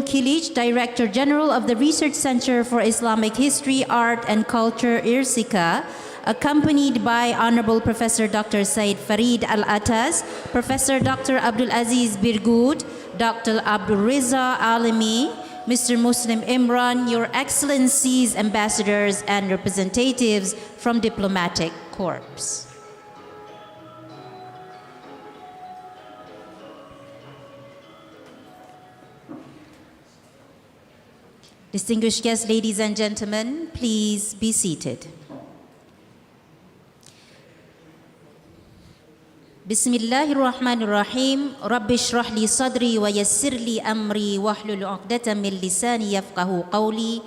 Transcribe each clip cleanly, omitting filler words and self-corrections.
Kilic, Director General of the Research Center for Islamic History, Art and Culture, ISTAC-IIUM, accompanied by Honorable Professor Dr. Said Farid Al-Attas, Professor Dr. Abdul Aziz Birgood, Dr. Abdul Riza Alimi, Mr. Muslim Imran, Your Excellencies, Ambassadors and Representatives from Diplomatic Corps. Distinguished guests, ladies and gentlemen, please be seated. Bismillahirrahmanirrahim. Rabbi shrah li sadri wa yassir li amri wahlul 'uqdatam min lisani yafqahu qawli.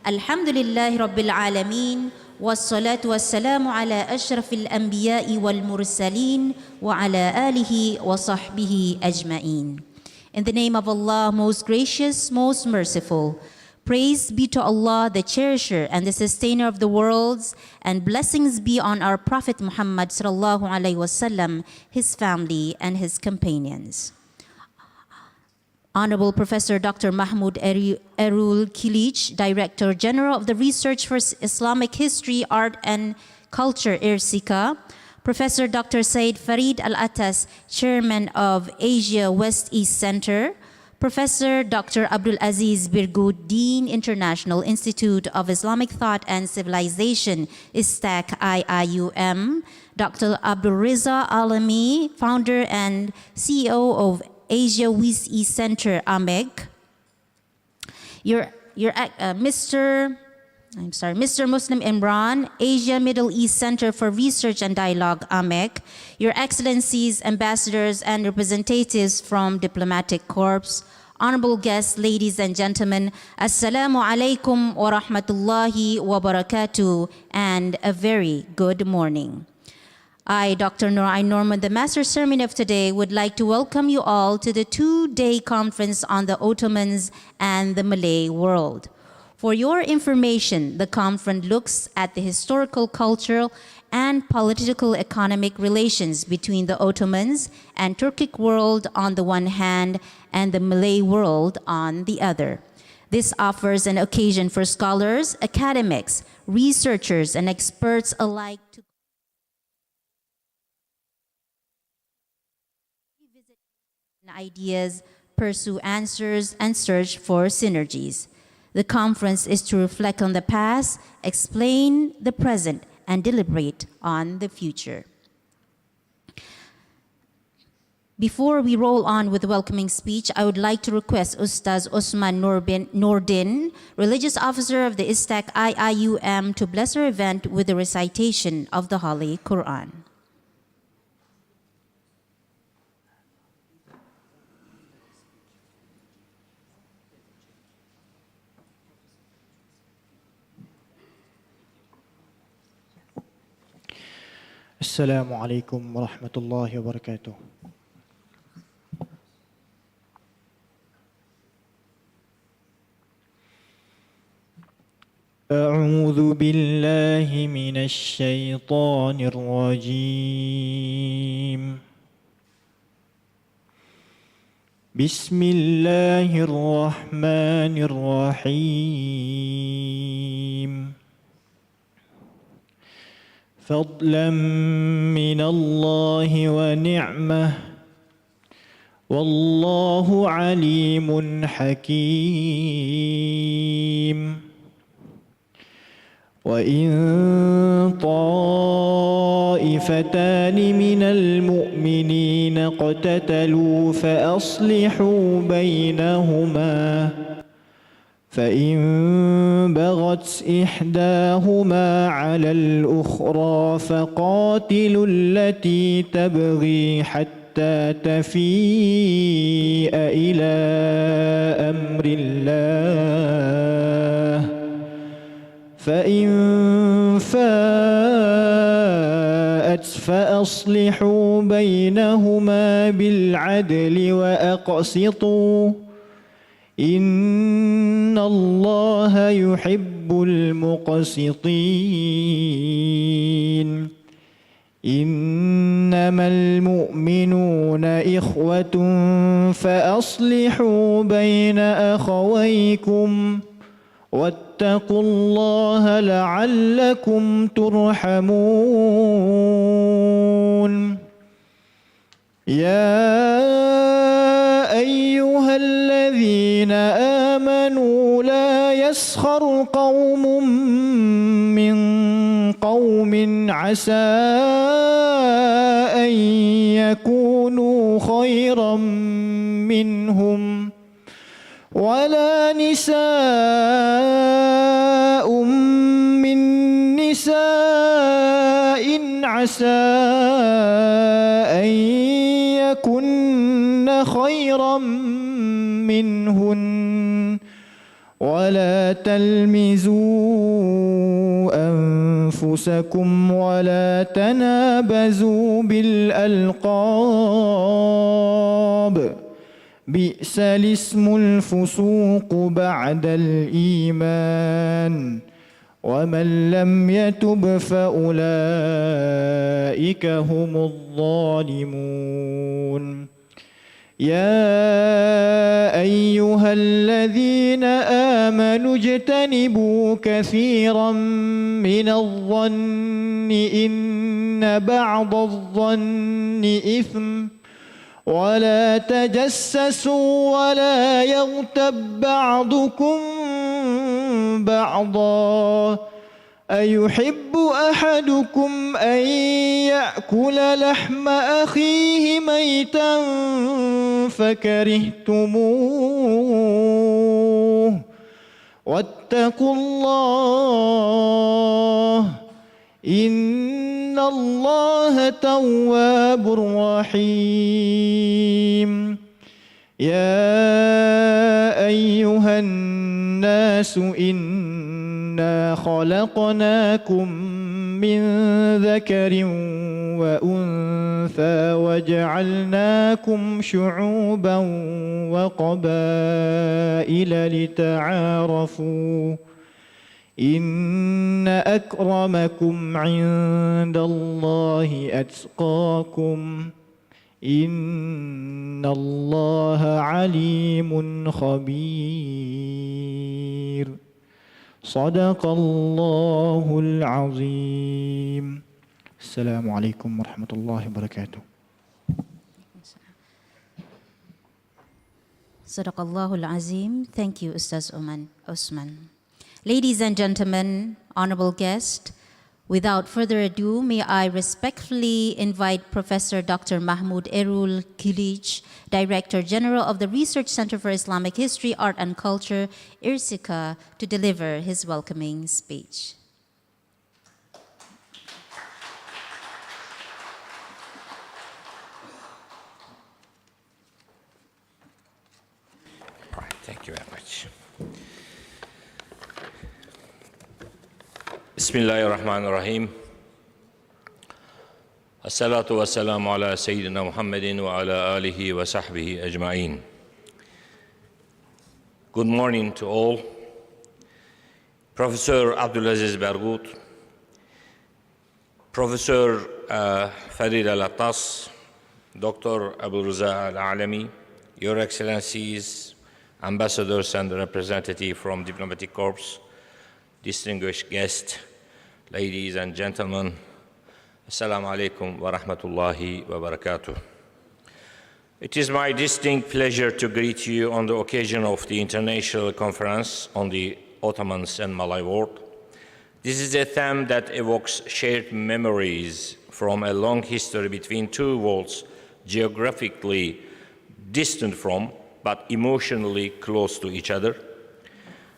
Alhamdulillahi rabbil alamin. Wassalatu wassalamu ala ashrafil anbiya'i wal mursalin wa ala alihi wa sahbihi ajma'in. In the name of Allah, most gracious, most merciful, praise be to Allah, the cherisher and the sustainer of the worlds, and blessings be on our Prophet Muhammad sallallahu alaihi wasallam, his family and his companions. Honorable Professor Dr. Mahmoud Erul Kilic, Director General of the Research for Islamic History, Art and Culture, ISTAC-IIUM, Professor Dr. Said Farid Al-Attas, Chairman of Asia West East Center, Professor Dr. Abdul Aziz Birgood, Dean, International Institute of Islamic Thought and Civilization, ISTAC-IIUM, Dr. Abdul Riza Alimi, Founder and CEO of Asia West East Center, AMEC, Mr. Muslim Imran, Asia Middle East Center for Research and Dialogue, AMEC, Your Excellencies, Ambassadors and Representatives from Diplomatic Corps, honorable guests, ladies and gentlemen, Assalamu alaikum wa rahmatullahi wa barakatuh, and a very good morning. I, Dr. Nur Norman, the Master Sermon of today, would like to welcome you all to the two-day conference on the Ottomans and the Malay world. For your information, the conference looks at the historical, cultural, and political economic relations between the Ottomans and Turkic world on the one hand and the Malay world on the other. This offers an occasion for scholars, academics, researchers, and experts alike to revisit ideas, pursue answers, and search for synergies. The conference is to reflect on the past, explain the present, and deliberate on the future. Before we roll on with the welcoming speech, I would like to request Ustaz Osman Nordin, Religious Officer of the ISTAC-IIUM, to bless our event with the recitation of the Holy Quran. Assalamu alaikum wa rahmatullahi wa barakatuh. أعوذ بالله من الشيطان الرجيم. بسم الله الرحمن الرحيم. فضلا من الله ونعمة والله عليم حكيم. وإن طائفتان من المؤمنين اقتتلوا فأصلحوا بينهما فإن بغت إحداهما على الأخرى فقاتلوا التي تبغي حتى تفيء إلى أمر الله فإن فاءت فأصلحوا بينهما بالعدل وأقسطوا إن الله يحب المقسطين إنما المؤمنون إخوة فأصلحوا بين أخويكم واتقوا الله لعلكم ترحمون يا أيها الذين آمنوا لا يسخر قوم من قوم عسى أن يكونوا خيرا منهم ولا نساء من نساء عسى أن يكن خيرا منهن ولا تلمزوا أنفسكم ولا تنابزوا بالألقاب بئس الاسم الفسوق بعد الإيمان ومن لم يتب فأولئك هم الظالمون يا أيها الذين آمنوا اجتنبوا كثيرا من الظن إن بعض الظن إثم ولا تجسسوا ولا يغتب بعضكم بعضا أيحب أحدكم أن يأكل لحم أخيه ميتا فكرهتموه واتقوا الله إن الله تواب رحيم يا أيها الناس إنا خلقناكم من ذكر وأنثى وجعلناكم شعوبا وقبائل لتعارفوا إن أكرمكم عند الله أتقاكم إن الله عليم خبير صدق الله العظيم السلام عليكم ورحمة الله وبركاته Sadaqallahul Azim. Thank you, Ustaz Osman. Ladies and gentlemen, honorable guests, without further ado, may I respectfully invite Professor Dr. Mahmoud Erul Kilic, Director General of the Research Center for Islamic History, Art and Culture, IRSICA, to deliver his welcoming speech. All right, thank you very much. Bismillahirrahmanirrahim. As-salatu was-salamu ala Sayyidina Muhammadin wa ala alihi wa sahbihi ajma'in. Good morning to all. Professor Abdulaziz Barghouth, Professor Farid Al-Attas, Dr. Abu Raza Al-Alami, Your Excellencies, Ambassadors and representatives from Diplomatic Corps, distinguished guests, ladies and gentlemen, Assalamu alaikum wa rahmatullahi wa barakatuh. It is my distinct pleasure to greet you on the occasion of the International Conference on the Ottomans and Malay World. This is a theme that evokes shared memories from a long history between two worlds geographically distant from, but emotionally close to each other.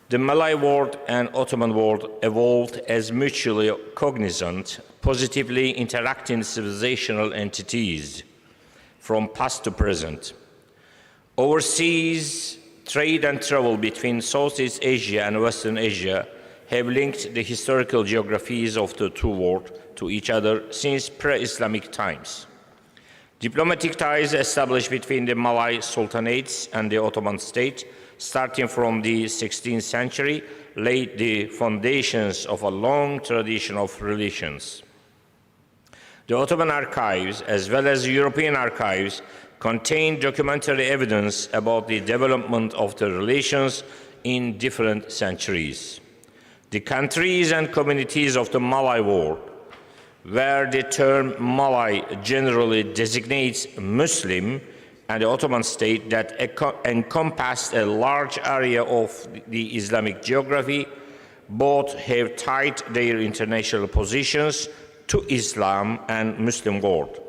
The Malay world and Ottoman world evolved as mutually cognizant, positively interacting civilizational entities from past to present. Overseas trade and travel between Southeast Asia and Western Asia have linked the historical geographies of the two worlds to each other since pre-Islamic times. Diplomatic ties established between the Malay Sultanates and the Ottoman state, starting from the 16th century, laid the foundations of a long tradition of relations. The Ottoman archives, as well as the European archives, contain documentary evidence about the development of the relations in different centuries. The countries and communities of the Malay world, where the term Malay generally designates Muslim, and the Ottoman state that encompassed a large area of the Islamic geography, both have tied their international positions to Islam and Muslim world.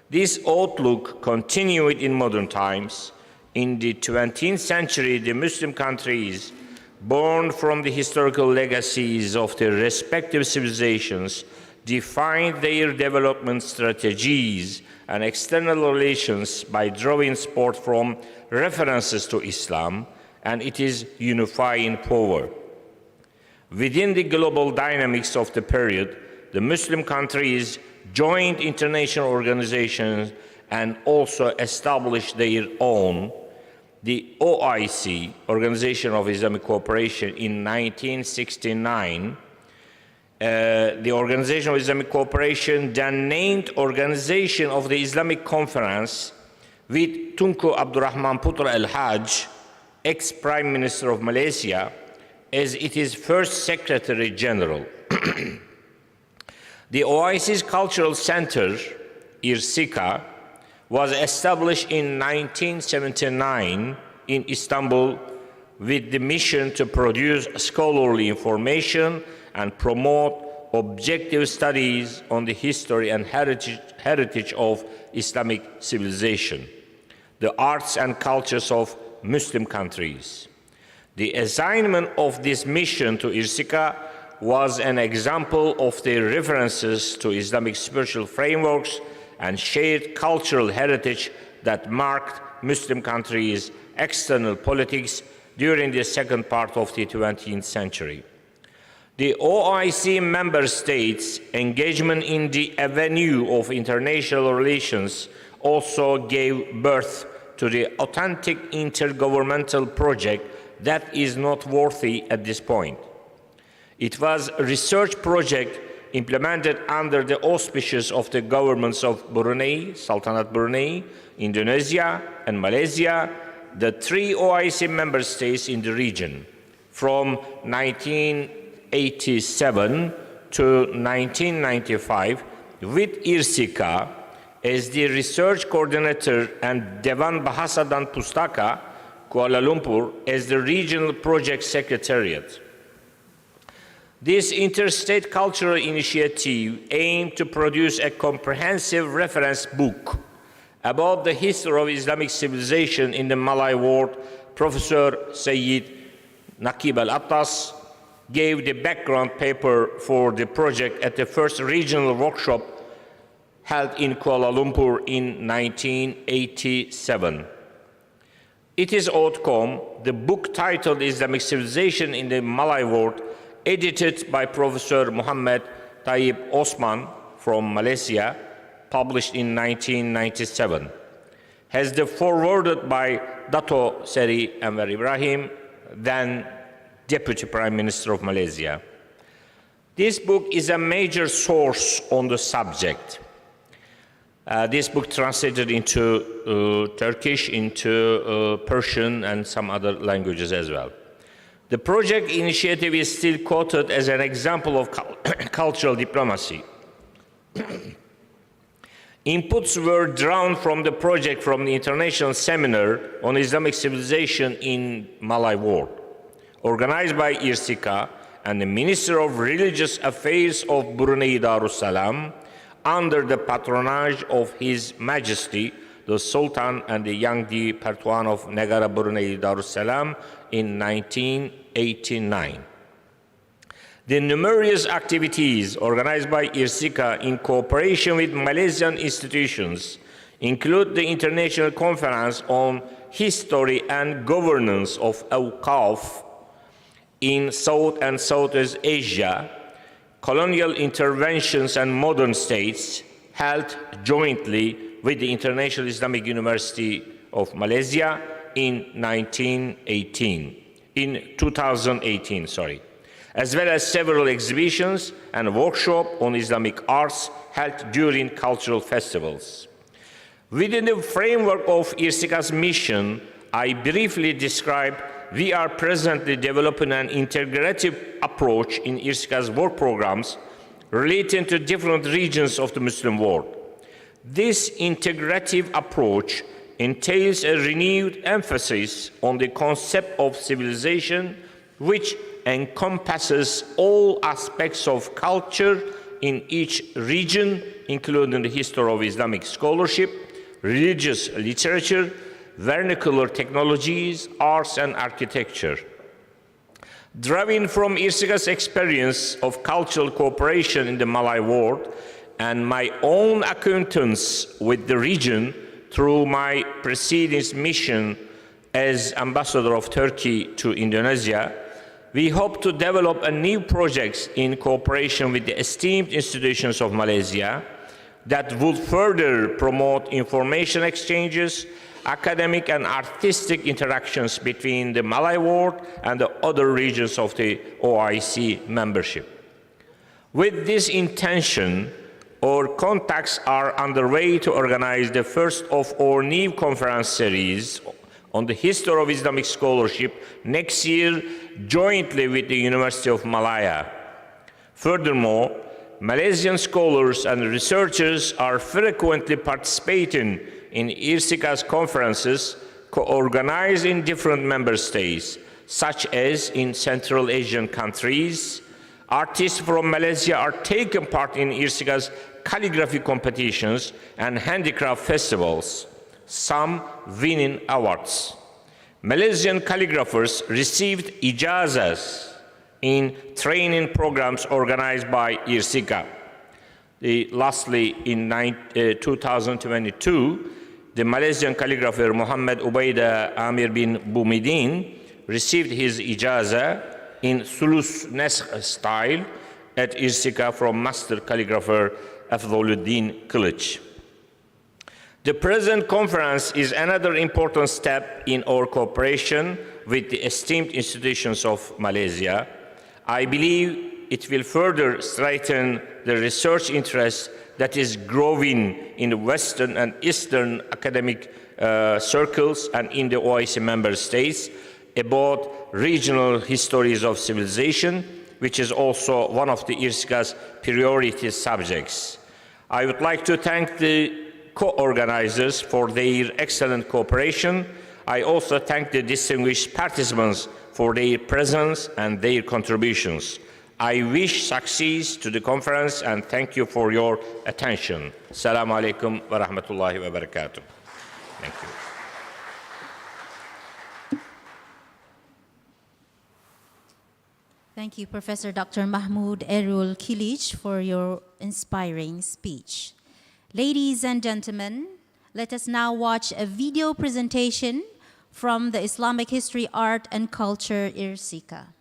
This outlook continued in modern times. In the 20th century, the Muslim countries, born from the historical legacies of their respective civilizations, defined their development strategies and external relations by drawing support from references to Islam and its unifying power. Within the global dynamics of the period, the Muslim countries joined international organizations and also established their own, the OIC, Organization of Islamic Cooperation, in 1969. The Organization of Islamic Cooperation then named Organization of the Islamic Conference with Tunku Abdurrahman Putra al-Hajj, ex-Prime Minister of Malaysia, as its first Secretary General. The OIC's Cultural Center, ISTAC, was established in 1979 in Istanbul with the mission to produce scholarly information and promote objective studies on the history and heritage of Islamic civilization, the arts and cultures of Muslim countries. The assignment of this mission to ISTAC was an example of their references to Islamic spiritual frameworks and shared cultural heritage that marked Muslim countries' external politics during the second part of the 20th century. The OIC member states' engagement in the avenue of international relations also gave birth to the authentic intergovernmental project that is noteworthy at this point. It was a research project implemented under the auspices of the governments of Brunei, Sultanate Brunei, Indonesia, and Malaysia, the three OIC member states in the region, from 1987 to 1995, with ISTAC as the research coordinator and Dewan Bahasa dan Pustaka, Kuala Lumpur, as the regional project secretariat. This interstate cultural initiative aimed to produce a comprehensive reference book about the history of Islamic civilization in the Malay world. Professor Saiyid Naqib Al-Attas gave the background paper for the project at the first regional workshop held in Kuala Lumpur in 1987. Its outcome, the book titled Islamic Civilization in the Malay World, edited by Professor Muḥammad Osman from Malaysia, published in 1997, has been forwarded by Dato Seri Anwar Ibrahim, then Deputy Prime Minister of Malaysia. This book is a major source on the subject. This book translated into Turkish, into Persian, and some other languages as well. The project initiative is still quoted as an example of cultural diplomacy. Inputs were drawn from the project from the International Seminar on Islamic Civilization in Malay World, organized by ISTAC and the Minister of Religious Affairs of Brunei Darussalam, under the patronage of His Majesty, the Sultan and the Yang Pertuan of Negara Brunei Darussalam in 1989. The numerous activities organized by ISTAC in cooperation with Malaysian institutions include the International Conference on History and Governance of Awqaf in South and Southeast Asia, colonial interventions and modern states, held jointly with the International Islamic University of Malaysia in 2018, as well as several exhibitions and workshops on Islamic arts held during cultural festivals. Within the framework of ISTAC's mission, I briefly described we are presently developing an integrative approach in ISTAC's work programs relating to different regions of the Muslim world. This integrative approach entails a renewed emphasis on the concept of civilization, which encompasses all aspects of culture in each region, including the history of Islamic scholarship, religious literature, vernacular technologies, arts, and architecture. Drawing from ISTAC's experience of cultural cooperation in the Malay world and my own acquaintance with the region through my preceding mission as ambassador of Turkey to Indonesia, we hope to develop a new projects in cooperation with the esteemed institutions of Malaysia that would further promote information exchanges, academic and artistic interactions between the Malay world and the other regions of the OIC membership. With this intention, our contacts are underway to organize the first of our new conference series on the history of Islamic scholarship next year, jointly with the University of Malaya. Furthermore, Malaysian scholars and researchers are frequently participating in ISTAC's conferences co-organized in different member states, such as in Central Asian countries. Artists from Malaysia are taking part in ISTAC's calligraphy competitions and handicraft festivals, some winning awards. Malaysian calligraphers received ijazas in training programs organized by ISTAC. Lastly, in 2022, the Malaysian calligrapher Muḥammad Ubaida Amir bin Bumidin received his ijaza in Sulus Nesq style at ISTAC from master calligrapher Afzoluddin Kılıç. The present conference is another important step in our cooperation with the esteemed institutions of Malaysia. I believe it will further strengthen the research interest that is growing in the Western and Eastern academic circles and in the OIC member states about regional histories of civilization, which is also one of the ISTAC's priority subjects. I would like to thank the co-organizers for their excellent cooperation. I also thank the distinguished participants for their presence and their contributions. I wish success to the conference and thank you for your attention. Assalamu alaikum wa rahmatullahi wa barakatuh. Thank you. Thank you, Professor Dr. Mahmoud Erul Kilic, for your inspiring speech. Ladies and gentlemen, let us now watch a video presentation from the Islamic History, Art and Culture IRSICA.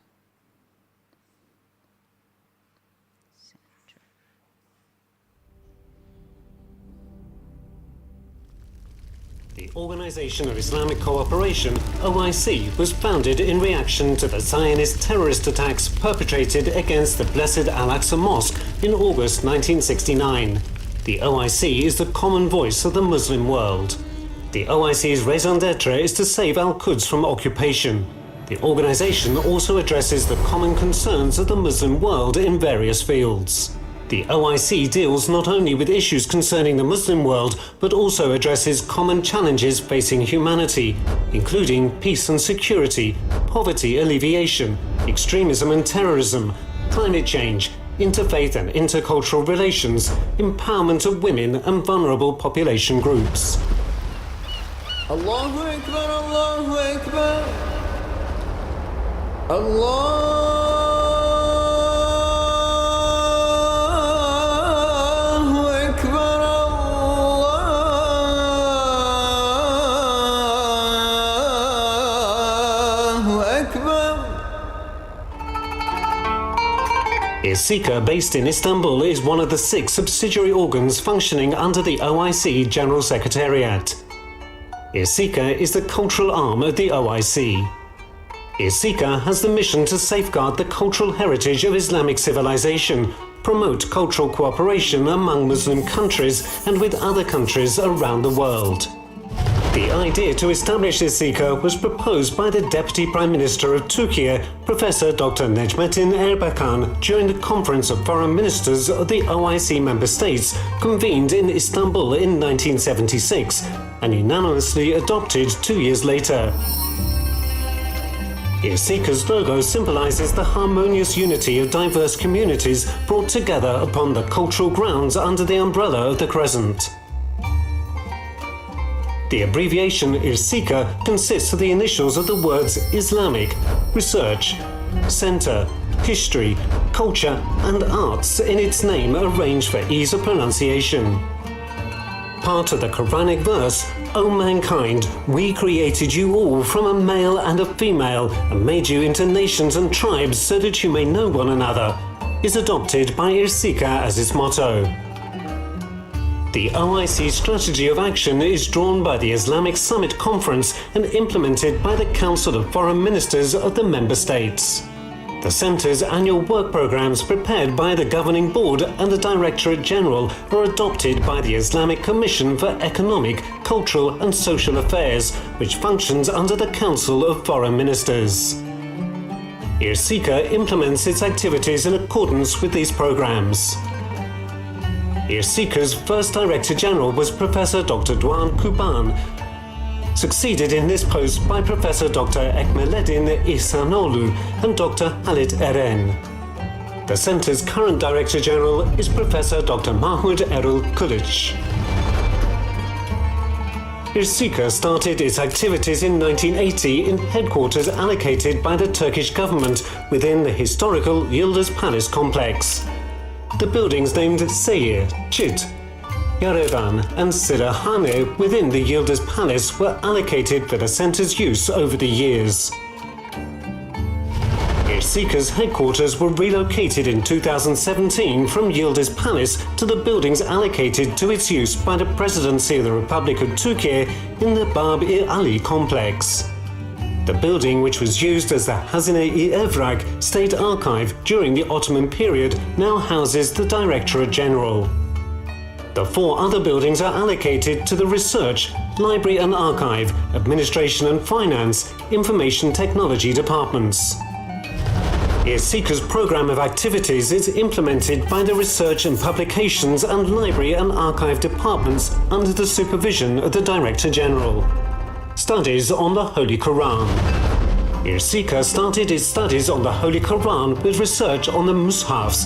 The Organization of Islamic Cooperation, OIC, was founded in reaction to the Zionist terrorist attacks perpetrated against the Blessed Al-Aqsa Mosque in August 1969. The OIC is the common voice of the Muslim world. The OIC's raison d'etre is to save Al-Quds from occupation. The organization also addresses the common concerns of the Muslim world in various fields. The OIC deals not only with issues concerning the Muslim world, but also addresses common challenges facing humanity, including peace and security, poverty alleviation, extremism and terrorism, climate change, interfaith and intercultural relations, empowerment of women and vulnerable population groups. Allahu Akbar, Allahu Akbar, Allahu Akbar, Allahu Akbar. ISTAC, based in Istanbul, is one of the 6 subsidiary organs functioning under the OIC General Secretariat. ISTAC is the cultural arm of the OIC. ISTAC-IIUM has the mission to safeguard the cultural heritage of Islamic civilization, promote cultural cooperation among Muslim countries and with other countries around the world. The idea to establish ISTAC-IIUM was proposed by the Deputy Prime Minister of Turkey, Professor Dr. Necmettin Erbakan, during the Conference of Foreign Ministers of the OIC member states convened in Istanbul in 1976 and unanimously adopted 2 years later. ISTAC-IIUM's logo symbolizes the harmonious unity of diverse communities brought together upon the cultural grounds under the umbrella of the crescent. The abbreviation ISTAC-IIUM consists of the initials of the words Islamic, Research, Center, History, Culture and Arts in its name arranged for ease of pronunciation. Part of the Quranic verse, O mankind, we created you all from a male and a female and made you into nations and tribes so that you may know one another, is adopted by ISTAC-IIUM as its motto. The OIC strategy of action is drawn by the Islamic Summit Conference and implemented by the Council of Foreign Ministers of the member states. The Centre's annual work programs prepared by the Governing Board and the Directorate General are adopted by the Islamic Commission for Economic, Cultural and Social Affairs, which functions under the Council of Foreign Ministers. ISTAC-IIUM implements its activities in accordance with these programs. ISTAC-IIUM's first Director General was Professor Dr. Doğan Kuban, succeeded in this post by Professor Dr. Ekmelettin İhsanoğlu and Dr. Halit Eren. The Centre's current Director General is Professor Dr. Mahmut Erol Kılıç. ISTAC-IIUM started its activities in 1980 in headquarters allocated by the Turkish government within the historical Yıldız Palace complex. The buildings named Saiyid, Chik, Yerevan and Silahane within the Yıldız Palace were allocated for the centre's use over the years. ISTAC-IIUM's headquarters were relocated in 2017 from Yıldız Palace to the buildings allocated to its use by the Presidency of the Republic of Turkey in the Bab-i-Ali complex. The building, which was used as the Hazine-i Evrak State Archive during the Ottoman period, now houses the Directorate General. The 4 other buildings are allocated to the Research, Library and Archive, Administration and Finance, Information Technology departments. ISTAC-IIUM's program of activities is implemented by the Research and Publications and Library and Archive departments under the supervision of the Director General. Studies on the Holy Quran. ISTAC-IIUM started its studies on the Holy Quran with research on the Mushafs,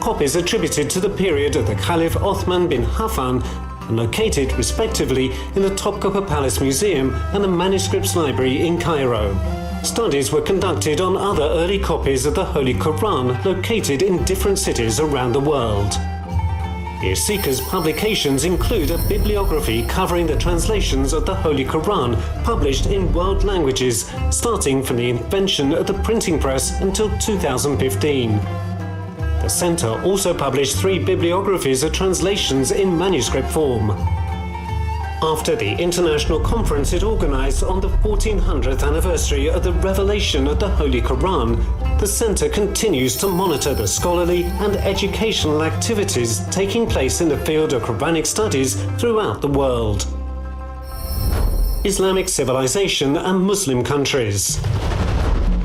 copies attributed to the period of the Caliph Othman bin Affan and located respectively in the Topkapı Palace Museum and the Manuscripts Library in Cairo. Studies were conducted on other early copies of the Holy Quran located in different cities around the world. ISTAC-IIUM's publications include a bibliography covering the translations of the Holy Quran published in world languages starting from the invention of the printing press until 2015. The Centre also published 3 bibliographies of translations in manuscript form. After the international conference it organised on the 1400th anniversary of the revelation of the Holy Quran, the Centre continues to monitor the scholarly and educational activities taking place in the field of Quranic studies throughout the world. Islamic civilization and Muslim countries.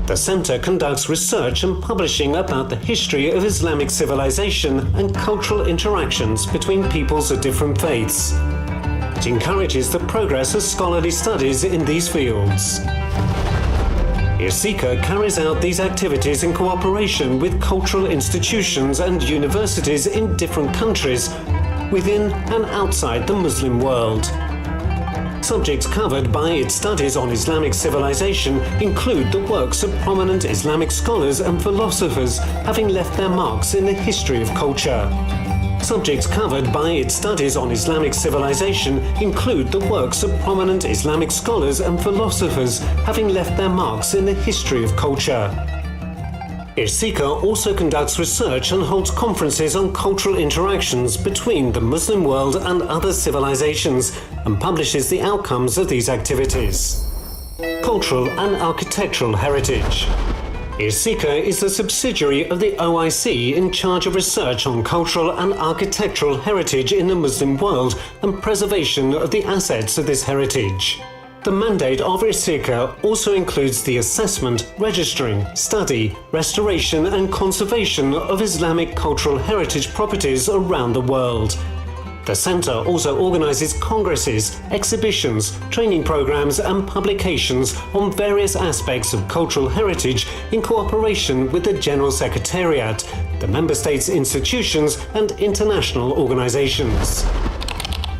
The Centre conducts research and publishing about the history of Islamic civilization and cultural interactions between peoples of different faiths. It encourages the progress of scholarly studies in these fields. ISTAC-IIUM carries out these activities in cooperation with cultural institutions and universities in different countries, within and outside the Muslim world. Subjects covered by its studies on Islamic civilization include the works of prominent Islamic scholars and philosophers having left their marks in the history of culture. Subjects covered by its studies on Islamic civilization include the works of prominent Islamic scholars and philosophers having left their marks in the history of culture. ISTAC-IIUM also conducts research and holds conferences on cultural interactions between the Muslim world and other civilizations and publishes the outcomes of these activities. cultural and architectural heritage. ISTAC is the subsidiary of the OIC in charge of research on cultural and architectural heritage in the Muslim world and preservation of the assets of this heritage. The mandate of ISTAC also includes the assessment, registering, study, restoration and conservation of Islamic cultural heritage properties around the world. The Centre also organises congresses, exhibitions, training programmes and publications on various aspects of cultural heritage in cooperation with the General Secretariat, the Member States' institutions and international organisations.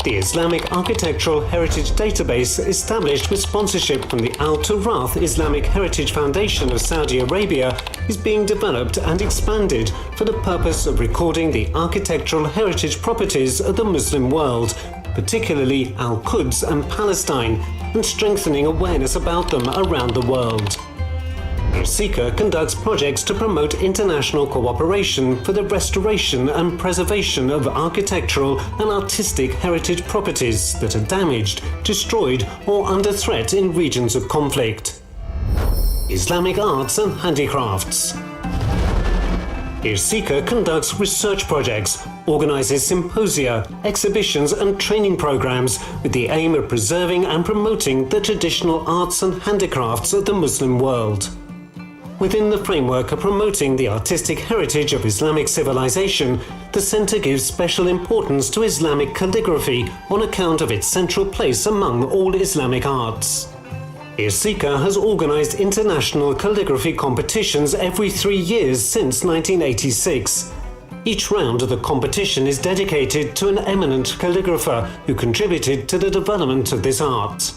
The Islamic Architectural Heritage Database, established with sponsorship from the Al Turath Islamic Heritage Foundation of Saudi Arabia, is being developed and expanded for the purpose of recording the architectural heritage properties of the Muslim world, particularly Al-Quds and Palestine, and strengthening awareness about them around the world. ISTAC conducts projects to promote international cooperation for the restoration and preservation of architectural and artistic heritage properties that are damaged, destroyed or under threat in regions of conflict. Islamic arts and handicrafts. ISTAC conducts research projects, organises symposia, exhibitions and training programs with the aim of preserving and promoting the traditional arts and handicrafts of the Muslim world. Within the framework of promoting the artistic heritage of Islamic civilization, the Centre gives special importance to Islamic calligraphy on account of its central place among all Islamic arts. ISTAC has organised international calligraphy competitions every 3 years since 1986. Each round of the competition is dedicated to an eminent calligrapher who contributed to the development of this art.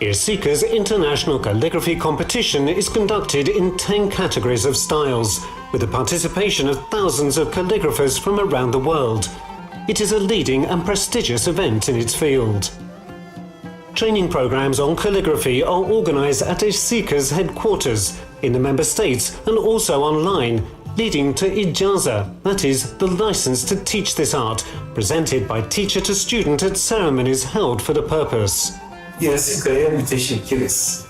ISTAC's international calligraphy competition is conducted in 10 categories of styles, with the participation of thousands of calligraphers from around the world. It is a leading and prestigious event in its field. Training programs on calligraphy are organised at ISTAC's headquarters, in the member states and also online, leading to Ijaza, that is, the licence to teach this art, presented by teacher to student at ceremonies held for the purpose. İSTAC'ya müteşekkiriz.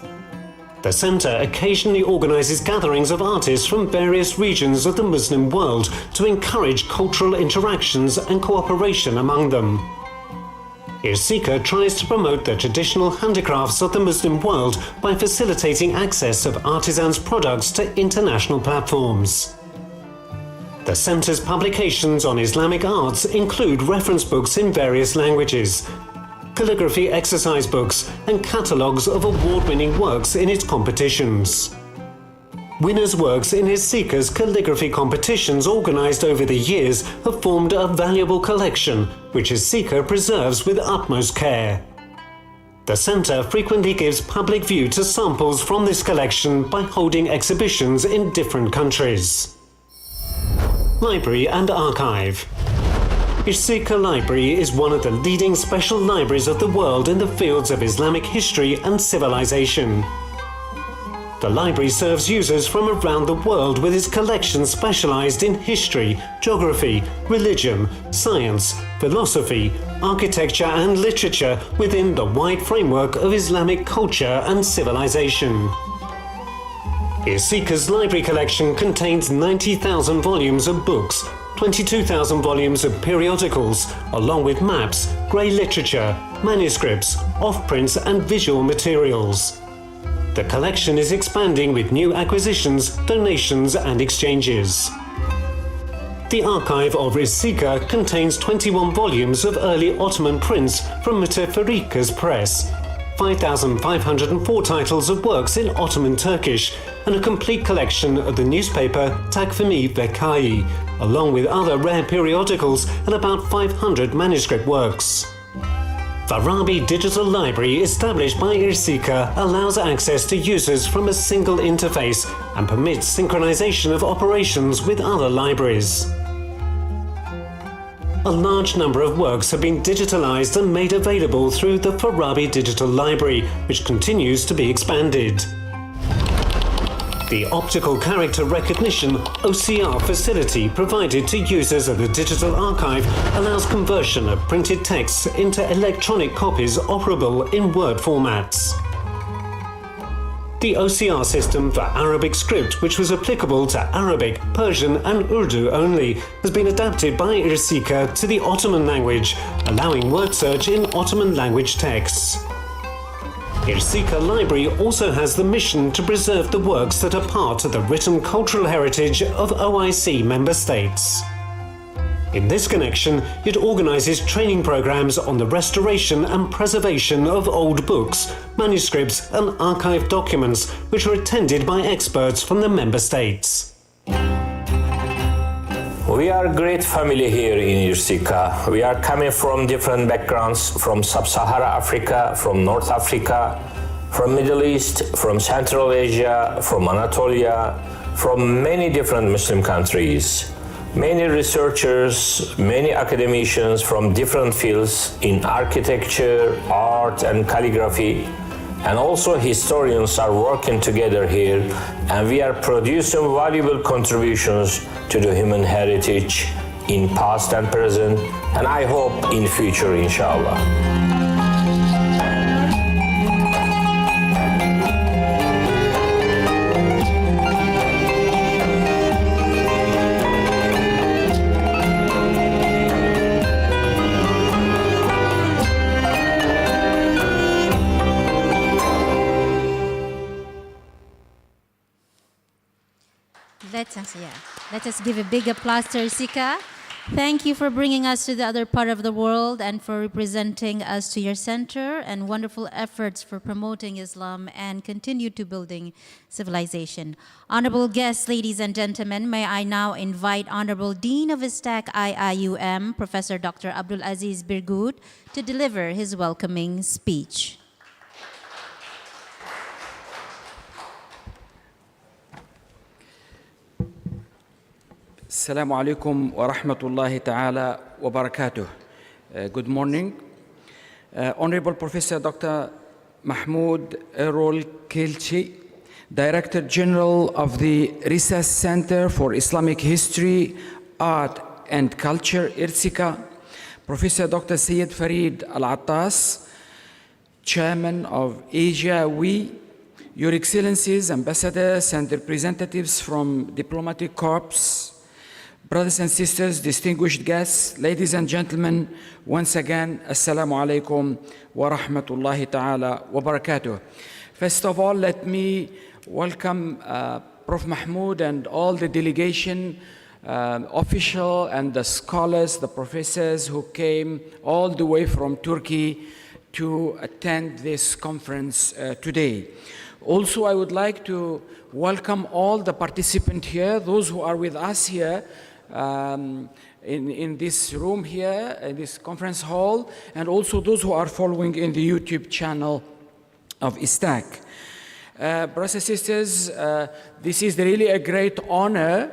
The Centre occasionally organises gatherings of artists from various regions of the Muslim world to encourage cultural interactions and cooperation among them. ISTAC tries to promote the traditional handicrafts of the Muslim world by facilitating access of artisans' products to international platforms. The Centre's publications on Islamic arts include reference books in various languages, calligraphy exercise books and catalogues of award-winning works in its competitions. Winners' works in ISTAC's calligraphy competitions organised over the years have formed a valuable collection, which ISTAC preserves with utmost care. The Centre frequently gives public view to samples from this collection by holding exhibitions in different countries. Library and Archive. ISTAC Library is one of the leading special libraries of the world in the fields of Islamic history and civilization. The library serves users from around the world with its collection specialized in history, geography, religion, science, philosophy, architecture and literature within the wide framework of Islamic culture and civilization. ISTAC's library collection contains 90,000 volumes of books, 22,000 volumes of periodicals, along with maps, grey literature, manuscripts, off-prints and visual materials. The collection is expanding with new acquisitions, donations and exchanges. The archive of ISTAC contains 21 volumes of early Ottoman prints from Müteferrika's press, 5,504 titles of works in Ottoman Turkish, and a complete collection of the newspaper Takvimi Vekai, along with other rare periodicals and about 500 manuscript works. Farabi Digital Library, established by ISTAC, allows access to users from a single interface and permits synchronization of operations with other libraries. A large number of works have been digitalized and made available through the Farabi Digital Library, which continues to be expanded. The optical character recognition (OCR) facility provided to users of the digital archive allows conversion of printed texts into electronic copies operable in Word formats. the OCR system for Arabic script, which was applicable to Arabic, Persian and Urdu only, has been adapted by ISTAC to the Ottoman language, allowing word search in Ottoman language texts. ISTAC Library also has the mission to preserve the works that are part of the written cultural heritage of OIC member states. In this connection, it organises training programmes on the restoration and preservation of old books, manuscripts and archived documents, which are attended by experts from the member states. We are a great family here in ISTAC. We are coming from different backgrounds, from Sub-Sahara Africa, from North Africa, from Middle East, from Central Asia, from Anatolia, from many different Muslim countries. Many researchers, many academicians from different fields in architecture, art and calligraphy, and also historians are working together here, and we are producing valuable contributions to the human heritage in past and present, and I hope in future, inshallah. Let us give a big applause to ISTAC. Thank you for bringing us to the other part of the world and for representing us to your center, and wonderful efforts for promoting Islam and continue to building civilization. Honorable guests, ladies and gentlemen, may I now invite Honorable Dean of ISTAC-IIUM, Professor Dr. Abdul Aziz Birgut, to deliver his welcoming speech. Assalamu alaikum wa rahmatullahi ta'ala wa barakatuh. Good morning. Honorable Professor Dr. Mahmoud Errol Kelchi, Director General of the Research Center for Islamic History, Art and Culture, ISTAC, Professor Dr. Sayyid Farid Al-Attas, Chairman of Asia-We, Your Excellencies, Ambassadors and representatives from diplomatic corps, brothers and sisters, distinguished guests, ladies and gentlemen, once again, Assalamu alaikum wa rahmatullahi ta'ala wa barakatuh. First of all, let me welcome Prof. Mahmoud and all the delegation, official and the scholars, the professors who came all the way from Turkey to attend this conference today. Also, I would like to welcome all the participants here, those who are with us here, in this room here, in this conference hall, and also those who are following in the YouTube channel of ISTAC. Brothers and sisters, this is really a great honor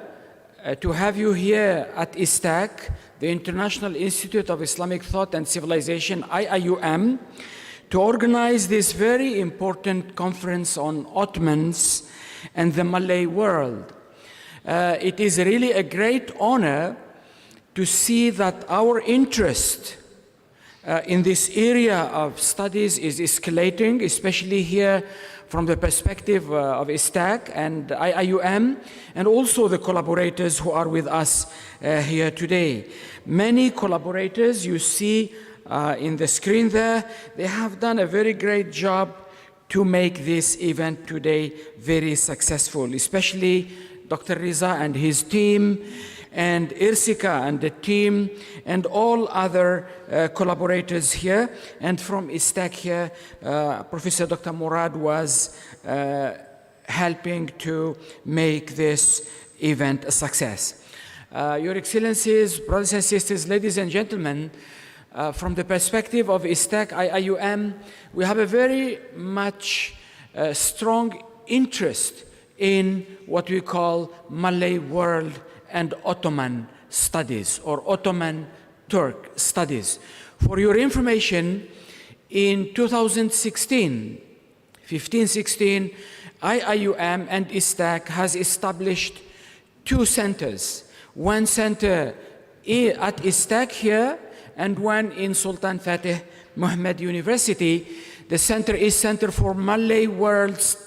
to have you here at ISTAC, the International Institute of Islamic Thought and Civilization, IIUM, to organize this very important conference on Ottomans and the Malay world. It is really a great honor to see that our interest in this area of studies is escalating, especially here from the perspective of ISTAC and IIUM, and also the collaborators who are with us here today. Many collaborators you see in the screen there, they have done a very great job to make this event today very successful, especially Dr. Riza and his team, and ISTAC and the team, and all other collaborators here. And from ISTAC here, Professor Dr. Murad was helping to make this event a success. Your Excellencies, brothers and sisters, ladies and gentlemen, from the perspective of ISTAC-IIUM, we have a very much strong interest in what we call Malay world and Ottoman studies, or Ottoman Turk studies. For your information, in 2016, 15-16, IIUM and ISTAC has established two centers. One center at ISTAC here, and one in Sultan Fatih Muhammad University. The center is Center for Malay Worlds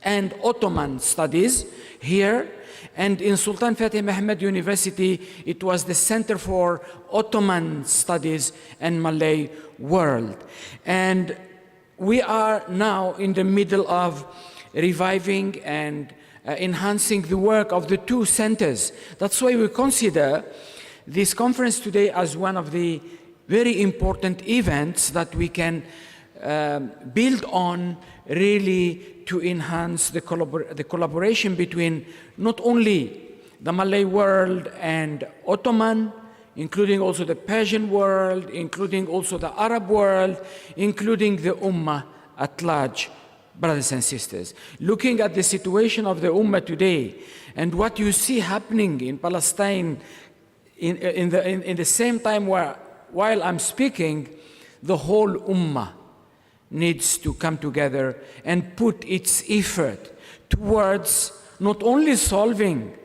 and Ottoman studies here. And in Sultan Fatih Mehmet University, it was the Center for Ottoman Studies and Malay World. And we are now in the middle of reviving and enhancing the work of the two centers. That's why we consider this conference today as one of the very important events that we can build on, really to enhance the collaboration between not only the Malay world and Ottoman, including also the Persian world, including also the Arab world, including the Ummah at large, brothers and sisters. Looking at the situation of the Ummah today and what you see happening in Palestine in the same time while I'm speaking, the whole Ummah needs to come together and put its effort towards not only solving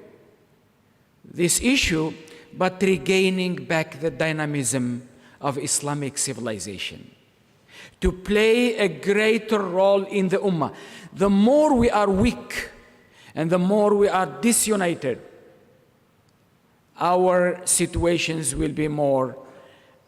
this issue, but regaining back the dynamism of Islamic civilization, to play a greater role in the Ummah. The more we are weak and the more we are disunited, our situations will be more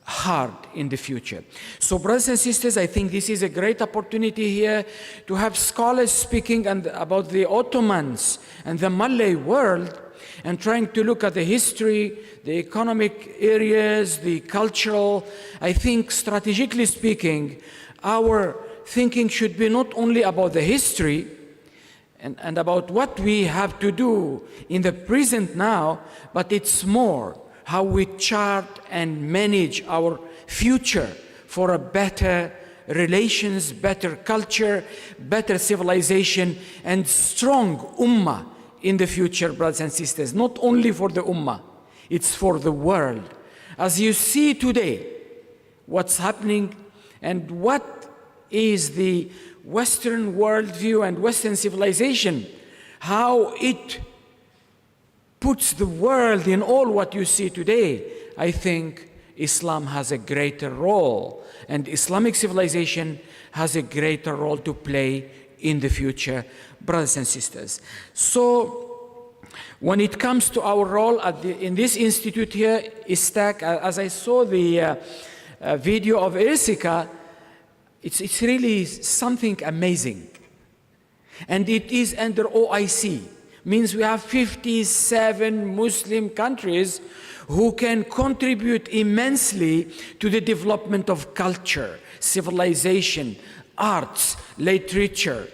hard in the future. So brothers and sisters, I think this is a great opportunity here to have scholars speaking about the Ottomans and the Malay world, and trying to look at the history, the economic areas, the cultural. I think strategically speaking, our thinking should be not only about the history and about what we have to do in the present now, but it's more how we chart and manage our future for a better relations, better culture, better civilization, and strong ummah in the future, brothers and sisters. Not only for the ummah, it's for the world. As you see today, what's happening and what is the Western worldview and Western civilization, how it puts the world in all what you see today, I think Islam has a greater role, and Islamic civilization has a greater role to play in the future, brothers and sisters. So when it comes to our role in this institute here, ISTAC, as I saw the video of Ersica, it's really something amazing. And it is under OIC. Means we have 57 Muslim countries who can contribute immensely to the development of culture, civilization, arts, literature,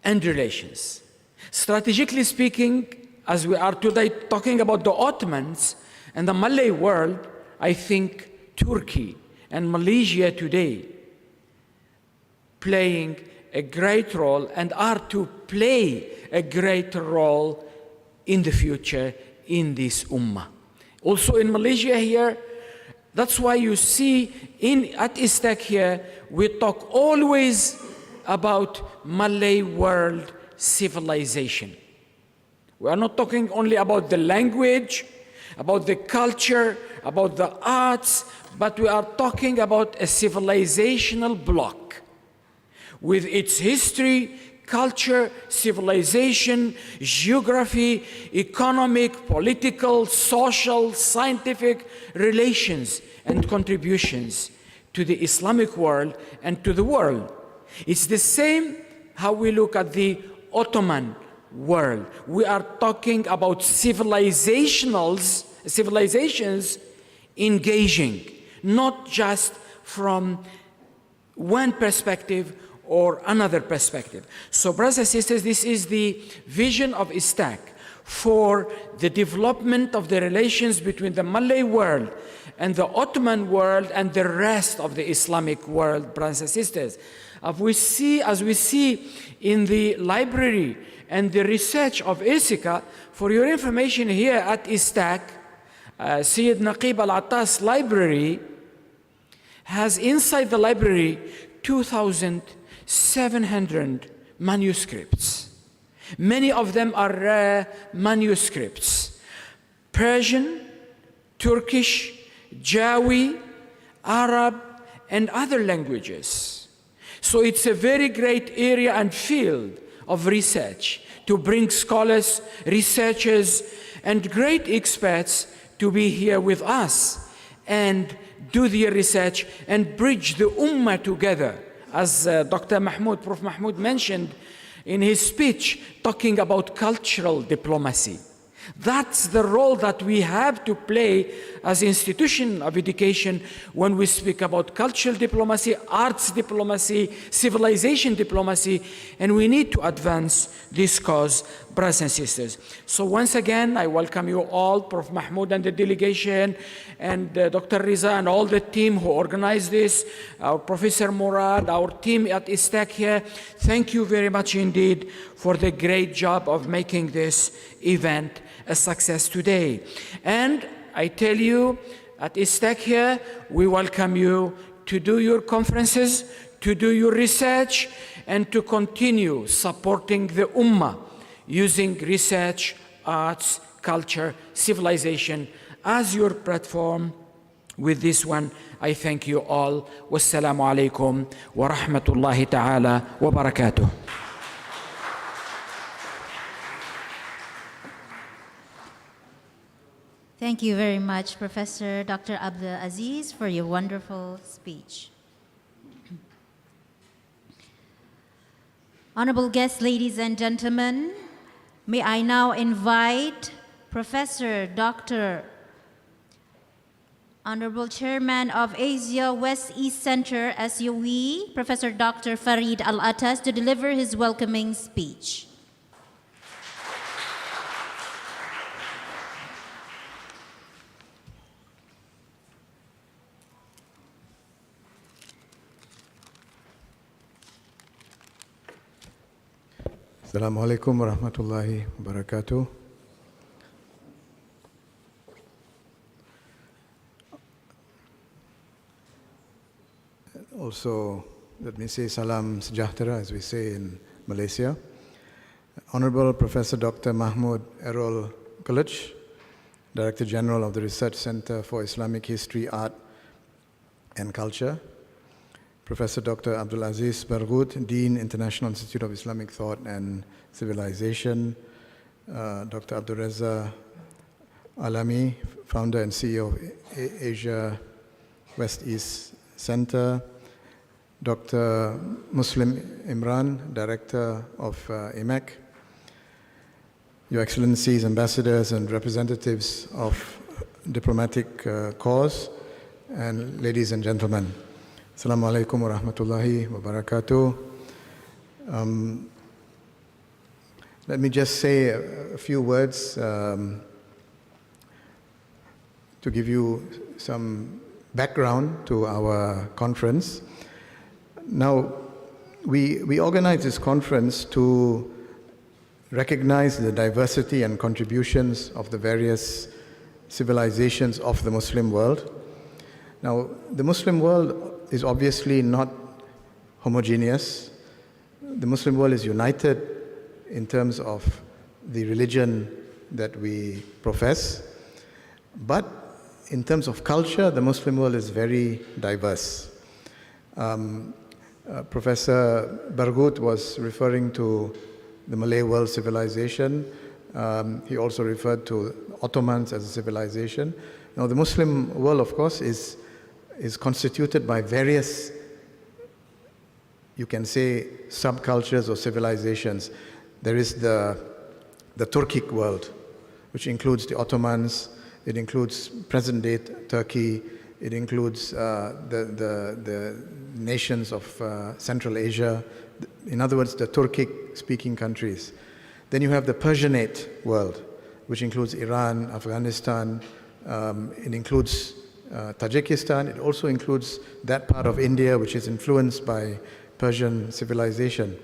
and relations. Strategically speaking, as we are today talking about the Ottomans and the Malay world, I think Turkey and Malaysia today playing a great role and are to play a greater role in the future in this ummah. Also in Malaysia here, that's why you see at ISTAC here, we talk always about Malay world civilization. We are not talking only about the language, about the culture, about the arts, but we are talking about a civilizational block with its history, culture, civilization, geography, economic, political, social, scientific relations and contributions to the Islamic world and to the world. It's the same how we look at the Ottoman world. We are talking about civilizations engaging, not just from one perspective or another perspective. So brothers and sisters, this is the vision of ISTAC for the development of the relations between the Malay world and the Ottoman world and the rest of the Islamic world, brothers and sisters. As we see in the library and the research of Ersica, for your information here at ISTAC, Sayyid Naqib Al-Attas library has inside the library 2,700 manuscripts. Many of them are rare manuscripts. Persian, Turkish, Jawi, Arab, and other languages. So it's a very great area and field of research, to bring scholars, researchers, and great experts to be here with us and do their research and bridge the Ummah together. As Dr. Mahmoud, Prof. Mahmoud mentioned in his speech, talking about cultural diplomacy. That's the role that we have to play as institution of education when we speak about cultural diplomacy, arts diplomacy, civilization diplomacy, and we need to advance this cause, brothers and sisters. So once again, I welcome you all, Prof. Mahmoud and the delegation, and Dr. Riza and all the team who organized this, our Professor Murad, our team at ISTAC here. Thank you very much indeed for the great job of making this event a success today. And I tell you, at ISTAC here, we welcome you to do your conferences, to do your research, and to continue supporting the Ummah using research, arts, culture, civilization as your platform. With this one, I thank you all. Wassalamu alaikum wa rahmatullahi ta'ala wa barakatuh. Thank you very much, Professor Dr. Abdul Aziz, for your wonderful speech. Honorable guests, ladies and gentlemen, may I now invite Professor Dr. Honorable Chairman of Asia West East Center, SUE, Professor Dr. Farid Al-Atas, to deliver his welcoming speech. Assalamu alaikum wa rahmatullahi wa barakatuh. Also, let me say salam sejahtera, as we say in Malaysia. Honorable Professor Dr. Mahmoud Errol College, Director General of the Research Center for Islamic History, Art and Culture. Professor Dr. Abdul Aziz Barghouth, Dean, International Institute of Islamic Thought and Civilization. Dr. Abdul Reza Alami, Founder and CEO of Asia West East Center. Dr. Muslim Imran, Director of IMEC. Your Excellencies, Ambassadors and representatives of diplomatic corps, and ladies and gentlemen. Assalamu alaikum wa rahmatullahi wa barakatuh. Let me just say a few words to give you some background to our conference. Now, we organized this conference to recognize the diversity and contributions of the various civilizations of the Muslim world. Now, the Muslim world is obviously not homogeneous. The Muslim world is united in terms of the religion that we profess. But in terms of culture, the Muslim world is very diverse. Professor Barghouth was referring to the Malay world civilization. He also referred to Ottomans as a civilization. Now, the Muslim world, of course, is constituted by various, you can say, subcultures or civilizations. There is the Turkic world, which includes the Ottomans. It includes present-day Turkey. It includes the nations of Central Asia. In other words, the Turkic-speaking countries. Then you have the Persianate world, which includes Iran, Afghanistan. It includes Tajikistan. It also includes that part of India which is influenced by Persian civilization.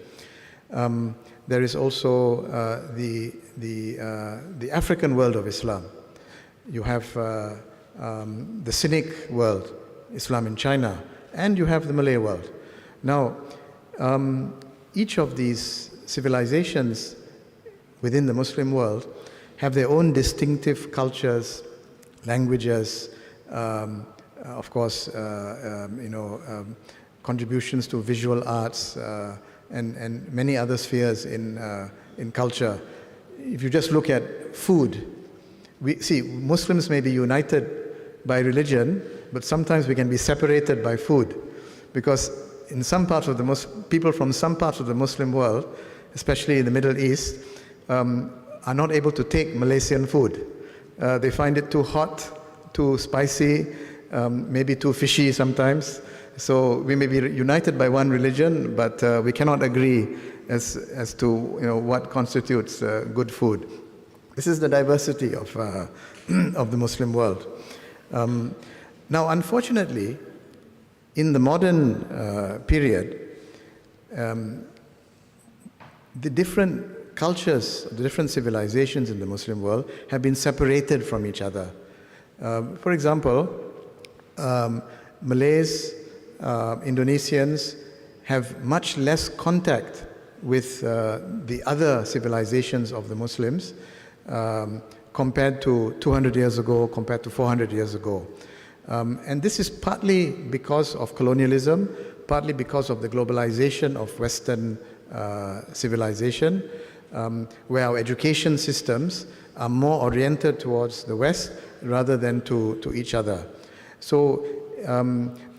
There is also the African world of Islam. You have the Sunnic world, Islam in China, and you have the Malay world. Now, each of these civilizations within the Muslim world have their own distinctive cultures, languages, of course, contributions to visual arts, and many other spheres in culture. If you just look at food, we see Muslims may be united by religion, but sometimes we can be separated by food, because in some parts of the people from some parts of the Muslim world, especially in the Middle East, are not able to take Malaysian food. They find it too hot, too spicy, maybe too fishy sometimes. So we may be united by one religion, but we cannot agree as to what constitutes good food. This is the diversity of the Muslim world. Now, unfortunately, in the modern period, the different cultures, the different civilizations in the Muslim world have been separated from each other. For example, Malays, Indonesians have much less contact with the other civilizations of the Muslims compared to 200 years ago, compared to 400 years ago. And this is partly because of colonialism, partly because of the globalization of Western civilization, where our education systems are more oriented towards the West rather than to each other. So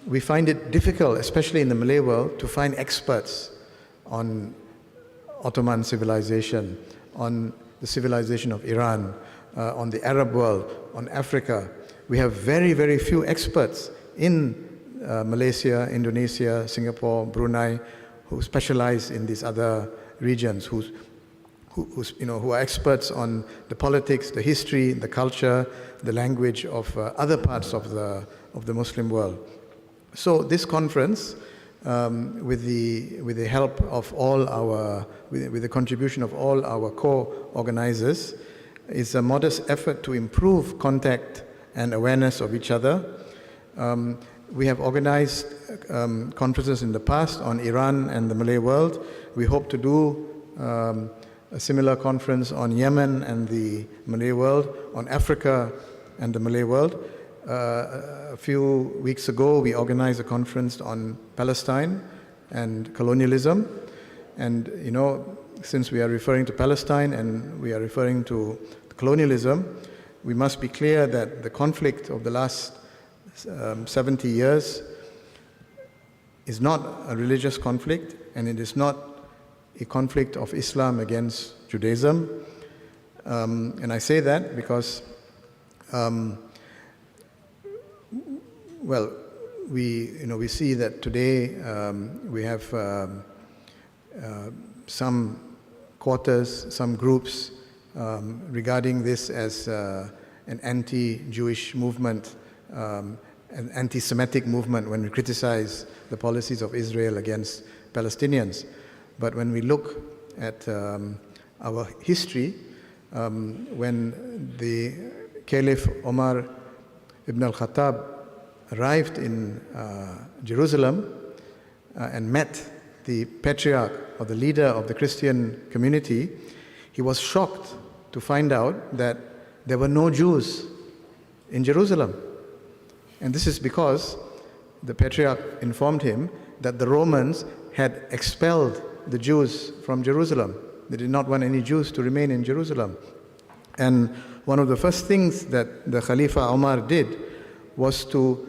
we find it difficult, especially in the Malay world, to find experts on Ottoman civilization, on the civilization of Iran, on the Arab world, on Africa. We have very, very few experts in Malaysia, Indonesia, Singapore, Brunei, who specialize in these other regions, who are experts on the politics, the history, the culture, the language of other parts of the Muslim world. So this conference, with the help of all our, with the contribution of all our co-organizers, is a modest effort to improve contact and awareness of each other. We have organized conferences in the past on Iran and the Malay world. We hope to do a similar conference on Yemen and the Malay world, on Africa and the Malay world. A few weeks ago, we organized a conference on Palestine and colonialism. And, since we are referring to Palestine and we are referring to colonialism, we must be clear that the conflict of the last 70 years is not a religious conflict, and it is not a conflict of Islam against Judaism. And I say that because we see that today we have some quarters, some groups regarding this as an anti-Jewish movement, an anti-Semitic movement when we criticize the policies of Israel against Palestinians. But when we look at our history, when the Caliph Omar ibn al-Khattab arrived in Jerusalem and met the patriarch or the leader of the Christian community, he was shocked to find out that there were no Jews in Jerusalem. And this is because the patriarch informed him that the Romans had expelled the Jews from Jerusalem. They did not want any Jews to remain in Jerusalem. And one of the first things that the Khalifa Omar did was to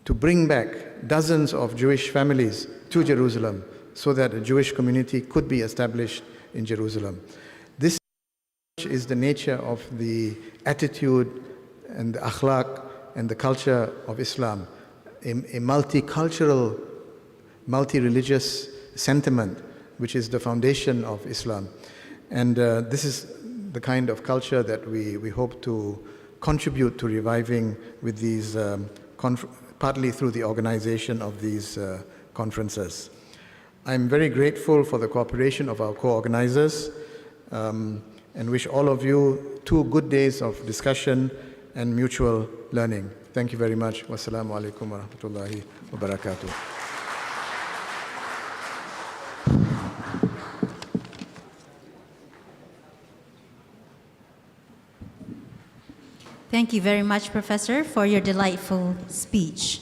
bring back dozens of Jewish families to Jerusalem so that a Jewish community could be established in Jerusalem. This is the nature of the attitude and the akhlaq and the culture of Islam, a multicultural, multi-religious sentiment, which is the foundation of Islam. And this is the kind of culture that we hope to contribute to reviving with these, partly through the organization of these conferences. I'm very grateful for the cooperation of our co-organizers and wish all of you 2 good days of discussion and mutual learning. Thank you very much. Wassalamu alaikum wa rahmatullahi wa barakatuh. Thank you very much, Professor, for your delightful speech.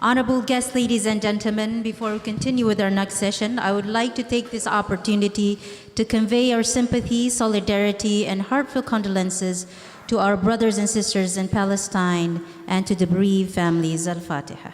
Honorable guests, ladies and gentlemen, before we continue with our next session, I would like to take this opportunity to convey our sympathy, solidarity, and heartfelt condolences to our brothers and sisters in Palestine and to the bereaved families. Al-Fatiha.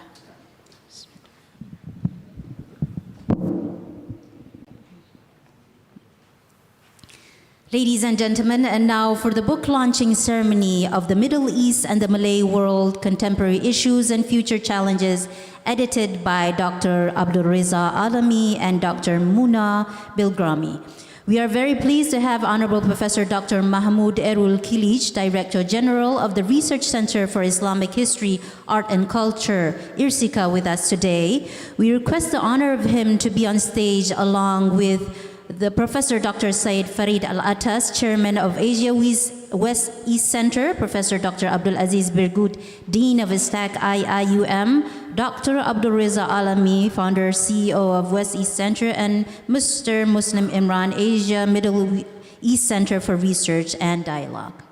Ladies and gentlemen, and now for the book launching ceremony of The Middle East and the Malay World, Contemporary Issues and Future Challenges, edited by Dr. Abdul Reza Alami and Dr. Muna Bilgrami. We are very pleased to have Honorable Professor Dr. Mahmoud Erul Kilic, Director General of the Research Center for Islamic History, Art and Culture, IRSICA, with us today. We request the honor of him to be on stage along with the Professor Dr. Sayyid Farid Al-Atas, Chairman of Asia West East Center, Professor Dr. Abdul Aziz Birgut, Dean of ISTAC-IIUM, Dr. Abdul Reza Alami, Founder, CEO of West East Center, and Mr. Muslim Imran, Asia Middle East Center for Research and Dialogue.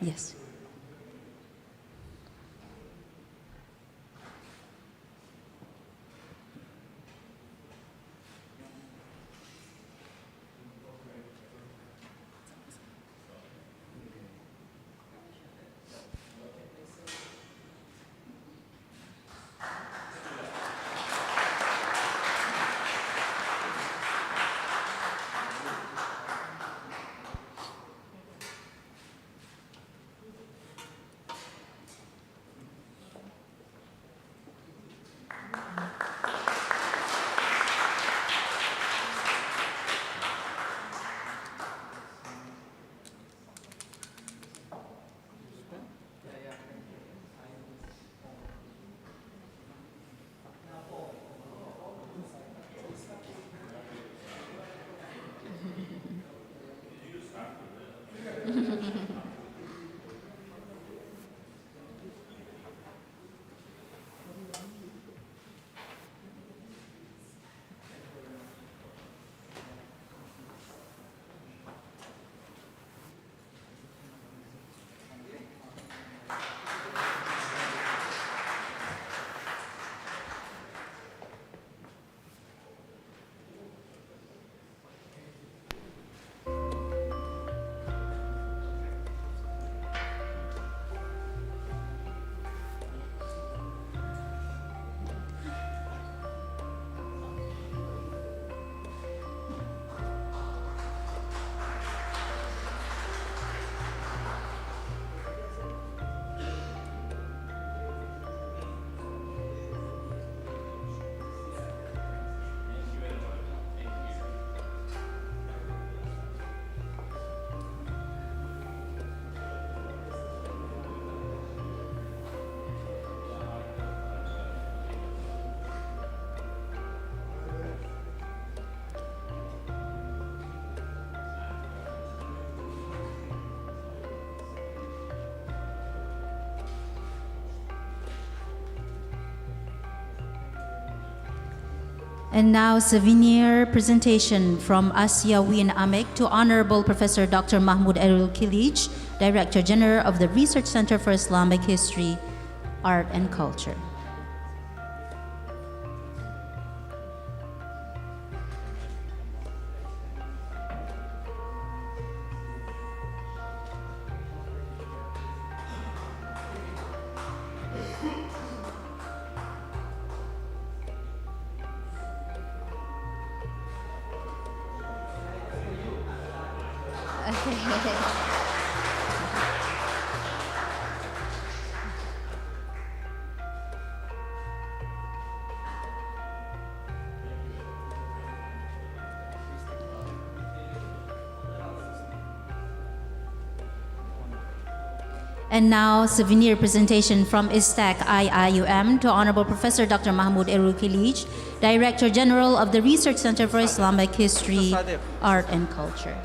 Yes. And now, souvenir presentation from ASIA-WIN AMEC to Honorable Professor Dr. Mahmoud Erul Kilic, Director General of the Research Center for Islamic History, Art and Culture. And now, souvenir presentation from ISTAC-IIUM to Honorable Professor Dr. Mahmoud Erul Kilic, Director General of the Research Center for Islamic History, Art and Culture.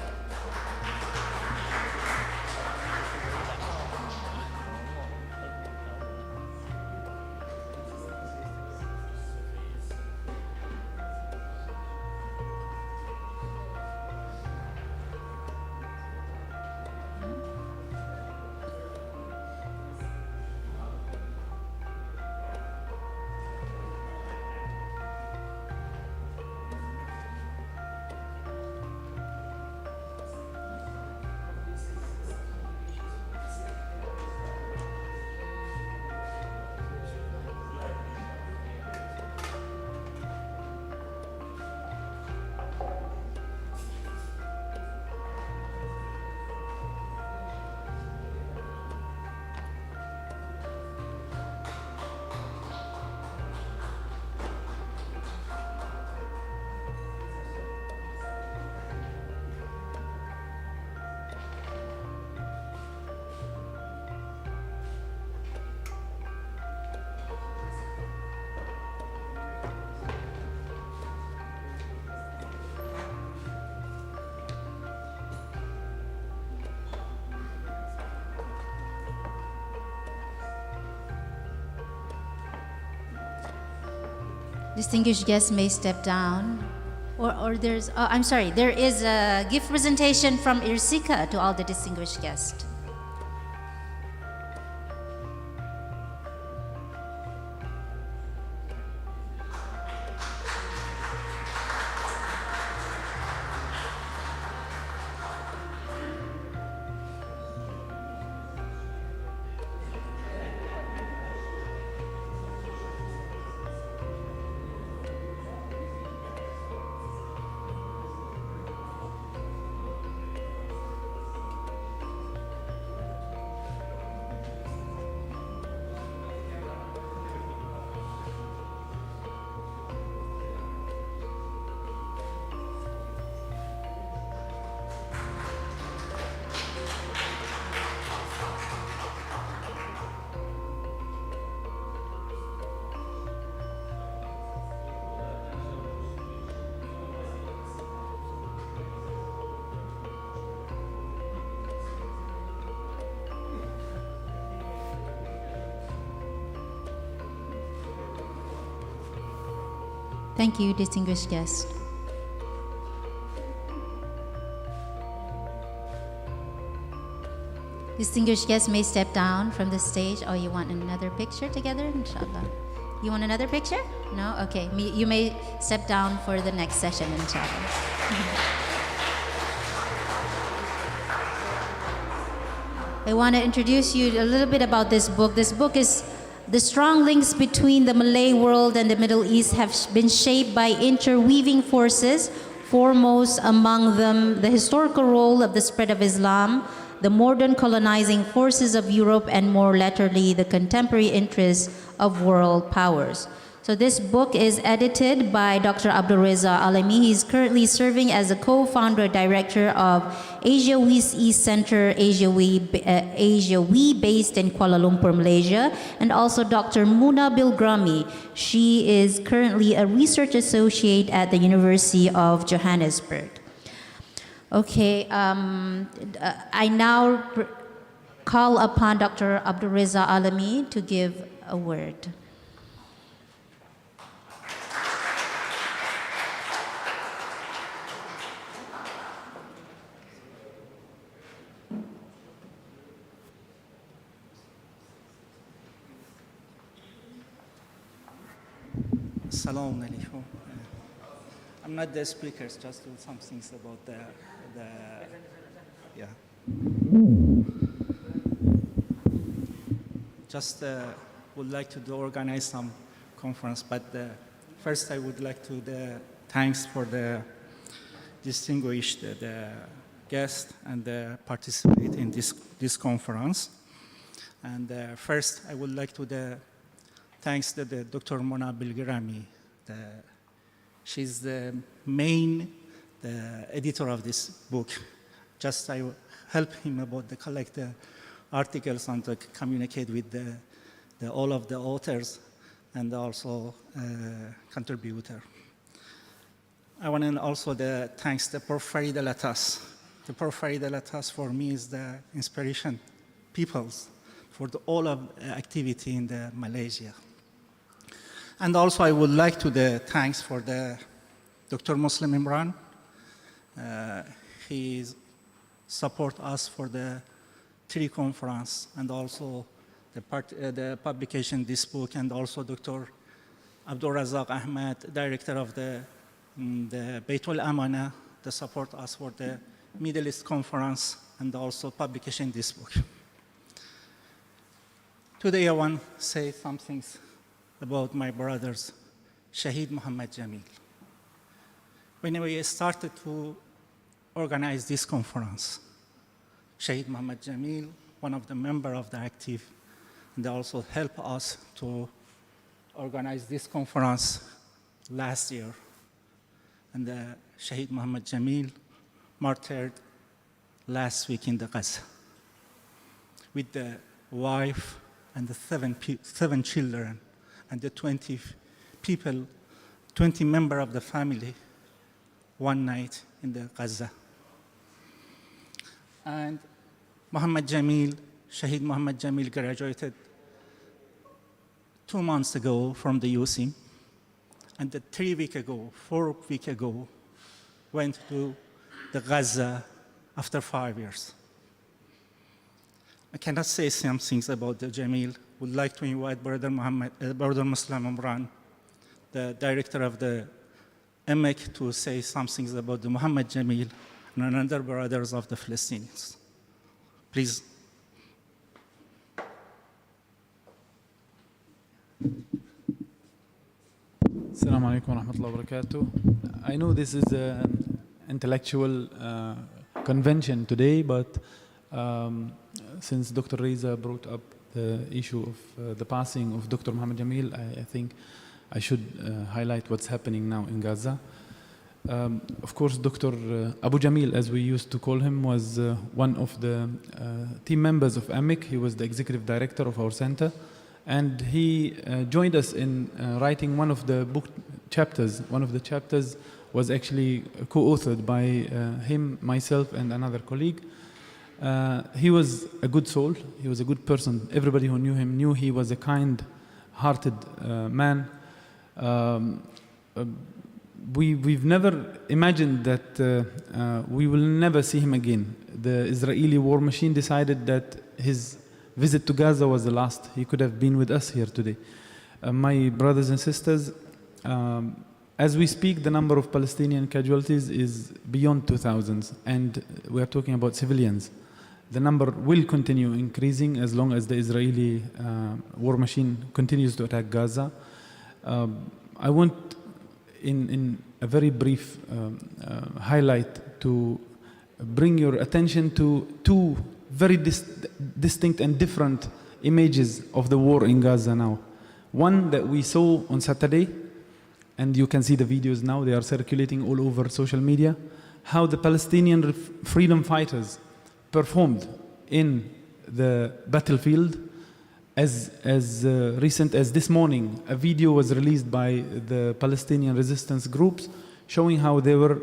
Distinguished guests may step down. Or there's, I'm sorry, there is a gift presentation from Irsika to all the distinguished guests. Thank you, distinguished guests. Distinguished guests may step down from the stage. Oh, you want another picture together? Inshallah. You want another picture? No? Okay. You may step down for the next session, inshallah. I want to introduce you a little bit about this book. This book is the strong links between the Malay world and the Middle East have been shaped by interweaving forces, foremost among them the historical role of the spread of Islam, the modern colonizing forces of Europe, and more latterly, the contemporary interests of world powers. So this book is edited by Dr. Abdul Reza Alami. He's currently serving as the co-founder director of Asia East Center, Asia We based in Kuala Lumpur, Malaysia, and also Dr. Muna Bilgrami. She is currently a research associate at the University of Johannesburg. Okay, I now call upon Dr. Abdul Reza Alami to give a word. Assalamu alaikum. I'm not the speaker, just do some things about yeah. Just would like to organize some conference, but first I would like to thanks for the distinguished guest and participate in this conference. And first I would like to thanks to Dr. Mona Bilgrami. She's the main editor of this book. Just I help him about the collect the articles and to communicate with all of the authors and also contributor. I want to also thanks the Prof. Farid Alatas. The Prof. Farid Alatas for me is the inspiration peoples for all of activity in Malaysia. And also I would like to thanks for Dr. Muslim Imran. He support us for the 3 conference and also the publication this book, and also Dr. Abdul Razak Aḥmad, director of the Baitul Amana, to support us for the Middle East conference and also publication this book. Today I want to say some things about my brothers, Shahid Muhammad Jamil. When we started to organize this conference, Shahid Muhammad Jamil, one of the members of the active, and they also helped us to organize this conference last year. And Shahid Muhammad Jamil martyred last week in the Gaza with the wife and the 7 children and the 20 people, 20 members of the family, one night in the Gaza. And Muhammad Jamil, Shahid Muhammad Jamil graduated 2 months ago from the USIM, and 3 weeks ago, 4 weeks ago, went to the Gaza after 5 years. I cannot say some things about the Jamil. Would like to invite Brother Muhammad, Brother Muslim Imran, the director of the ISTAC, to say some things about the Muhammad Jamil and another brothers of the Palestinians. Please. Assalamu alaikum wa rahmatullahi wa barakatuh. I know this is an intellectual convention today, but since Dr. Reza brought up the issue of the passing of Dr. Muhammad Jamil, I think I should highlight what's happening now in Gaza. Of course, Dr. Abu Jamil, as we used to call him, was one of the team members of AMIC. He was the executive director of our center. And he joined us in writing one of the book chapters. One of the chapters was actually co-authored by him, myself, and another colleague. He was a good soul. He was a good person. Everybody who knew him knew he was a kind-hearted man. We've never imagined that we will never see him again. The Israeli war machine decided that his visit to Gaza was the last. He could have been with us here today. My brothers and sisters, as we speak, the number of Palestinian casualties is beyond 2,000, and we are talking about civilians. The number will continue increasing as long as the Israeli war machine continues to attack Gaza. I want, in a very brief highlight, to bring your attention to two very distinct and different images of the war in Gaza now. One that we saw on Saturday, and you can see the videos now, they are circulating all over social media, how the Palestinian freedom fighters performed in the battlefield. As recent as this morning, a video was released by the Palestinian resistance groups showing how they were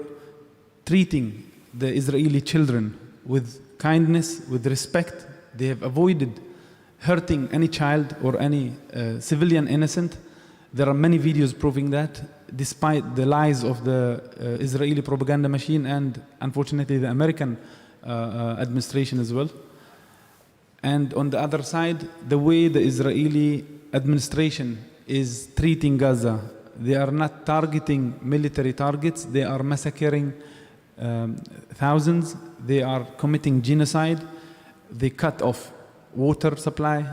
treating the Israeli children with kindness, with respect. They have avoided hurting any child or any civilian innocent. There are many videos proving that, despite the lies of the Israeli propaganda machine and, unfortunately, the American administration as well. And on the other side, the way the Israeli administration is treating Gaza, they are not targeting military targets, they are massacring thousands, they are committing genocide, they cut off water supply,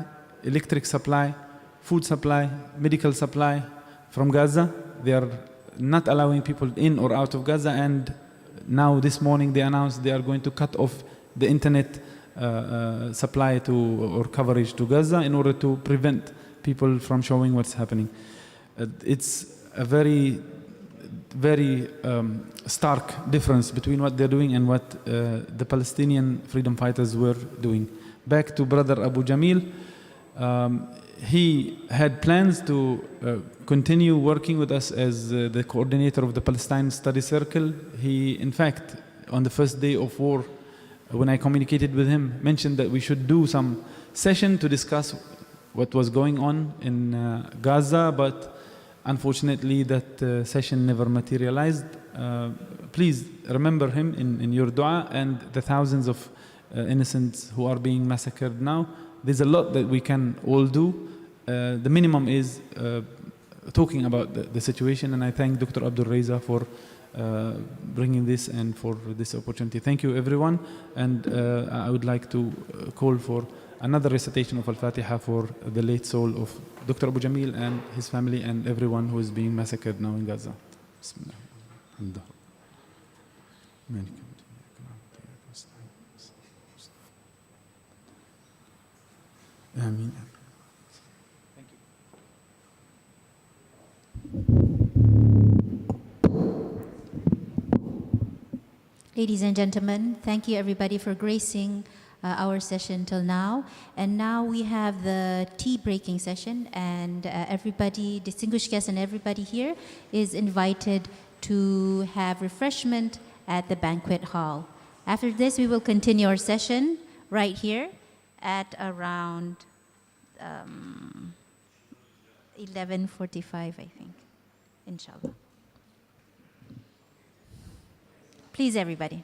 electric supply, food supply, medical supply from Gaza. They are not allowing people in or out of Gaza, and now this morning they announced they are going to cut off the internet supply to or coverage to Gaza in order to prevent people from showing what's happening. It's a very stark difference between what they're doing and what the Palestinian freedom fighters were doing. Back to Brother Abu Jamil, he had plans to continue working with us as the coordinator of the Palestine Study Circle. He, in fact, on the first day of war, when I communicated with him, mentioned that we should do some session to discuss what was going on in Gaza, but unfortunately that session never materialized. Please remember him in your dua and the thousands of innocents who are being massacred now. There's a lot that we can all do. The minimum is talking about the situation, and I thank Dr. Abdul Reza for bringing this and for this opportunity. Thank you, everyone, and I would like to call for another recitation of Al-Fatiha for the late soul of Dr. Abu Jamil and his family and everyone who is being massacred now in Gaza. Bismillah. Ameen. Thank you. Ladies and gentlemen, thank you everybody for gracing our session till now. And now we have the tea breaking session, and everybody, distinguished guests and everybody here is invited to have refreshment at the banquet hall. After this, we will continue our session right here at around 11:45, I think, in inshallah. Please, everybody.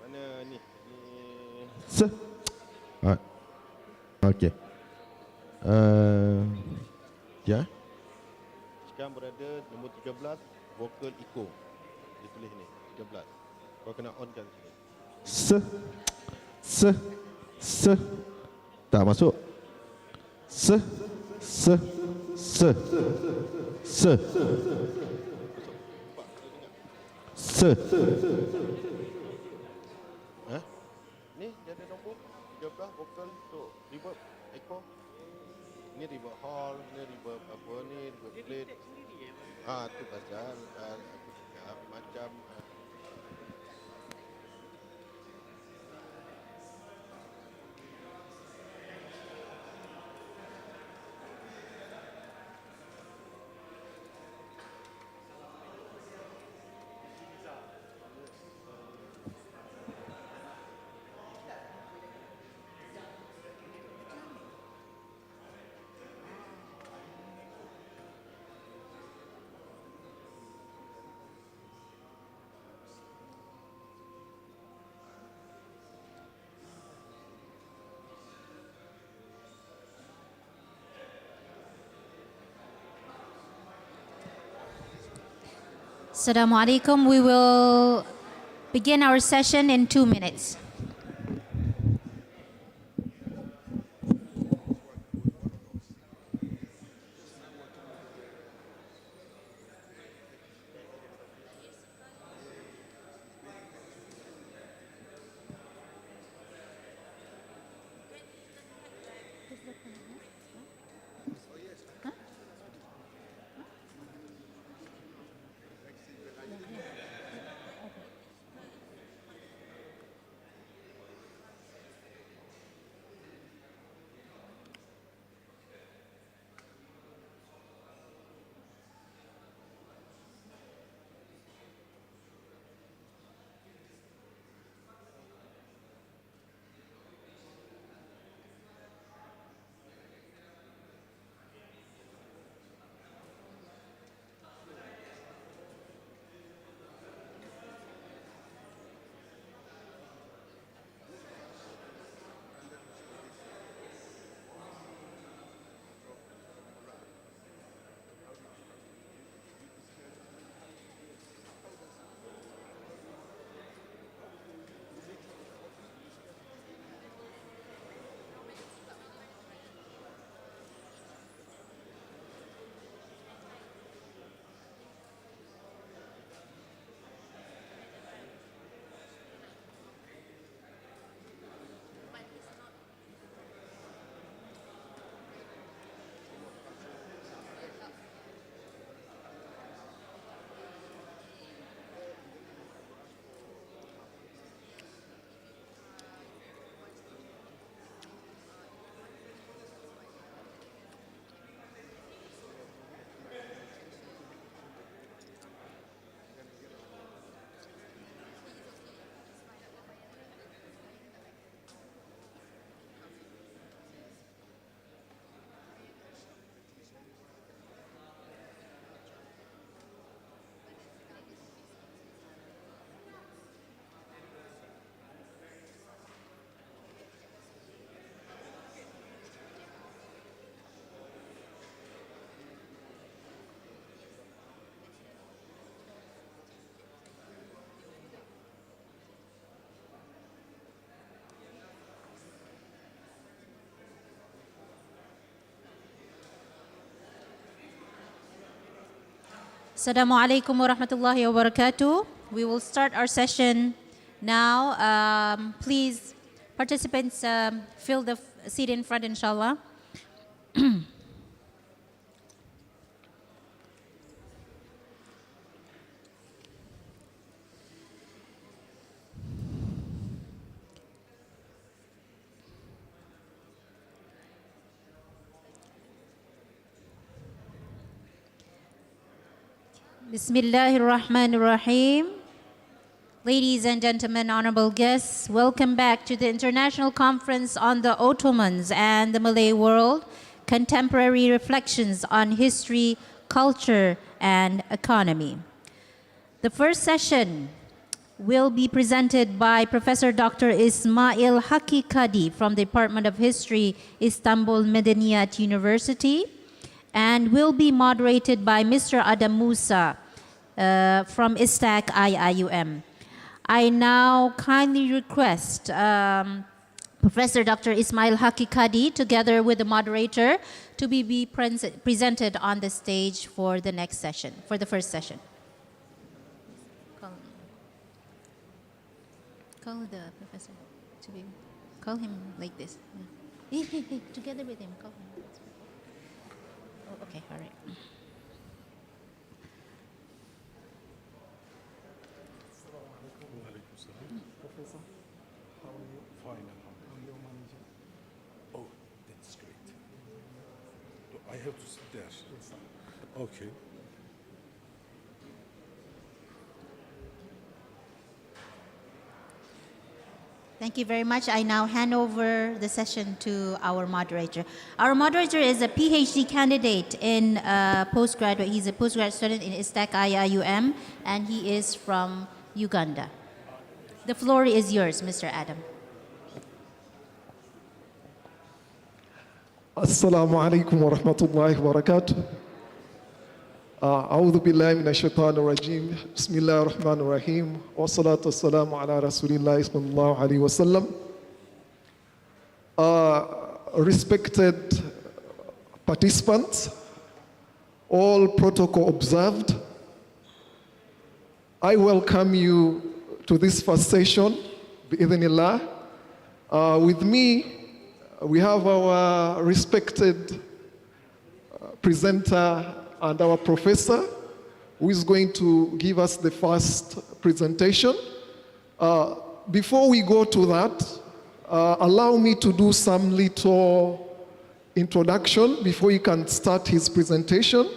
Mana ni? Okey. Ya. Sekarang berada nombor 13 vocal echo. Dia tulis ni 13. Kau kena on kan sini. Tak masuk. Ni dia ada nombor 13 vocal untuk reverb echo. Ni reverb hall, ni reverb apa ni, reverb plate. Tu pasal aku cakap macam Assalamu alaikum. We will begin our session in 2 minutes. Assalamu alaikum wa rahmatullahi wa barakatuh. We will start our session now. Please, participants, fill the seat in front, inshallah. Bismillahirrahmanirrahim. Ladies and gentlemen, honorable guests, welcome back to the International Conference on the Ottomans and the Malay World, Contemporary Reflections on History, Culture, and Economy. The first session will be presented by Professor Dr. Ismail Hakki Kadı from the Department of History, Istanbul Medeniyet University, and will be moderated by Mr. Adam Musa from ISTAC-IIUM. I now kindly request Professor Dr. Ismail Hakki Kadı, together with the moderator, to be presented on the stage for the next session, for the first session. Call the professor to be, call him like this. Yeah. Hey, together with him, call him. Oh, okay, all right. Professor, how are you? Fine, how are you managing? Oh, that's great. I have to sit there. Yes, sir. Okay. Thank you very much. I now hand over the session to our moderator. Our moderator is a PhD candidate in postgraduate. He's a postgraduate student in ISTAC-IIUM, and he is from Uganda. The floor is yours, Mr. Adam. Assalamu alaikum wa rahmatullahi wa barakatuh. أعوذ بالله من الشيطان الرجيم بسم الله الرحمن الرحيم والصلاة والسلام على رسول الله صلى الله عليه وسلم. Respected participants, all protocol observed, I welcome you to this first session, bi'idhnillah. With me, we have our respected presenter and our professor, who is going to give us the first presentation. Before we go to that, allow me to do some little introduction before he can start his presentation.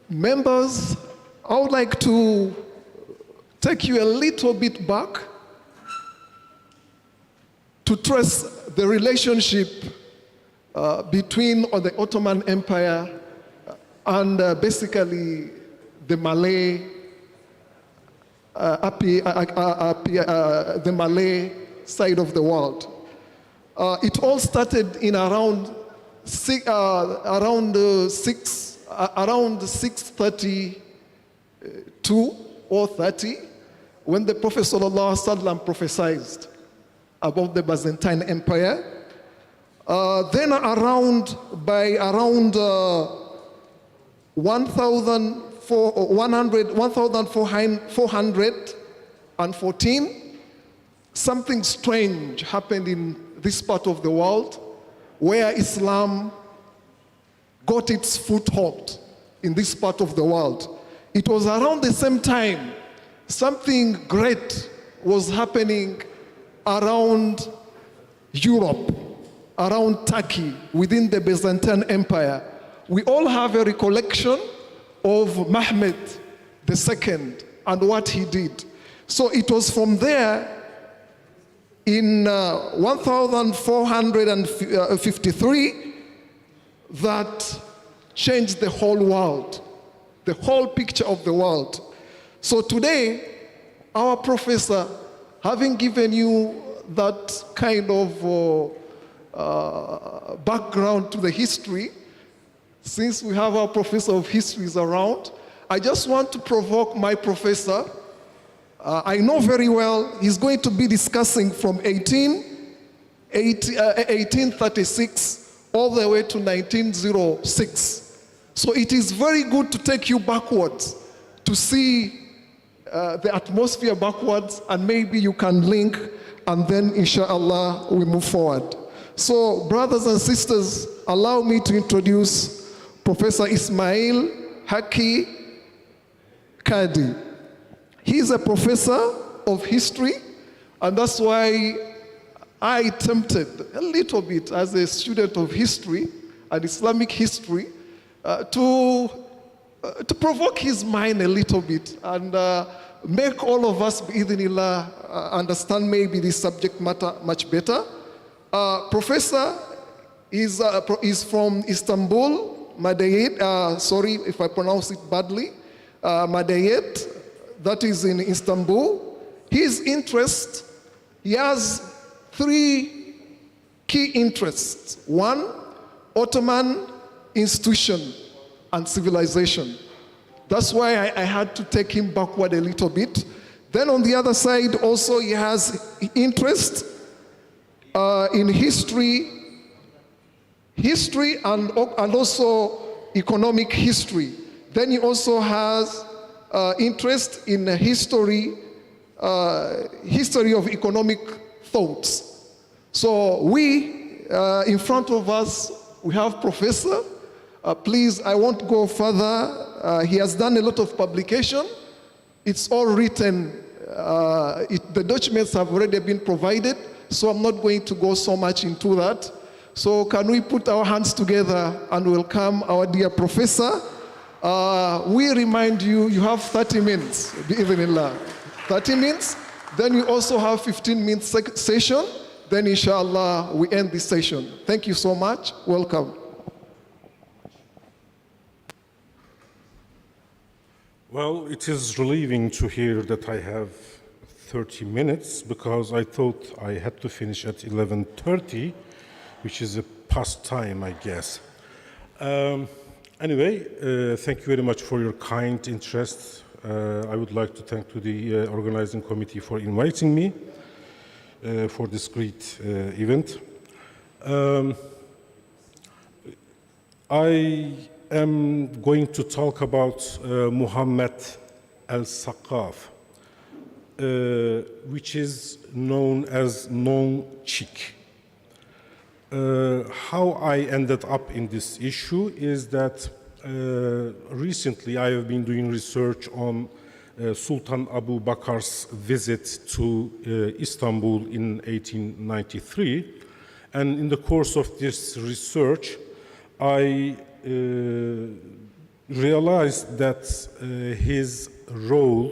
Members, I would like to take you a little bit back to trace the relationship between the Ottoman Empire and basically the Malay, the Malay side of the world. It all started in around 632 or 30, when the Prophet ﷺ prophesied about the Byzantine Empire. Then by around 1414, something strange happened in this part of the world where Islam got its foothold in this part of the world. It was around the same time something great was happening around Europe, around Turkey, within the Byzantine Empire. We all have a recollection of Mehmet II and what he did. So it was from there in 1453 that changed the whole world, the whole picture of the world. So today, our professor, having given you that kind of background to the history, since we have our professor of histories around, I just want to provoke my professor. I know very well he's going to be discussing from 1836 all the way to 1906. So it is very good to take you backwards to see the atmosphere backwards, and maybe you can link, and then inshallah we move forward. So brothers and sisters, allow me to introduce Professor Ismail Hakki Kadı. He is a professor of history, and that's why I attempted a little bit as a student of history and Islamic history to provoke his mind a little bit and make all of us, bi'idhnillah, understand maybe this subject matter much better. Professor is from Istanbul, Medeniyet, sorry if I pronounce it badly, Medeniyet, that is in Istanbul. His interest, he has 3 key interests. 1, Ottoman institution and civilization. That's why I had to take him backward a little bit. Then on the other side also he has interest in history and also economic history. Then he also has interest in history of economic thoughts. So we, in front of us, we have Professor. Please, I won't go further. He has done a lot of publication. It's all written. The documents have already been provided, so I'm not going to go so much into that. So can we put our hands together and welcome our dear Professor? We remind you, you have 30 minutes, bi'idhnillah. 30 minutes, then you also have 15-minute session, then inshallah we end this session. Thank you so much, welcome. Well, it is relieving to hear that I have 30 minutes because I thought I had to finish at 11:30, which is a past time, I guess. Anyway, thank you very much for your kind interest. I would like to thank to the organizing committee for inviting me for this great event. I am going to talk about Muḥammad As-Saqqāf, which is known as Nong Chik. How I ended up in this issue is that recently I have been doing research on Sultan Abu Bakar's visit to Istanbul in 1893, and in the course of this research I realized that his role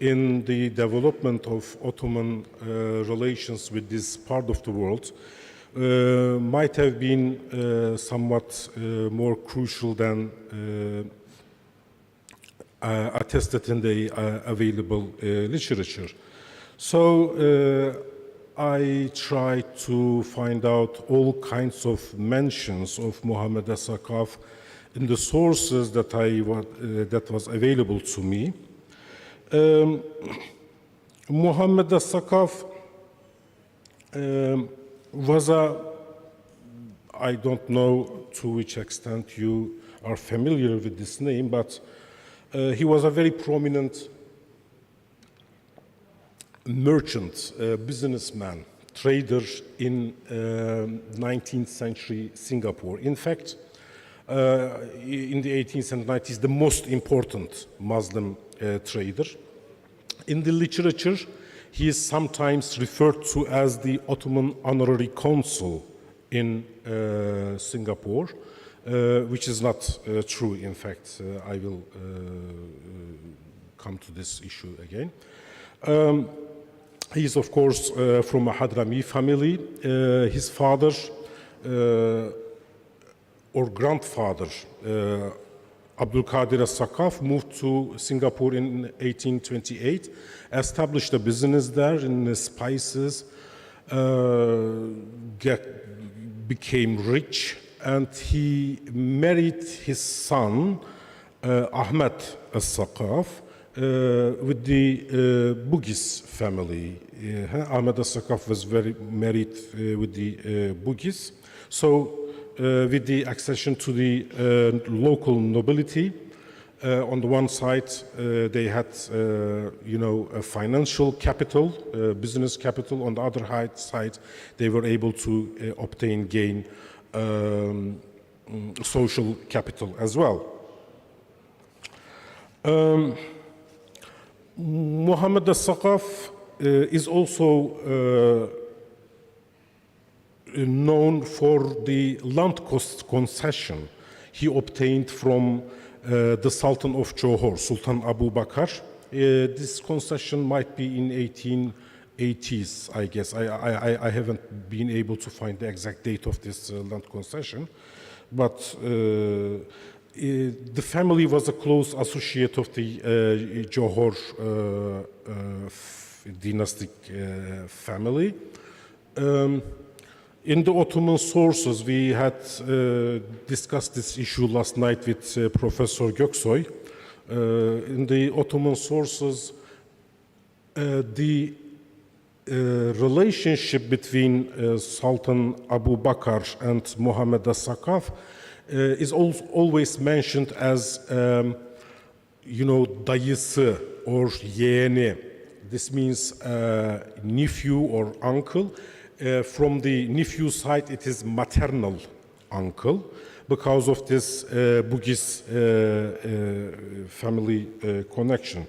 in the development of Ottoman relations with this part of the world might have been somewhat more crucial than attested in the available literature. So I tried to find out all kinds of mentions of Muḥammad As-Saqqāf in the sources that that was available to me. Muḥammad As-Saqqāf was I don't know to which extent you are familiar with this name, but he was a very prominent merchant, businessman, trader in 19th century Singapore. In fact, in the 18th and 90s, the most important Muslim trader. In the literature, he is sometimes referred to as the Ottoman honorary consul in Singapore, which is not true. In fact, I will come to this issue again. He is, of course, from a Hadrami family. His father or grandfather, Abdul Qadir As-Saqqāf, moved to Singapore in 1828, established a business there in spices, became rich, and he married his son, Aḥmad As-Saqqāf, with the Bugis family. Aḥmad As-Saqqāf was married with the Bugis. So with the accession to the local nobility, on the one side they had a financial capital, business capital. On the other side they were able to gain social capital as well. Muḥammad As-Saqqāf is also known for the land cost concession. he obtained from the Sultan of Johor, Sultan Abu Bakr. This concession might be in 1880s, I guess. I haven't been able to find the exact date of this land concession, but the family was a close associate of the Johor dynastic family. In the Ottoman sources, we had discussed this issue last night with Professor Göksoy. In the Ottoman sources, the relationship between Sultan Abu Bakr and Muḥammad As-Saqqāf is always mentioned as, dayısı or yeğeni. This means nephew or uncle. From the nephew side, it is maternal uncle because of this Bugis family connection.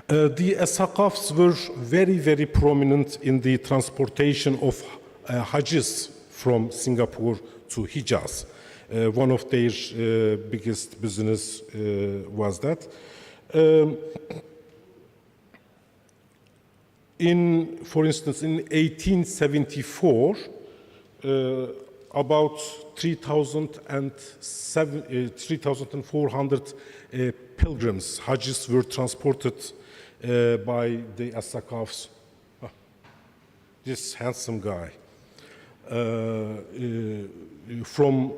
The As-Saqqāfs were very, very prominent in the transportation of Hajis from Singapore to Hijaz. One of their biggest business was that. For instance, in 1874, about 3,400 pilgrims, Hajis, were transported by the As-Saqqāfs. This handsome guy from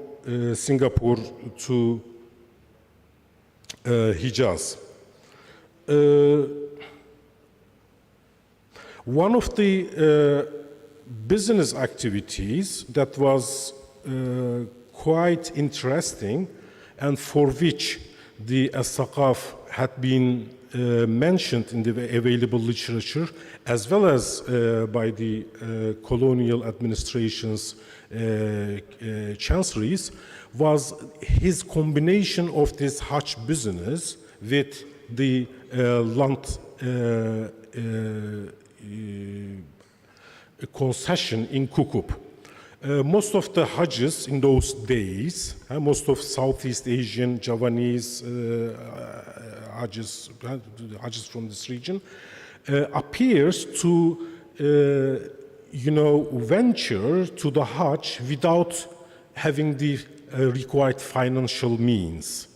Singapore to Hijaz. One of the business activities that was quite interesting and for which the As-Saqqāf had been mentioned in the available literature as well as by the colonial administration's chancelleries was his combination of this Hajj business with the land concession in Kukup. Most of the Hajjis in those days, most of Southeast Asian, Javanese Hajjis from this region, appears to, venture to the Hajj without having the required financial means.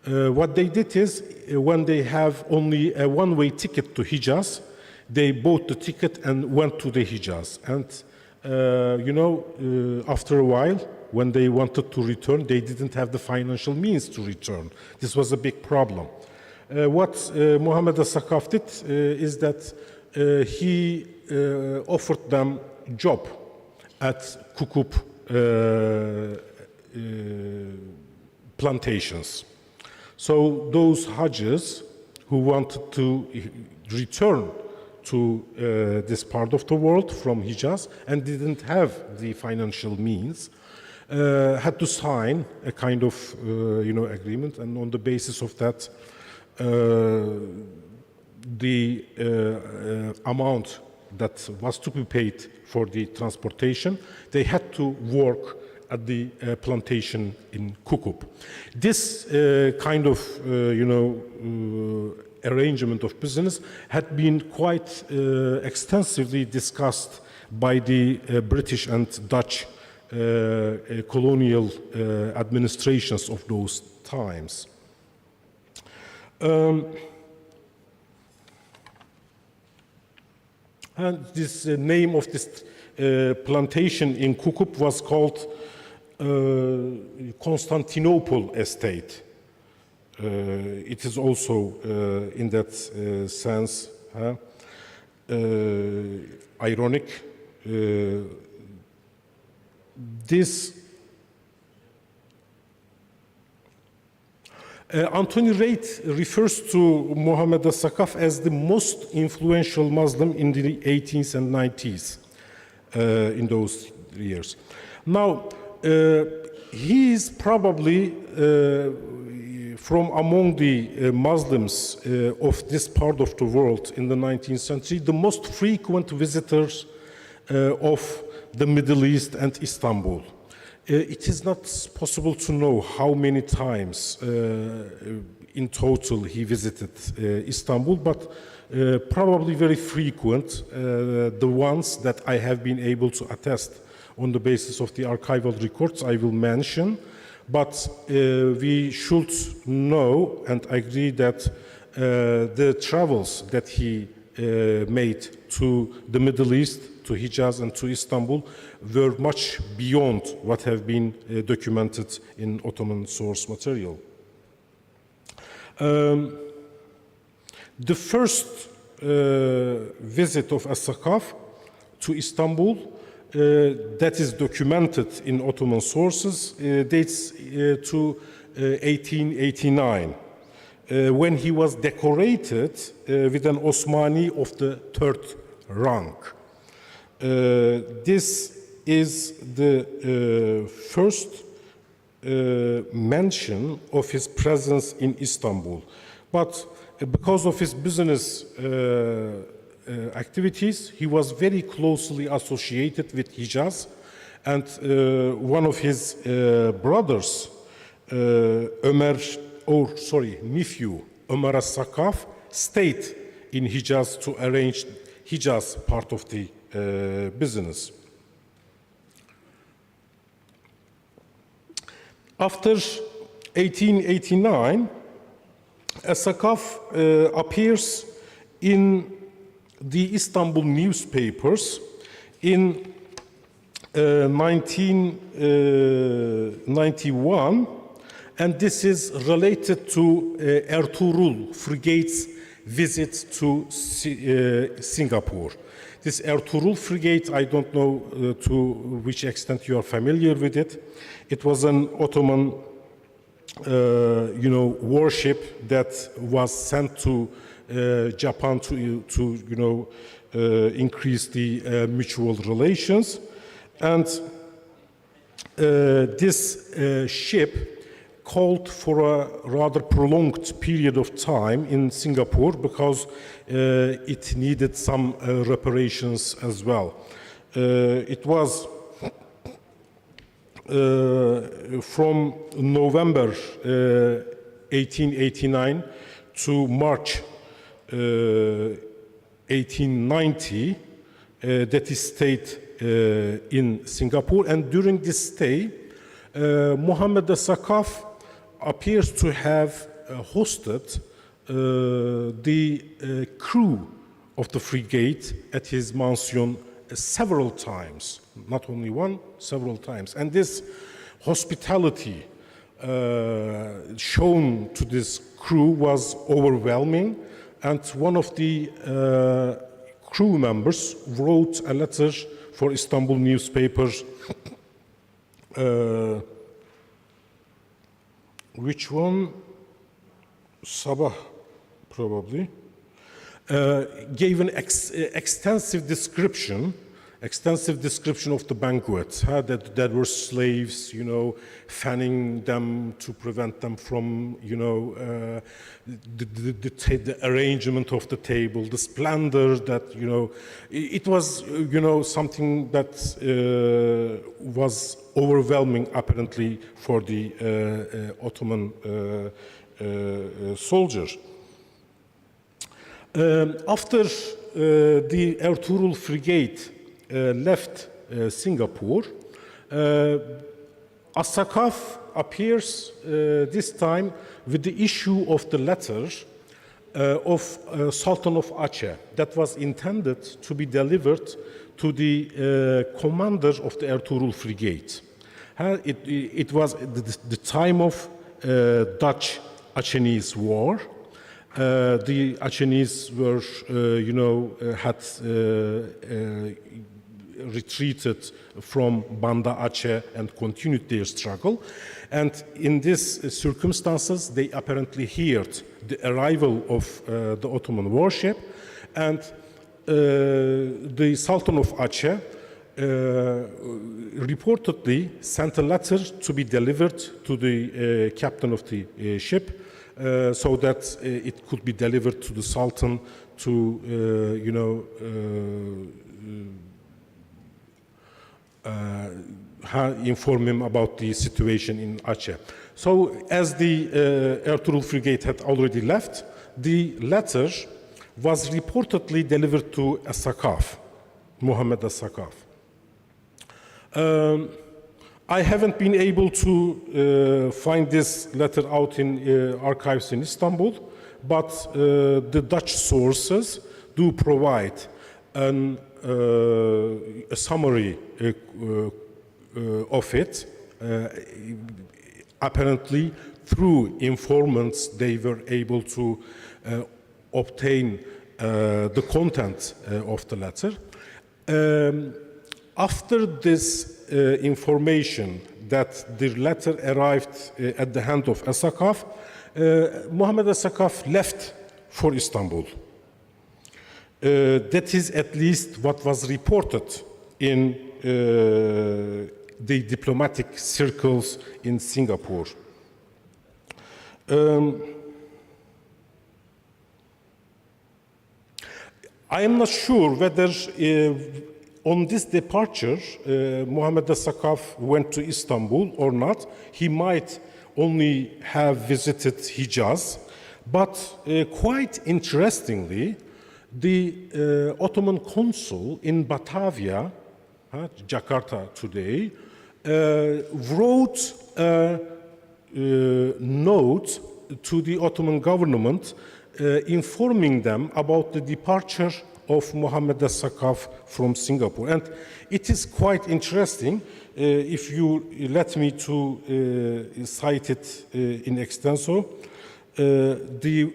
What they did is, when they have only a one-way ticket to Hijaz, they bought the ticket and went to the Hijaz. And, after a while, when they wanted to return, they didn't have the financial means to return. This was a big problem. What Muḥammad As-Saqqāf did is that he offered them a job at Kukup plantations. So those Hajjis who wanted to return to this part of the world from Hijaz and didn't have the financial means had to sign a kind of agreement, and on the basis of that the amount that was to be paid for the transportation, they had to work at the plantation in Kukup. This kind of arrangement of business had been quite extensively discussed by the British and Dutch colonial administrations of those times. And this name of this plantation in Kukup was called Constantinople Estate. It is also, in that sense, ironic. Anthony Reid refers to Muḥammad As-Saqqāf as the most influential Muslim in the 18th and 90s in those years. Now, he is probably from among the Muslims of this part of the world in the 19th century, the most frequent visitors of the Middle East and Istanbul. It is not possible to know how many times in total he visited Istanbul, but probably very frequent, the ones that I have been able to attest on the basis of the archival records I will mention. But we should know and agree that the travels that he made to the Middle East, to Hijaz and to Istanbul were much beyond what have been documented in Ottoman source material. The first visit of As-Saqqāf to Istanbul that is documented in Ottoman sources dates to 1889 when he was decorated with an Osmani of the third rank. This is the first mention of his presence in Istanbul. But because of his business activities, he was very closely associated with Hijaz, and one of his brothers, nephew, Ömer As-Saqqāf, stayed in Hijaz to arrange Hijaz part of the business. After 1889, As-Saqqāf appears in the Istanbul newspapers in 1991, and this is related to Ertuğrul Frigate's visit to Singapore. This Ertuğrul Frigate, I don't know to which extent you are familiar with it. It was an Ottoman warship that was sent to Japan to increase the mutual relations, and this ship called for a rather prolonged period of time in Singapore because it needed some reparations as well. It was from November 1889 to March 1890 that he stayed in Singapore, and during this stay Muḥammad As-Saqqāf appears to have hosted the crew of the frigate at his mansion several times, not only one, several times. And this hospitality shown to this crew was overwhelming, and one of the crew members wrote a letter for Istanbul newspapers. Which one? Sabah, probably. Gave an extensive description of the banquet. That there were slaves, fanning them to prevent them from, the arrangement of the table, the splendor that, it was, something that was overwhelming, apparently, for the Ottoman soldiers. After the Ertuğrul Frigate left Singapore, As-Saqqāf appears this time with the issue of the letter of Sultan of Aceh that was intended to be delivered to the commander of the Ertuğrul Frigate. It was the time of Dutch-Achenese War. The Achenese were, had retreated from Banda Aceh and continued their struggle. And in these circumstances, they apparently heard the arrival of the Ottoman warship, and the Sultan of Aceh reportedly sent a letter to be delivered to the captain of the ship, so that it could be delivered to the Sultan to, inform him about the situation in Aceh. So as the Ertuğrul Frigate had already left, the letter was reportedly delivered to As-Saqqāf, Muḥammad As-Saqqāf. I haven't been able to find this letter out in archives in Istanbul, but the Dutch sources do provide a summary of it. Apparently, through informants, they were able to obtain the content of the letter. After this information that the letter arrived at the hand of As-Saqqāf, Muḥammad As-Saqqāf left for Istanbul. That is at least what was reported in the diplomatic circles in Singapore. I am not sure whether on this departure Muḥammad As-Saqqāf went to Istanbul or not. He might only have visited Hijaz, but quite interestingly, the Ottoman consul in Batavia, Jakarta today, wrote a note to the Ottoman government informing them about the departure of Muḥammad As-Saqqāf from Singapore. And it is quite interesting, if you let me to cite it in extenso. The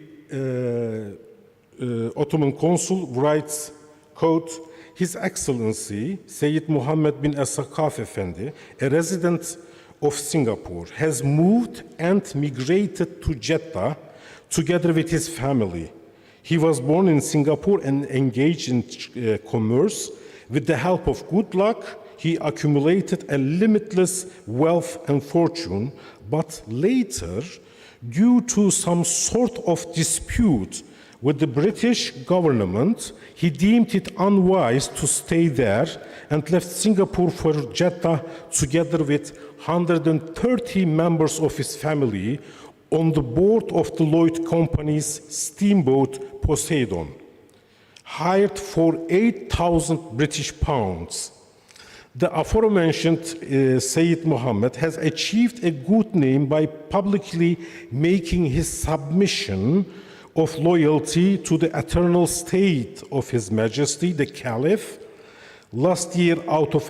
Ottoman consul writes, quote, His Excellency Sayyid Muhammad bin As-Saqqāf Effendi, a resident of Singapore, has moved and migrated to Jeddah together with his family. He was born in Singapore and engaged in commerce. With the help of good luck, he accumulated a limitless wealth and fortune, but later, due to some sort of dispute with the British government, he deemed it unwise to stay there and left Singapore for Jeddah together with 130 members of his family on the board of the Lloyd Company's steamboat Poseidon, hired for 8,000 British pounds. The aforementioned Sayyid Muhammad has achieved a good name by publicly making his submission of loyalty to the eternal state of His Majesty, the Caliph, last year out of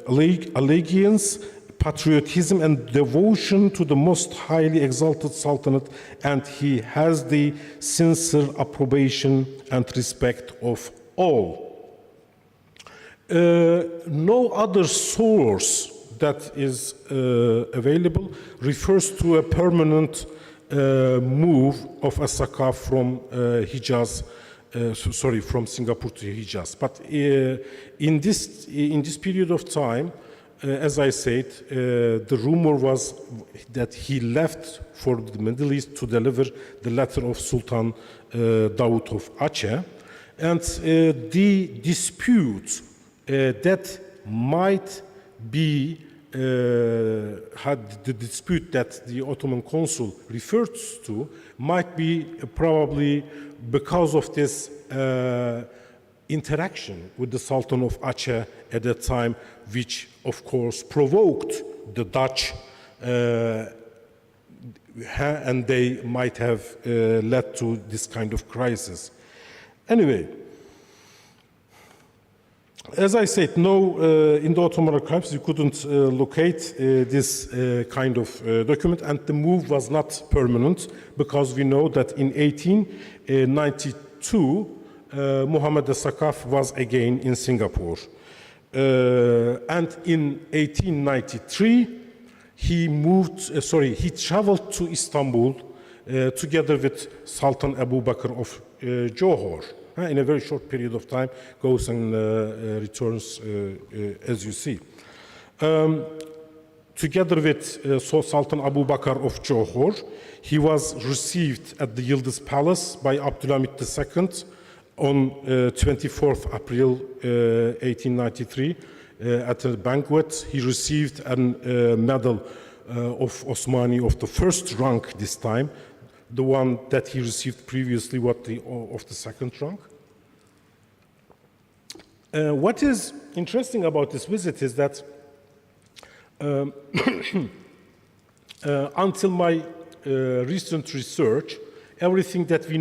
allegiance, patriotism, and devotion to the most highly exalted Sultanate, and he has the sincere approbation and respect of all. No other source that is available refers to a permanent move of As-Saqqāf from from Singapore to Hijaz. But in this period of time, as I said, the rumor was that he left for the Middle East to deliver the letter of Sultan Dawood of Aceh, and the dispute that might be the dispute that the Ottoman consul refers to might be probably because of this interaction with the Sultan of Aceh at that time, which of course provoked the Dutch, and they might have led to this kind of crisis. Anyway, as I said, no, in the Ottoman archives you couldn't locate this kind of document, and the move was not permanent, because we know that in 1892 Muḥammad As-Saqqāf was again in Singapore. And in 1893 he traveled to Istanbul together with Sultan Abu Bakr of Johor. In a very short period of time, goes and returns, as you see. Together with Sultan Abu Bakr of Johor, he was received at the Yıldız Palace by Abdülhamit II on 24th April 1893, at a banquet. He received a medal of Osmani of the first rank this time, the one that he received previously of the second rank. What is interesting about this visit is that until my recent research, everything that we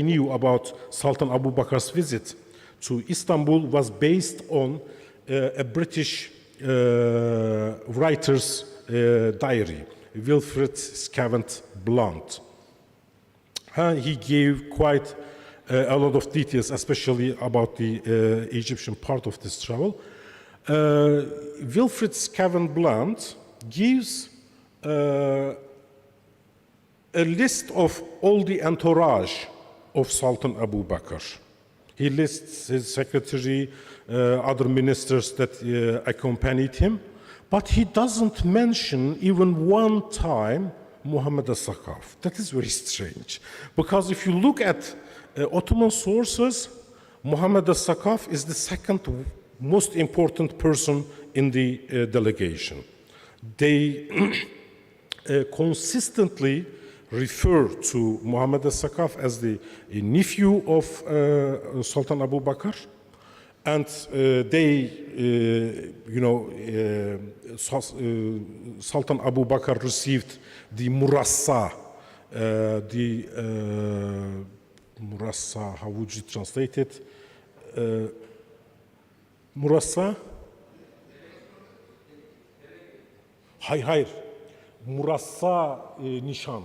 knew about Sultan Abu Bakr's visit to Istanbul was based on a British writer's diary, Wilfred Scavent Blunt. He gave quite a lot of details, especially about the Egyptian part of this travel. Wilfred Scavent Blunt gives a list of all the entourage of Sultan Abu Bakr. He lists his secretary, other ministers that accompanied him, but he doesn't mention even one time Muhammad As-Saqqāf. That is very strange, because if you look at Ottoman sources, Muhammad As-Saqqāf is the second most important person in the delegation. They consistently refer to Muhammad As-Saqqāf as the nephew of Sultan Abu Bakr, and Sultan Abu Bakr received the Murassa, Murassa, how would you translate it? Murassa? Hayır. Murassa nişan.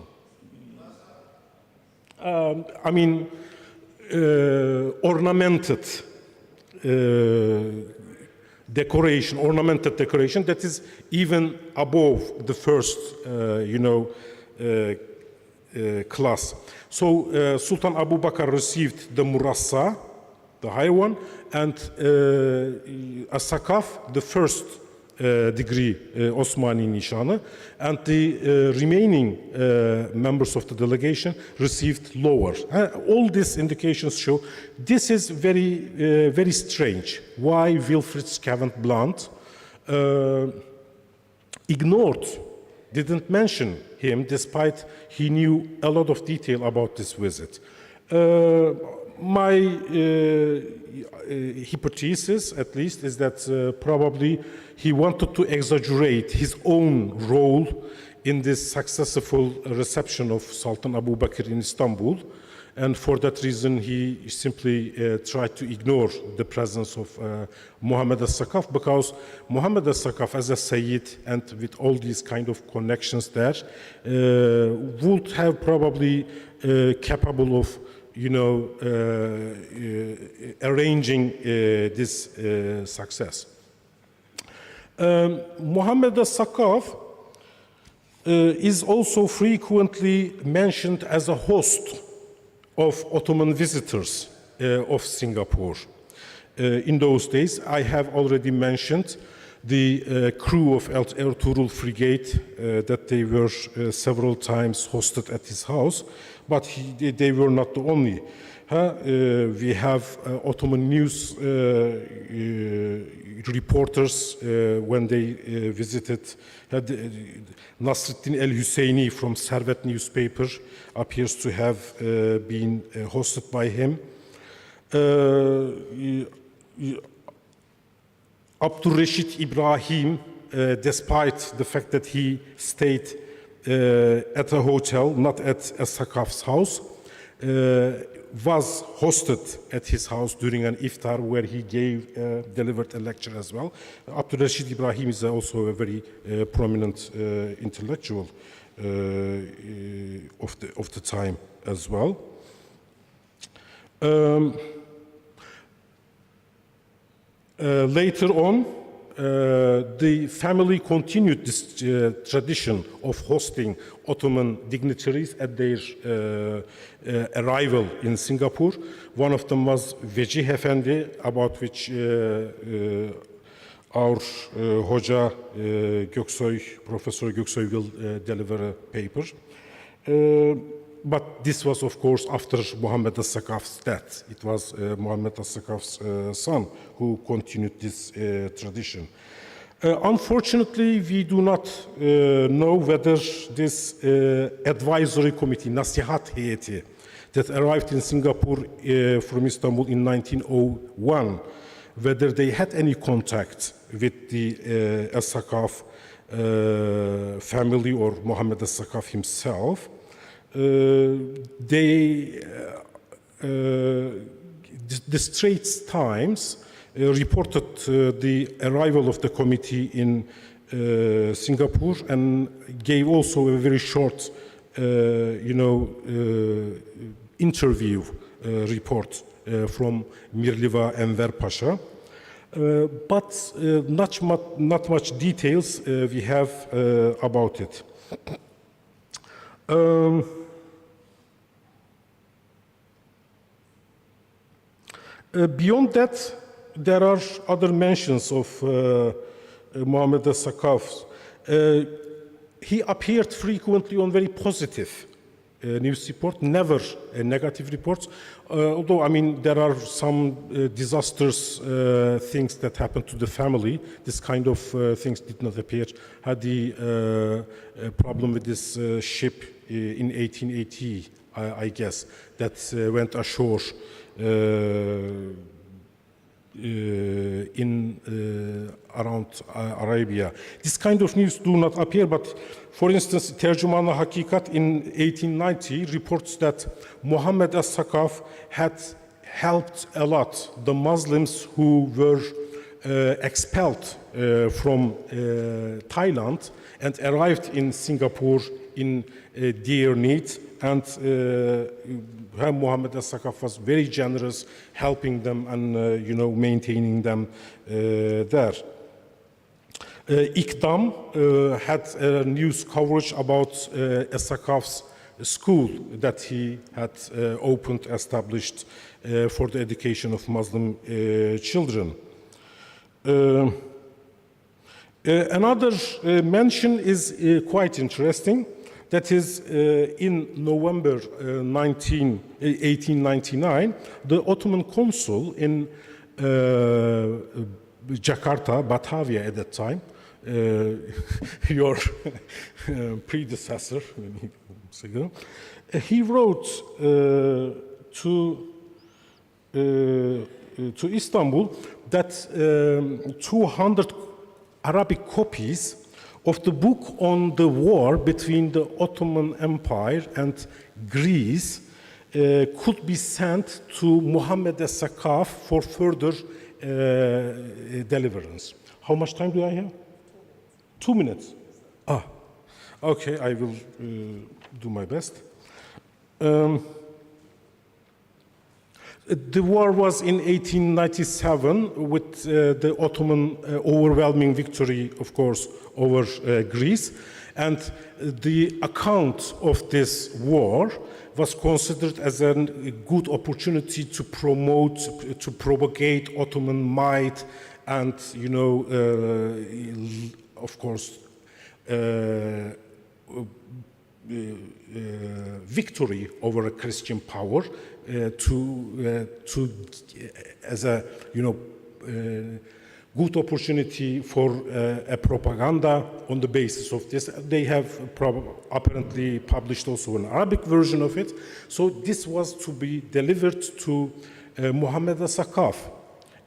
I mean, ornamented decoration, ornamented decoration that is even above the first, class. So Sultan Abu Bakr received the Murassa, the high one, and As-Saqqāf, the first degree Osmani Nişanı, and the remaining members of the delegation received lower. All these indications show this is very strange. Why Wilfred Scavent Blunt didn't mention him, despite he knew a lot of detail about this visit. My hypothesis, at least, is that probably he wanted to exaggerate his own role in this successful reception of Sultan Abu Bakr in Istanbul, and for that reason he simply tried to ignore the presence of Muhammad As-Saqqāf, because Muhammad As-Saqqāf as a Saiyid and with all these kind of connections there would have probably capable of arranging this success. Muhammad As-Saqqāf is also frequently mentioned as a host of Ottoman visitors of Singapore. In those days, I have already mentioned the crew of Ertuğrul Frigate that they were several times hosted at his house, but they were not the only. We have Ottoman news reporters when they visited. Nasreddin el-Hüseyni from Servet newspaper appears to have been hosted by him. Abdurrashid Ibrahim, despite the fact that he stayed at a hotel, not at As-Saqqāf's house, was hosted at his house during an iftar where he delivered a lecture as well. Abdurrashid Ibrahim is also a very prominent intellectual of the time as well. Later on, the family continued this tradition of hosting Ottoman dignitaries at their arrival in Singapore. One of them was Vecih Efendi, about which our Hoca Göksoy, Professor Göksoy will deliver a paper. but this was, of course, after Muhammad As-Saqqāf's death. It was Muhammad As-Saqqāf's son who continued this tradition. Unfortunately, we do not know whether this advisory committee, Nasihat Heyeti, that arrived in Singapore from Istanbul in 1901, whether they had any contact with the As-Saqqāf family or Muhammad As-Saqqāf himself. The Straits Times reported the arrival of the committee in Singapore and gave also a very short, interview report from Mirliva Enver Pasha. But not much details we have about it. Beyond that, there are other mentions of Muhammad As-Saqqāf. He appeared frequently on very positive news report, never negative reports. Although, I mean, there are some disastrous things that happened to the family. This kind of things did not appear. Had the problem with this ship in 1880, I guess, that went ashore in around Arabia. This kind of news do not appear, but for instance, Tercüman-ı Hakikat in 1890 reports that Muhammad As-Saqqāf had helped a lot the Muslims who were expelled from Thailand and arrived in Singapore in dire need, and Muhammad As-Saqqāf was very generous, helping them and maintaining them there. İKDAM had news coverage about As-Saqqāf's school that he had established for the education of Muslim children. Another mention is quite interesting. That is, in November 1899, the Ottoman consul in Jakarta, Batavia at that time, your predecessor, he wrote to Istanbul that 200 Arabic copies of the book on the war between the Ottoman Empire and Greece could be sent to Muhammad As-Saqqāf for further deliverance. How much time do I have? 2 minutes. Okay, I will do my best. The war was in 1897 with the Ottoman overwhelming victory, of course, over Greece. And the account of this war was considered as a good opportunity to propagate Ottoman might and, of course, victory over a Christian power as a good opportunity for a propaganda on the basis of this. They have apparently published also an Arabic version of it. So this was to be delivered to Muhammad As-Saqqāf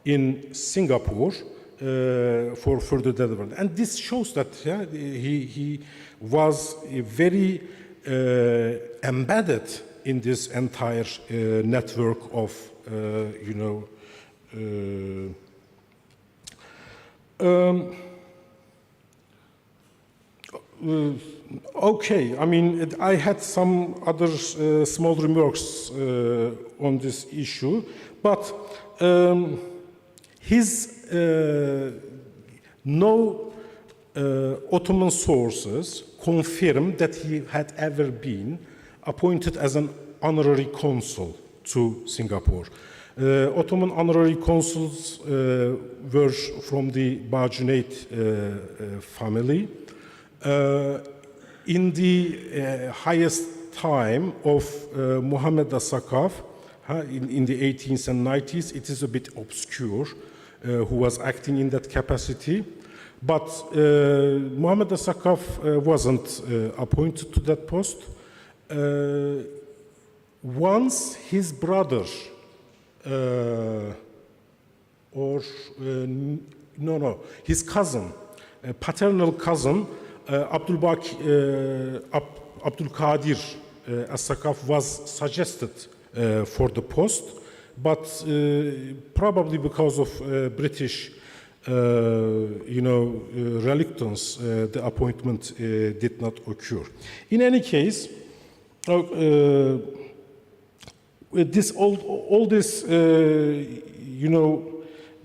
in Singapore for further development. And this shows that he was very embedded in this entire network of, okay, I mean, I had some other small remarks on this issue, but no Ottoman sources confirm that he had ever been appointed as an honorary consul to Singapore. Ottoman honorary consuls were from the Bajunate family. In the highest time of Muḥammad As-Saqqāf in the 18th and 90s. It is a bit obscure who was acting in that capacity. But Muḥammad As-Saqqāf wasn't appointed to that post. Once his brother, his cousin, paternal cousin, Abdul Qadir As-Saqqāf was suggested for the post, but probably because of British reluctance, the appointment did not occur. In any case, this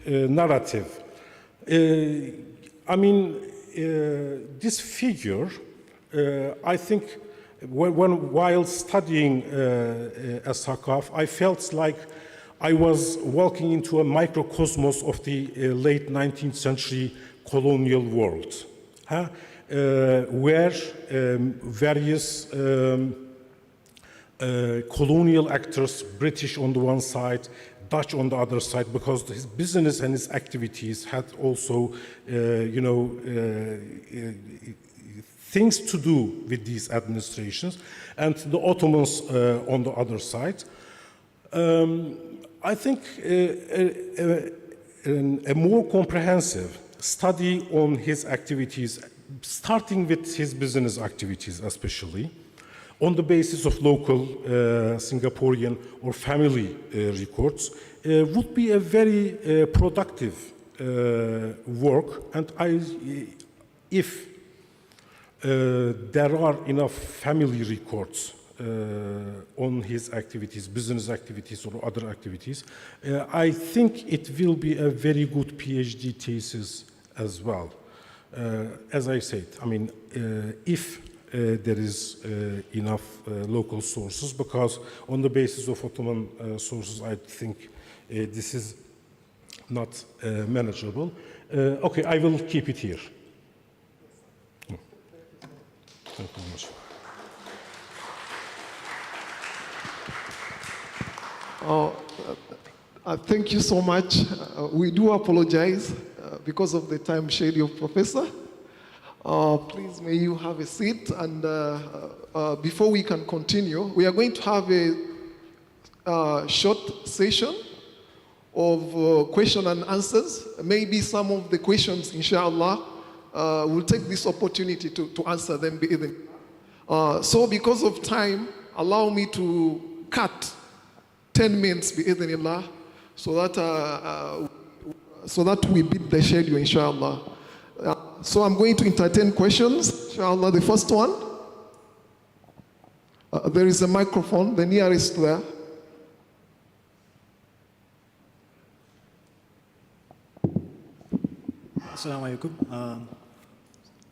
narrative. This figure, I think, while studying As-Saqqāf, I felt like I was walking into a microcosmos of the late 19th century colonial world, where various colonial actors, British on the one side, Dutch on the other side, because his business and his activities had also, things to do with these administrations, and the Ottomans on the other side. I think a more comprehensive study on his activities, starting with his business activities especially, on the basis of local Singaporean or family records, would be a very productive work. And if there are enough family records on his activities, business activities or other activities, I think it will be a very good PhD thesis as well. As I said, if there is enough local sources, because on the basis of Ottoman sources, I think this is not manageable. Okay, I will keep it here. Thank you very much. Thank you so much. We do apologize because of the time schedule, Professor. Please, may you have a seat. And before we can continue, we are going to have a short session of question and answers. Maybe some of the questions, inshallah, we'll take this opportunity to answer them. So because of time, allow me to cut 10 minutes, bi'idhnillah, so that we beat the schedule, inshallah. So I'm going to entertain questions, inshallah. The first one, there is a microphone, the nearest there. Assalamu alaikum.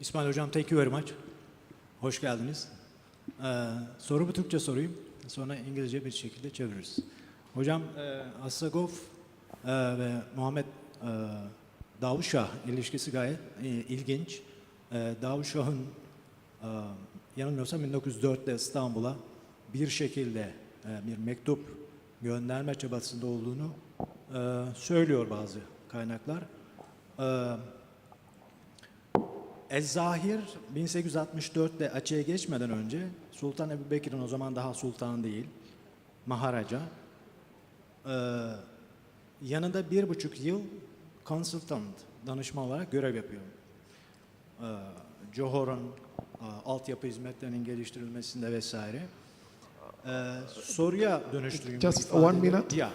İsmail hocam, thank you very much. Hoş geldiniz. Sorumu Türkçe sorayım. Sonra İngilizce bir şekilde çeviririz. Hocam, As-Saqqāf ve Muhammed Davuşşah ilişkisi gayet ilginç. Davuşşah'ın yanılmıyorsam 1904'te İstanbul'a bir şekilde bir mektup gönderme çabasında olduğunu söylüyor bazı kaynaklar. Ez-Zahir 1864'te açığa geçmeden önce Sultan Ebu Bekir'in, o zaman daha sultan değil, Maharaja, yanında 1,5 yıl consultant, danışma olarak görev yapıyor. Johor'un altyapı hizmetlerinin geliştirilmesinde vesaire. Soruya dönüştüreyim. Just 1 minute. Yeah.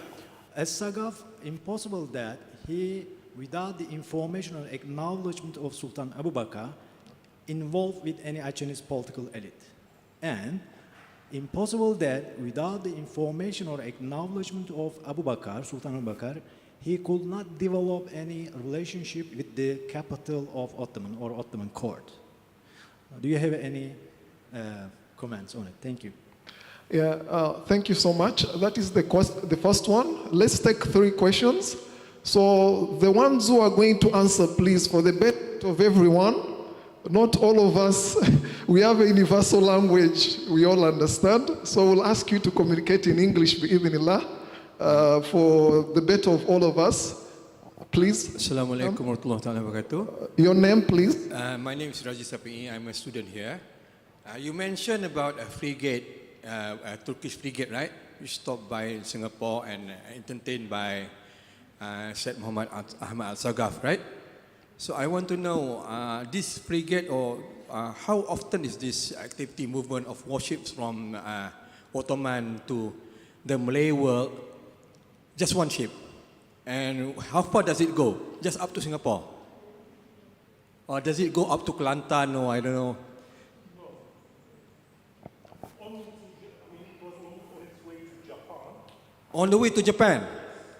As-Saqqāf, impossible that he, without the information or acknowledgement of Sultan Abu Bakr, involved with any Chinese political elite. And impossible that without the information or acknowledgement of Abu Bakr, Sultan Abu Bakr, he could not develop any relationship with the capital of Ottoman or Ottoman court. Do you have any comments on it? Thank you. Yeah, thank you so much. That is the first one. Let's take 3 questions. So the ones who are going to answer, please, for the benefit of everyone, not all of us we have a universal language we all understand, so we'll ask you to communicate in English, bi'idhnillah, for the better of all of us. Please. Assalamu alaikum warahmatullahi ta'ala wabarakatuh. Your name, please. My name is Raji Sapi. I'm a student here. You mentioned about a frigate, a Turkish frigate, right? You stopped by Singapore and entertained by Said Muhammad Ahmad Al-Saqqāf, right? So I want to know this frigate, or how often is this activity, movement of warships from Ottoman to the Malay world? Just one ship. And how far does it go? Just up to Singapore? Or does it go up to Kelantan, or I don't know? On the way to Japan?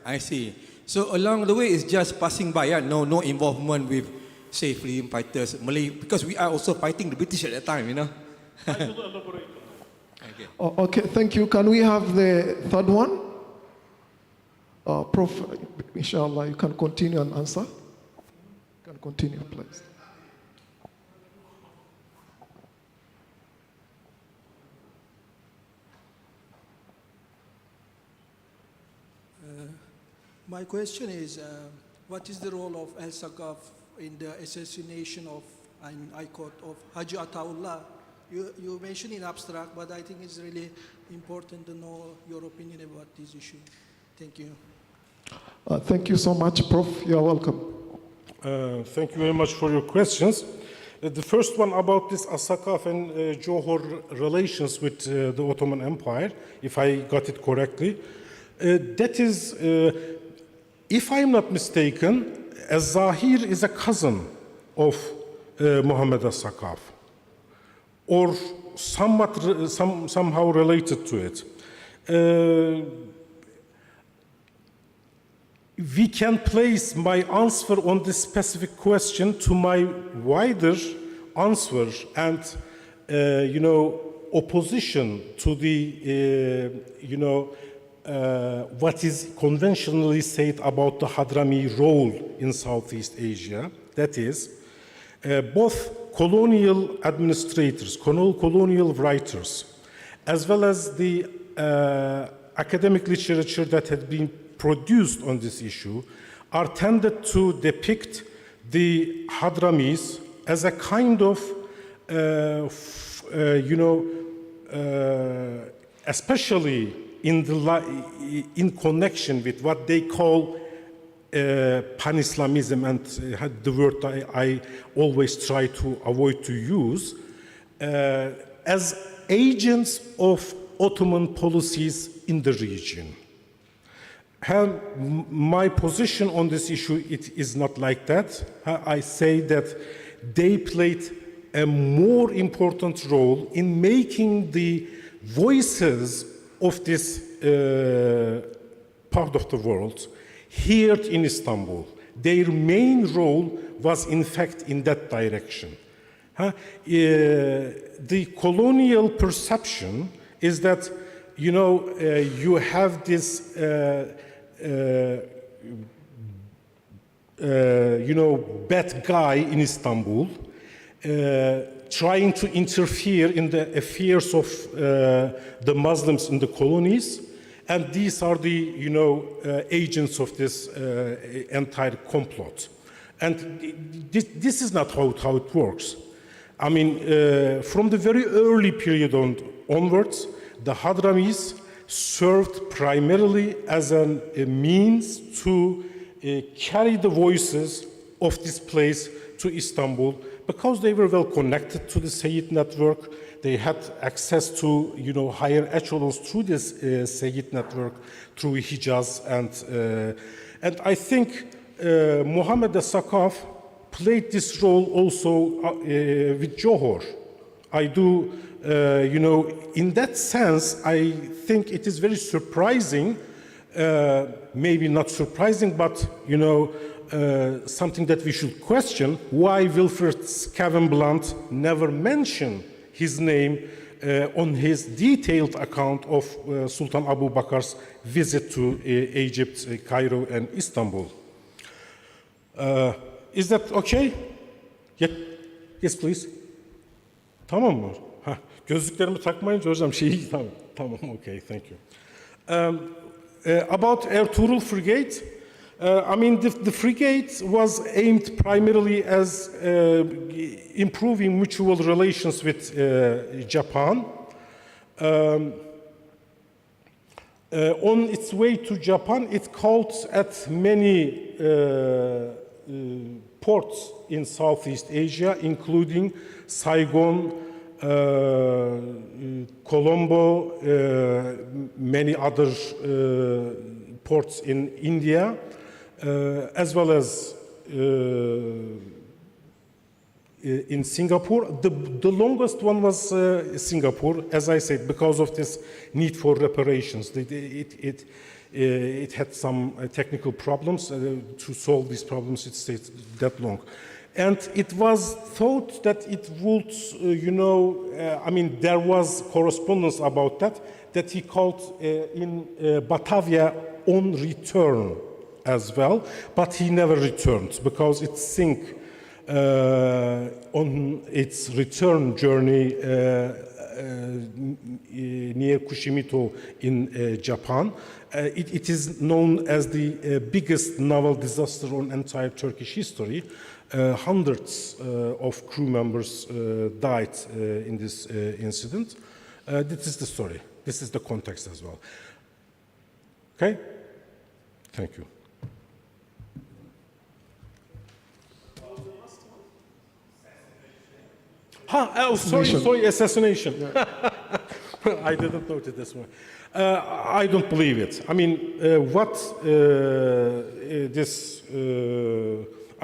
I see. So along the way, it's just passing by, yeah? No involvement with, say, freedom fighters, Malay, because we are also fighting the British at that time, you know? Okay. Okay, thank you. Can we have the third one? Prof, inshallah, you can continue and answer. You can continue, please. My question is, what is the role of Al-Saqqāf in the assassination of, and I quote, of Haji Ataullah? You mentioned in abstract, but I think it's really important to know your opinion about this issue. Thank you. Thank you so much, Prof. You are welcome. Thank you very much for your questions. The first one about this As-Saqqāf and Johor relations with the Ottoman Empire, if I got it correctly. That is, if I'm not mistaken, Az-Zahir is a cousin of Muhammad As-Saqqāf, or somehow related to it. We can place my answer on this specific question to my wider answer and, opposition to the, what is conventionally said about the Hadrami role in Southeast Asia. That is, both colonial administrators, colonial writers, as well as the academic literature that had been produced on this issue, are tended to depict the Hadramis as a kind of, especially in connection with what they call pan-Islamism, and the word I always try to avoid to use, as agents of Ottoman policies in the region. My position on this issue, it is not like that. I say that they played a more important role in making the voices of this part of the world heard in Istanbul. Their main role was, in fact, in that direction. The colonial perception is that, you have this bad guy in Istanbul trying to interfere in the affairs of the Muslims in the colonies, and these are the agents of this entire complot. And this is not how it works. I mean, from the very early period onwards, the Hadramis served primarily as a means to carry the voices of this place to Istanbul, because they were well connected to the Saiyid network. They had access to higher echelons through this Saiyid network, through Hijaz, and I think Muhammad As-Saqqāf played this role also with Johor. I do, in that sense, I think it is very surprising, maybe not surprising, but, something that we should question, why Wilfred Scavenblunt never mentioned his name on his detailed account of Sultan Abu Bakar's visit to Egypt, Cairo, and Istanbul. Is that okay? Yeah. Yes, please. Tamam mı? Heh, gözlüklerimi takmayınca hocam tamam, okay, thank you. About Ertuğrul Frigate, I mean, the frigate was aimed primarily as improving mutual relations with Japan. On its way to Japan, it called at many ports in Southeast Asia, including Saigon, Colombo, many other ports in India, as well as in Singapore. The longest one was Singapore, as I said, because of this need for reparations. It had some technical problems. To solve these problems, it stayed that long. And it was thought that it would, I mean, there was correspondence about that he called in Batavia on return as well, but he never returned because it sank on its return journey near Kushimoto in Japan. It is known as the biggest naval disaster on entire Turkish history. Hundreds of crew members died in this incident. This is the story. This is the context as well. Okay? Thank you. Sorry, assassination. Yeah. I didn't notice this one. I don't believe it. I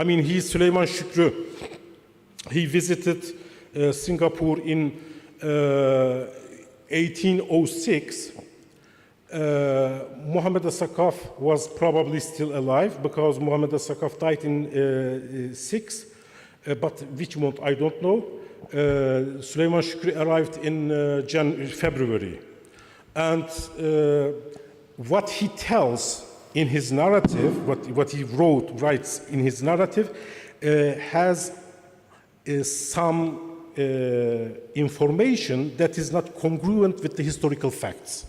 mean, he's Süleyman Şükrü. He visited Singapore in 1806. Muhammad As-Saqqāf was probably still alive because Muhammad As-Saqqāf died in 6, but which month I don't know. Süleyman Şükrü arrived in February. And what he tells in his narrative, what he writes in his narrative, has some information that is not congruent with the historical facts.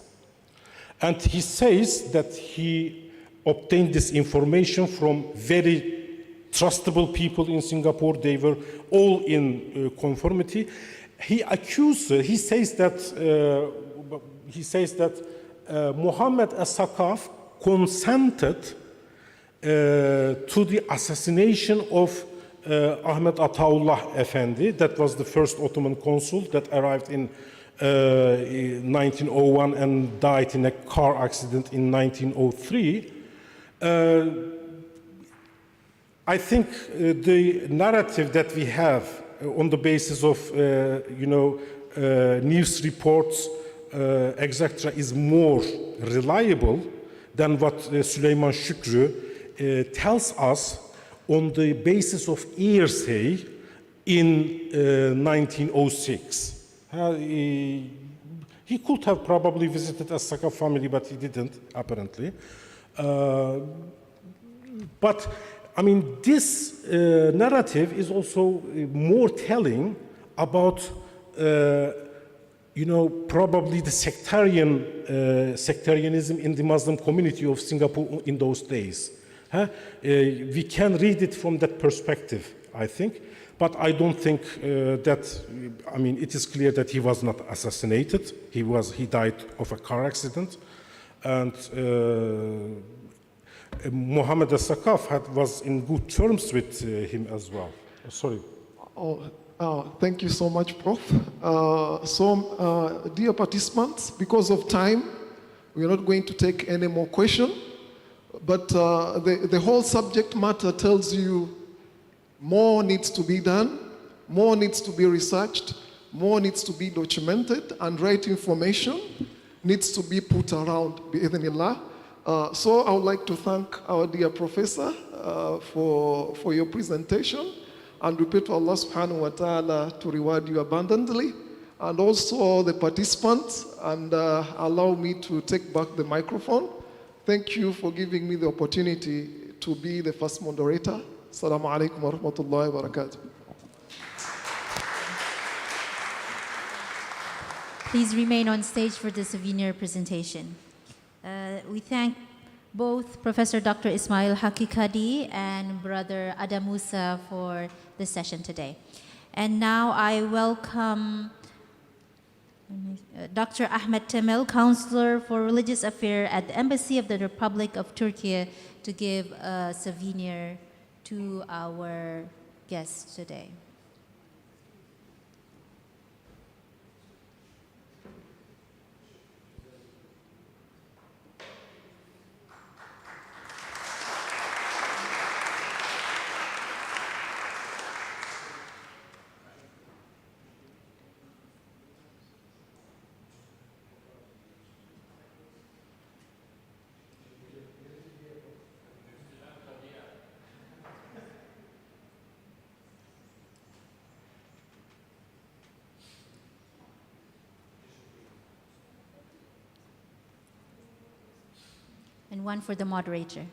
And he says that he obtained this information from very trustable people in Singapore. They were all in conformity. He says that Muhammad As-Saqqāf consented to the assassination of Ahmet Ataullah Efendi. That was the first Ottoman consul that arrived in 1901 and died in a car accident in 1903. I think the narrative that we have on the basis of news reports, etc., is more reliable than what Süleyman Şükrü tells us on the basis of hearsay in 1906. He could have probably visited As-Saqqāf family, but he didn't, apparently. But I mean, this narrative is also more telling about, probably the sectarianism in the Muslim community of Singapore in those days. We can read it from that perspective, I think. But I don't think it is clear that he was not assassinated. He died of a car accident. And Muhammad As-Saqqāf was in good terms with him as well. Sorry. Thank you so much, Prof. Dear participants, because of time, we are not going to take any more questions. But the whole subject matter tells you more needs to be done, more needs to be researched, more needs to be documented, and right information needs to be put around, bi-idhnillah. So I would like to thank our dear professor for your presentation, and we pray to Allah subhanahu wa ta'ala to reward you abundantly, and also the participants, and allow me to take back the microphone. Thank you for giving me the opportunity to be the first moderator. Assalamu alaikum wa rahmatullahi wa barakatuh. Please remain on stage for the souvenir presentation. We thank both Professor Dr. Ismail Hakki Kadı and Brother Adam Musa for the session today. And now I welcome Dr. Aḥmad Temel, Counselor for Religious Affairs at the Embassy of the Republic of Turkey, to give a souvenir to our guests today. And one for the moderator.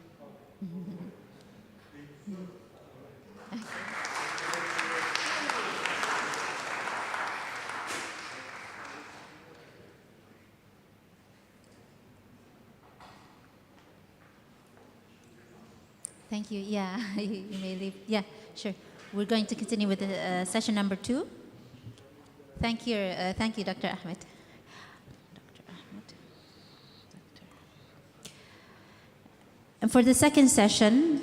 Thank you. Yeah, you may leave. Yeah, sure. We're going to continue with the, session number 2. Thank you, Dr. Aḥmad. And for the second session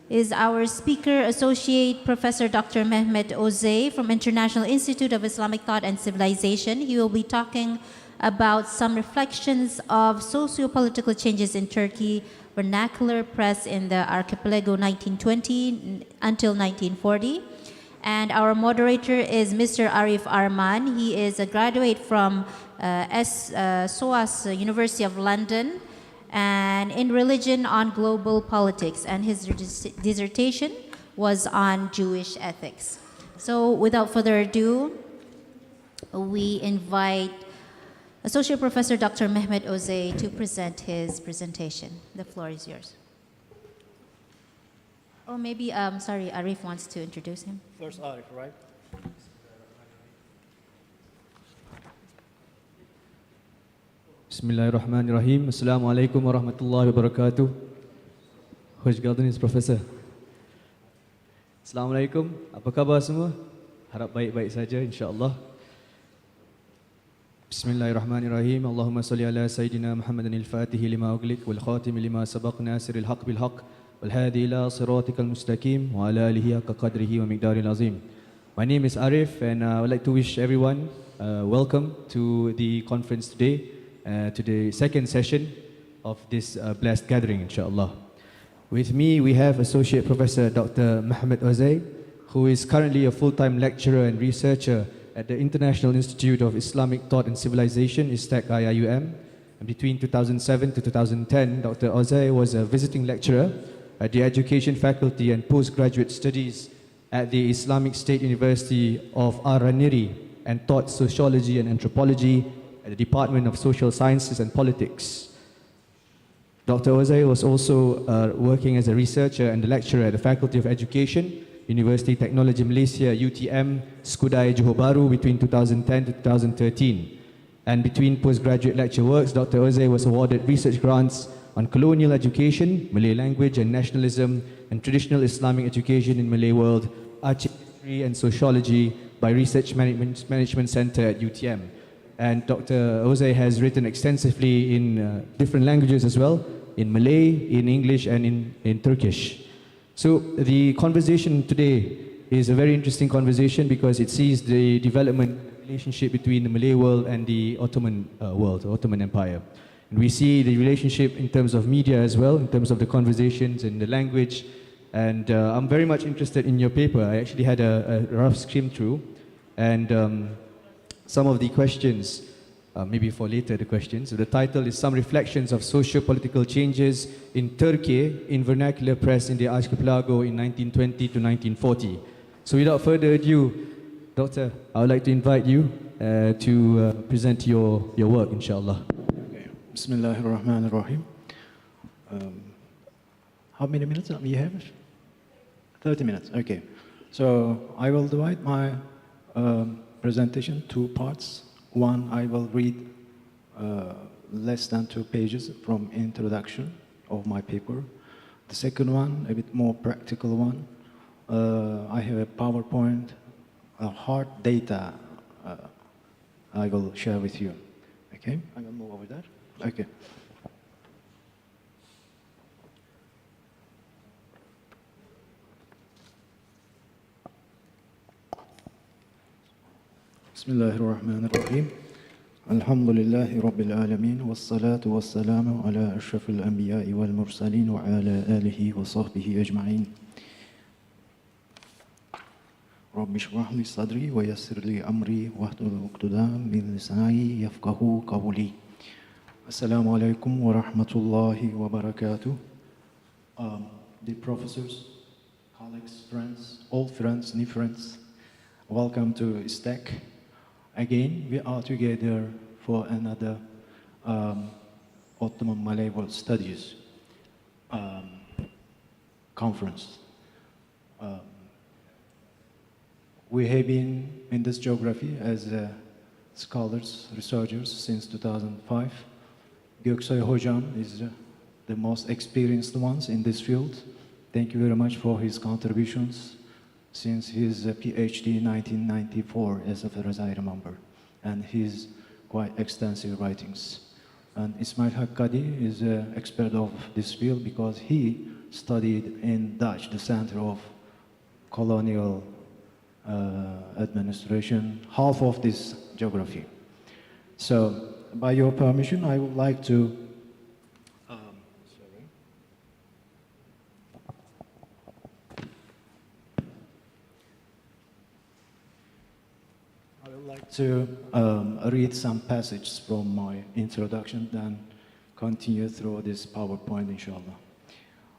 is our speaker, Associate Professor Dr. Mehmet Özay from International Institute of Islamic Thought and Civilization. He will be talking about some reflections of socio-political changes in Turkey, vernacular press in the Archipelago 1920 until 1940. And our moderator is Mr. Arif Arman. He is a graduate from SOAS University of London, and in religion on global politics, and his dissertation was on Jewish ethics. So without further ado, we invite Associate Professor Dr. Mehmet Özay to present his presentation. The floor is yours. Oh, maybe, sorry, Arif wants to introduce him. First Arif, right? Bismillahirrahmanirrahim. Assalamualaikum warahmatullahi wabarakatuh. Hoş geldiniz Profesor. Assalamualaikum. Apa khabar semua? Harap baik-baik saja insya-Allah. Bismillahirrahmanirrahim. Allahumma salli ala Sayyidina Muhammadin al-Fatihi lima ughliq wal khatimi lima sabaq nasiril haqq bil haqq wal hadi ila siratikal mustaqim wa ala alihi haqqa qadrihi wa miqdaril azim. My name is Arif, and I would like to wish everyone welcome to the conference today. To the second session of this blessed gathering, inshallah. With me, we have Associate Professor Dr. Muhammad Özay, who is currently a full-time lecturer and researcher at the International Institute of Islamic Thought and Civilization, ISTAC-IIUM. And between 2007 to 2010, Dr. Özay was a visiting lecturer at the Education Faculty and Postgraduate Studies at the Islamic State University of Ar-Raniri, and taught sociology and anthropology at the Department of Social Sciences and Politics. Dr. Özay was also working as a researcher and a lecturer at the Faculty of Education, University Technology Malaysia, UTM, Skudai, Johor Bahru between 2010 to 2013. And between postgraduate lecture works, Dr. Özay was awarded research grants on colonial education, Malay language and nationalism, and traditional Islamic education in Malay world, arch history and sociology by Research Management Center at UTM. And Dr. Özay has written extensively in different languages as well, in Malay, in English, and in Turkish. So the conversation today is a very interesting conversation because it sees the development relationship between the Malay world and the Ottoman world, the Ottoman Empire. And we see the relationship in terms of media as well, in terms of the conversations and the language. And I'm very much interested in your paper. I actually had a rough skim through, and some of the questions, maybe for later the questions. So the title is Some Reflections of Socio-Political Changes in Turkey in Vernacular Press in the Archipelago in 1920 to 1940. So without further ado, Doctor, I would like to invite you to present your work, inshallah. Okay. Bismillahirrahmanirrahim. How many minutes do we have? 30 minutes, okay. So I will divide my presentation two parts. One, I will read less than 2 pages from introduction of my paper. The second one, a bit more practical one. I have a PowerPoint, hard data I will share with you. Okay, I will move over there. Okay. Bismillahirrahmanirrahim. Alhamdulillahi Rabbil Alameen. Wassalatu wassalamu ala ashrafil anbiya'i wal mursalin wa ala alihi wa sahbihi ajma'in. Rabbi shrah li sadri wa yassir li amri wahlul 'uqdatam min lisani yafqahu qawli. Assalamu alaikum wa rahmatullahi wa barakatuh. Dear professors, colleagues, friends, old friends, new friends, welcome to ISTAC. Again, we are together for another Ottoman Malay World Studies conference. We have been in this geography as scholars, researchers since 2005. Özay Hocam is the most experienced ones in this field. Thank you very much for his contributions since his PhD in 1994, as far as I remember, and his quite extensive writings. And Ismail Hakki is an expert of this field because he studied in Dutch, the center of colonial administration, half of this geography. So, by your permission, I would like to read some passages from my introduction, then continue through this PowerPoint, inshallah.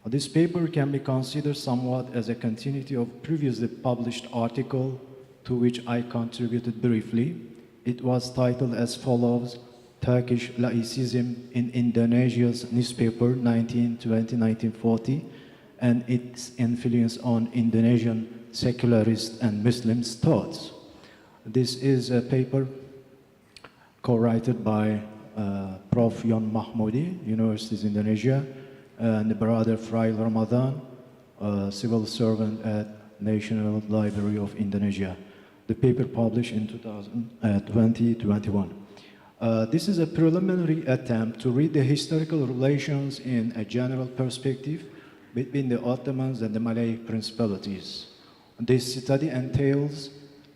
This paper can be considered somewhat as a continuity of previously published article to which I contributed briefly. It was titled as follows: Turkish Laicism in Indonesia's newspaper 1920-1940 and its influence on Indonesian secularists and Muslims' thoughts. This is a paper co-written by Prof. Yon Mahmudi, University of Indonesia, and the brother Frail Ramadan, civil servant at National Library of Indonesia. The paper published in 2021. This is a preliminary attempt to read the historical relations in a general perspective between the Ottomans and the Malay principalities. This study entails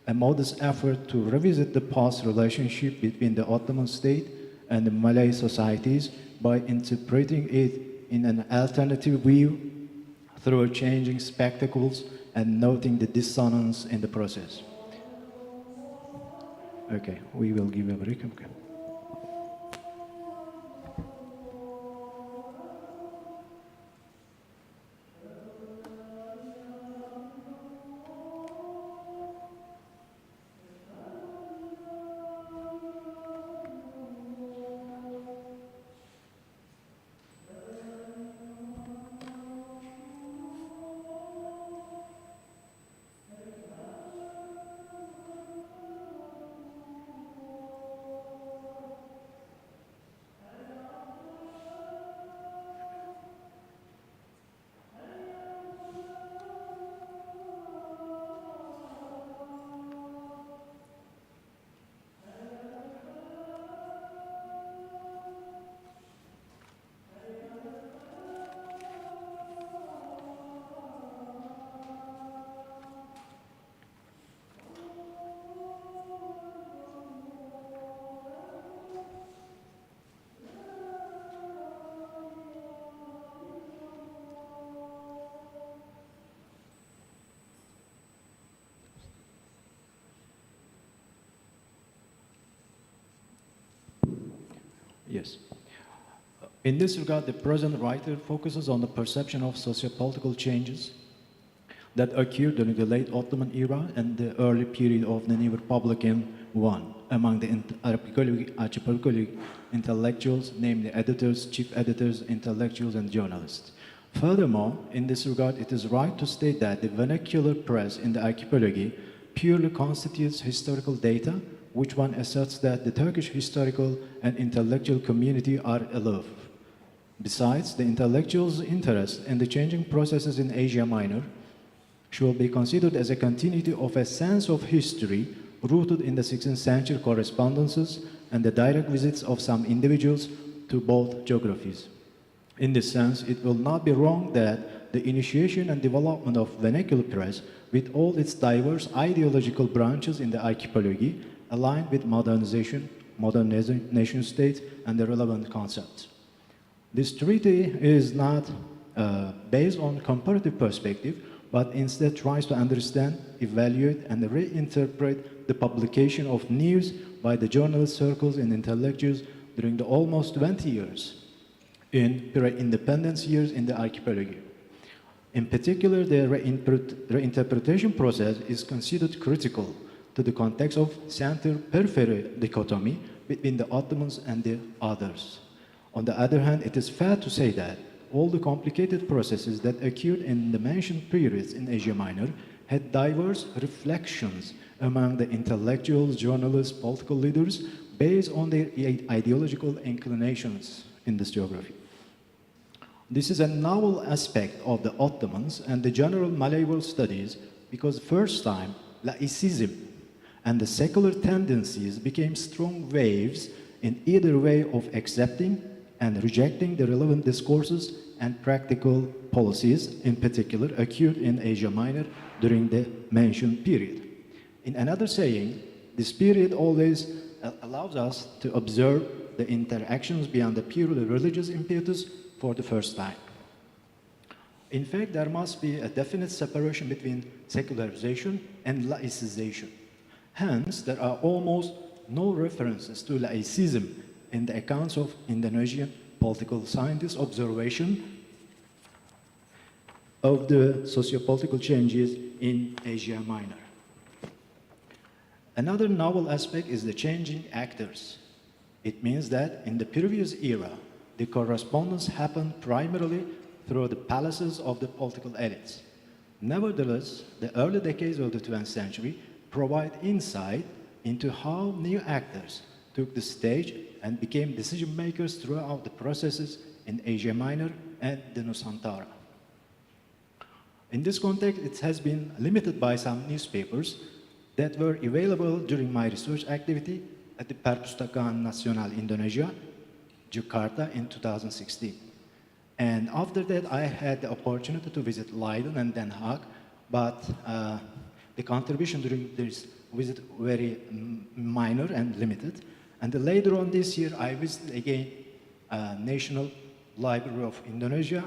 a modest effort to revisit the past relationship between the Ottoman state and the Malay societies by interpreting it in an alternative view through changing spectacles and noting the dissonance in the process. Okay, we will give a break. Okay. Yes. In this regard, the present writer focuses on the perception of socio-political changes that occurred during the late Ottoman era and the early period of the new Republican one among the Archipelago intellectuals, namely editors, chief editors, intellectuals, and journalists. Furthermore, in this regard, it is right to state that the vernacular press in the archipelago purely constitutes historical data which one asserts that the Turkish historical and intellectual community are aloof. Besides, the intellectuals' interest in the changing processes in Asia Minor should be considered as a continuity of a sense of history rooted in the 16th century correspondences and the direct visits of some individuals to both geographies. In this sense, it will not be wrong that the initiation and development of vernacular press, with all its diverse ideological branches in the archipelago, aligned with modernization, modern nation states, and the relevant concepts. This treaty is not based on comparative perspective, but instead tries to understand, evaluate, and reinterpret the publication of news by the journalist circles and intellectuals during the almost 20 years in pre-independence years in the archipelago. In particular, the reinterpretation process is considered critical to the context of center-periphery dichotomy between the Ottomans and the others. On the other hand, it is fair to say that all the complicated processes that occurred in the mentioned periods in Asia Minor had diverse reflections among the intellectuals, journalists, political leaders, based on their ideological inclinations in this geography. This is a novel aspect of the Ottomans and the general Malay world studies because first time, Laicism and the secular tendencies became strong waves in either way of accepting and rejecting the relevant discourses and practical policies, in particular, occurred in Asia Minor during the mentioned period. In another saying, this period always allows us to observe the interactions beyond the purely religious impetus for the first time. In fact, there must be a definite separation between secularization and laicization. Hence, there are almost no references to laicism in the accounts of Indonesian political scientists' observation of the socio-political changes in Asia Minor. Another novel aspect is the changing actors. It means that in the previous era, the correspondence happened primarily through the palaces of the political elites. Nevertheless, the early decades of the 20th century provide insight into how new actors took the stage and became decision makers throughout the processes in Asia Minor and the Nusantara. In this context, it has been limited by some newspapers that were available during my research activity at the Perpustakaan Nasional Indonesia, Jakarta in 2016. And after that, I had the opportunity to visit Leiden and Den Haag, but the contribution during this visit very minor and limited. And later on this year, I visited again National Library of Indonesia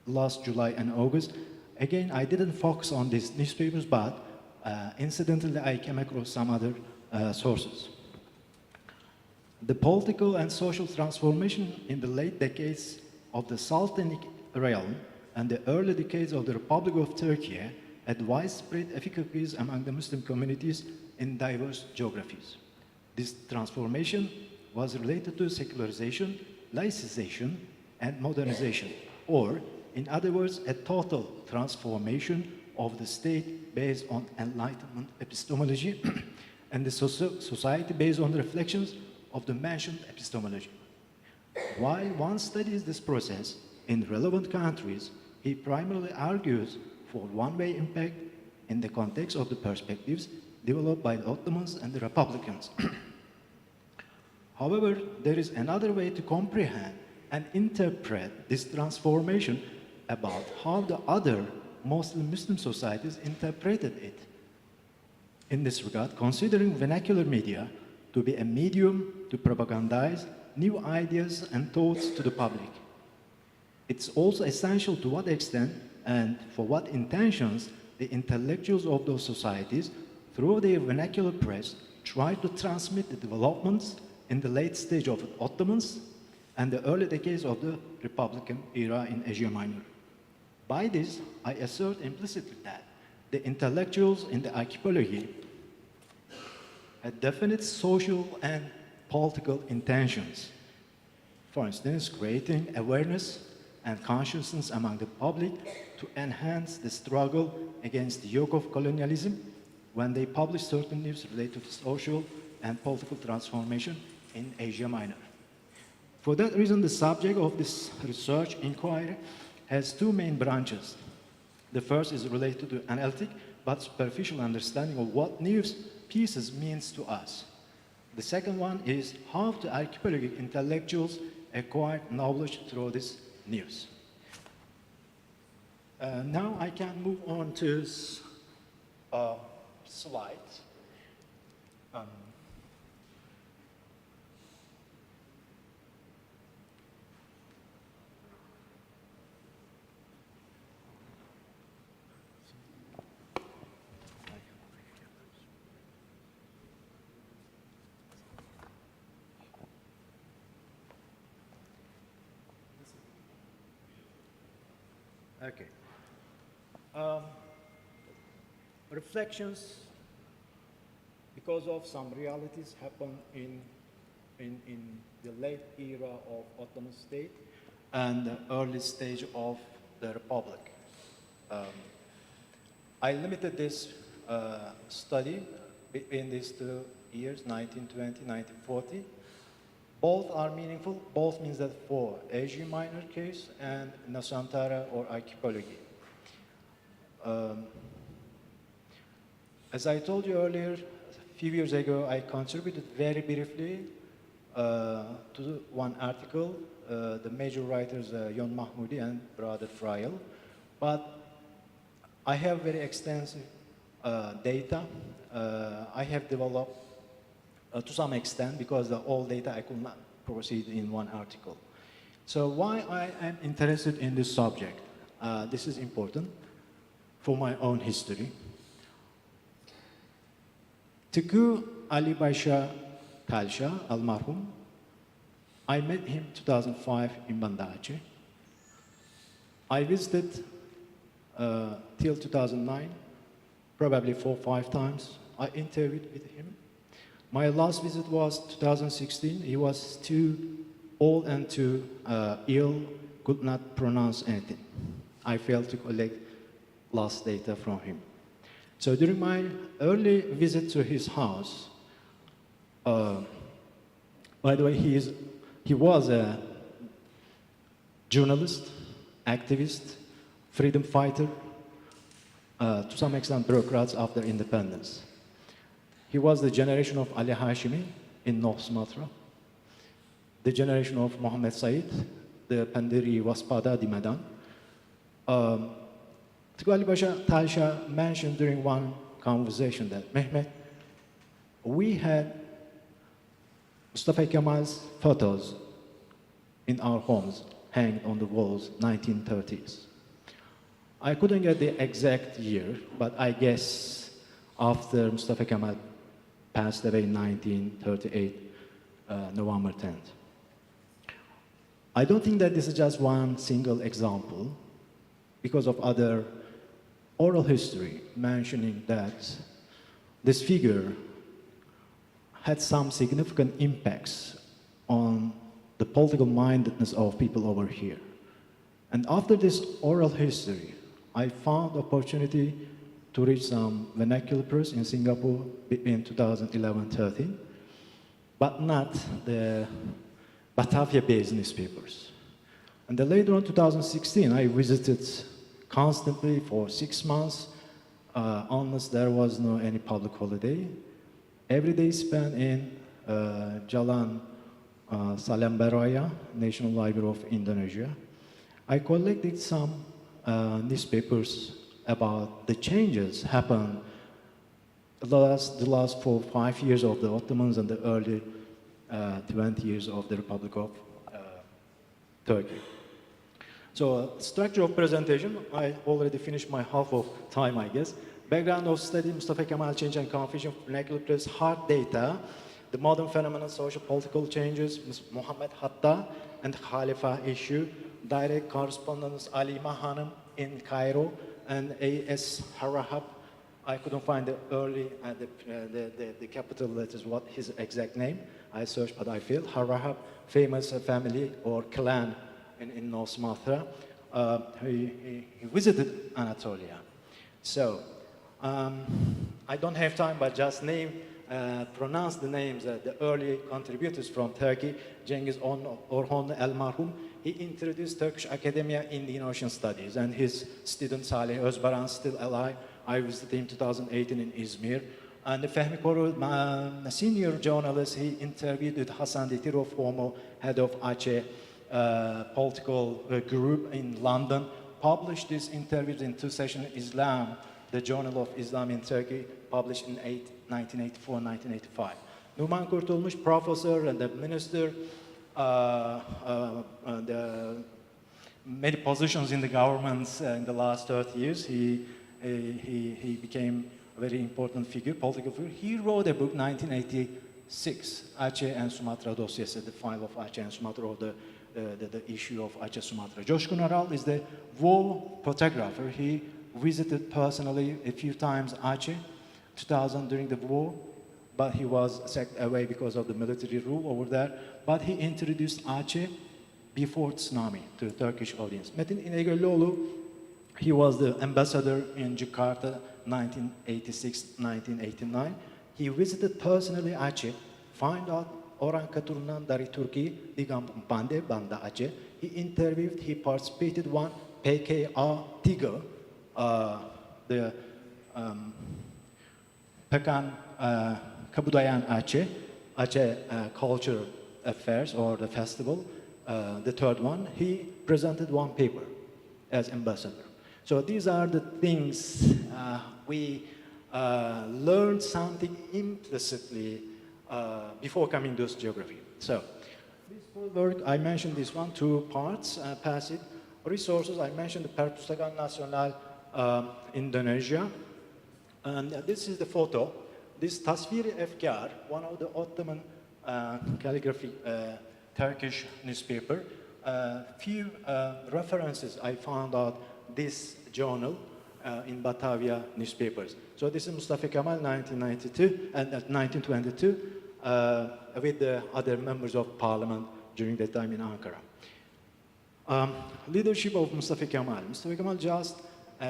last July and August. Again, I didn't focus on these newspapers, but incidentally, I came across some other sources. The political and social transformation in the late decades of the Sultanic realm and the early decades of the Republic of Turkey had widespread efficacies among the Muslim communities in diverse geographies. This transformation was related to secularization, laicization, and modernization, or, in other words, a total transformation of the state based on Enlightenment epistemology and the society based on the reflections of the mentioned epistemology. While one studies this process in relevant countries, he primarily argues for one-way impact in the context of the perspectives developed by the Ottomans and the Republicans. However, there is another way to comprehend and interpret this transformation about how the other mostly Muslim societies interpreted it. In this regard, considering vernacular media to be a medium to propagandize new ideas and thoughts to the public, it's also essential to what extent and for what intentions the intellectuals of those societies, through their vernacular press, try to transmit the developments in the late stage of the Ottomans and the early decades of the Republican era in Asia Minor. By this, I assert implicitly that the intellectuals in the archipelago had definite social and political intentions. For instance, creating awareness and consciousness among the public to enhance the struggle against the yoke of colonialism, when they published certain news related to social and political transformation in Asia Minor. For that reason, the subject of this research inquiry has two main branches. The first is related to analytic but superficial understanding of what news pieces means to us. The second one is how the archipelagic intellectuals acquired knowledge through this news. Now I can move on to slides. Okay. Reflections, because of some realities happen in the late era of Ottoman state and the early stage of the Republic. I limited this study between these 2 years, 1920, 1940. Both are meaningful. Both means that for Asia Minor case and Nusantara or archipelago. As I told you earlier, a few years ago, I contributed very briefly to one article, the major writers, Yon Mahmoudi and Brother Frail. But I have very extensive data. I have developed to some extent, because the all data I could not proceed in one article. So why I am interested in this subject? This is important for my own history. Teku Ali Baisha Talsha, Almarhum, I met him 2005 in Banda Aceh. I visited till 2009, probably 4 or 5 times. I interviewed with him. My last visit was 2016. He was too old and too ill, could not pronounce anything. I failed to collect last data from him. So during my early visit to his house, by the way, he was a journalist, activist, freedom fighter, to some extent bureaucrats after independence. He was the generation of Ali Hashimi in North Sumatra, the generation of Muhammad Saiyid, the Pandiri Waspada di Medan. Teku Ali Baisha Talsha mentioned during one conversation that, Mehmet, we had Mustafa Kemal's photos in our homes hanged on the walls, 1930s. I couldn't get the exact year, but I guess after Mustafa Kemal passed away in 1938, November 10th. I don't think that this is just one single example, because of other oral history mentioning that this figure had some significant impacts on the political mindedness of people over here. And after this oral history, I found opportunity to read some vernacular press in Singapore between 2011-13, but not the Batavia-based newspapers. And then later on, 2016, I visited constantly for 6 months, unless there was no any public holiday. Every day spent in Jalan Salembaraya, National Library of Indonesia. I collected some newspapers about the changes happened the last 4 or 5 years of the Ottomans and the early 20 years of the Republic of Turkey. So structure of presentation, I already finished my half of time, I guess. Background of study, Mustafa Kemal change and confusion, vernacular press, hard data, the modern phenomenon, social-political changes, Muhammad Hatta and Khalifa issue, direct correspondence, Ali Mahanam in Cairo, and A.S. Harahab. I couldn't find the early, the capital letters, what his exact name. I searched, but I failed. Harahab, famous family or clan in North Sumatra. He visited Anatolia. So, I don't have time, but just pronounce the names, the early contributors from Turkey. Cengiz Orhon el-Marhum, he introduced Turkish academia in the Indian Ocean Studies, and his student Salih Özbaran, still alive. I visited him 2018 in Izmir. And Fehmi Koru, a senior journalist, he interviewed with Hasan Ditirov, former head of Aceh political group in London, published these interviews in two sessions, Islam, the Journal of Islam in Turkey, published in 1984-1985. Numan Kurtulmuş, professor and the minister, the many positions in the governments in the last 30 years. He became a very important figure, political figure. He wrote a book, 1986, Aceh and Sumatra dossiers, the file of Aceh and Sumatra, or the issue of Aceh Sumatra. Coşkun Aral is the war photographer. He visited personally a few times Aceh, 2000 during the war, but he was sacked away because of the military rule over there. But he introduced Aceh before tsunami to the Turkish audience. Metin İnegöllüoğlu, he was the ambassador in Jakarta, 1986-1989. He visited personally Aceh, find out orang keturunan dari Turki di Kampung Pande, Banda Aceh. He interviewed, he participated one PKA-3, the Pekan Kabudayan Aceh, Aceh Culture Affairs or the festival, the third one. He presented one paper as ambassador. So these are the things we learned something implicitly before coming to geography. So this whole work, I mentioned this one, two parts, passive resources. I mentioned the Perpustakaan Nasional Indonesia. And this is the photo. This Tasvir-i Efkar, one of the Ottoman calligraphy Turkish newspaper. Few references I found out this journal in Batavia newspapers. So this is Mustafa Kemal, 1992 and 1922, with the other members of parliament during that time in Ankara. Leadership of Mustafa Kemal. Mustafa Kemal just,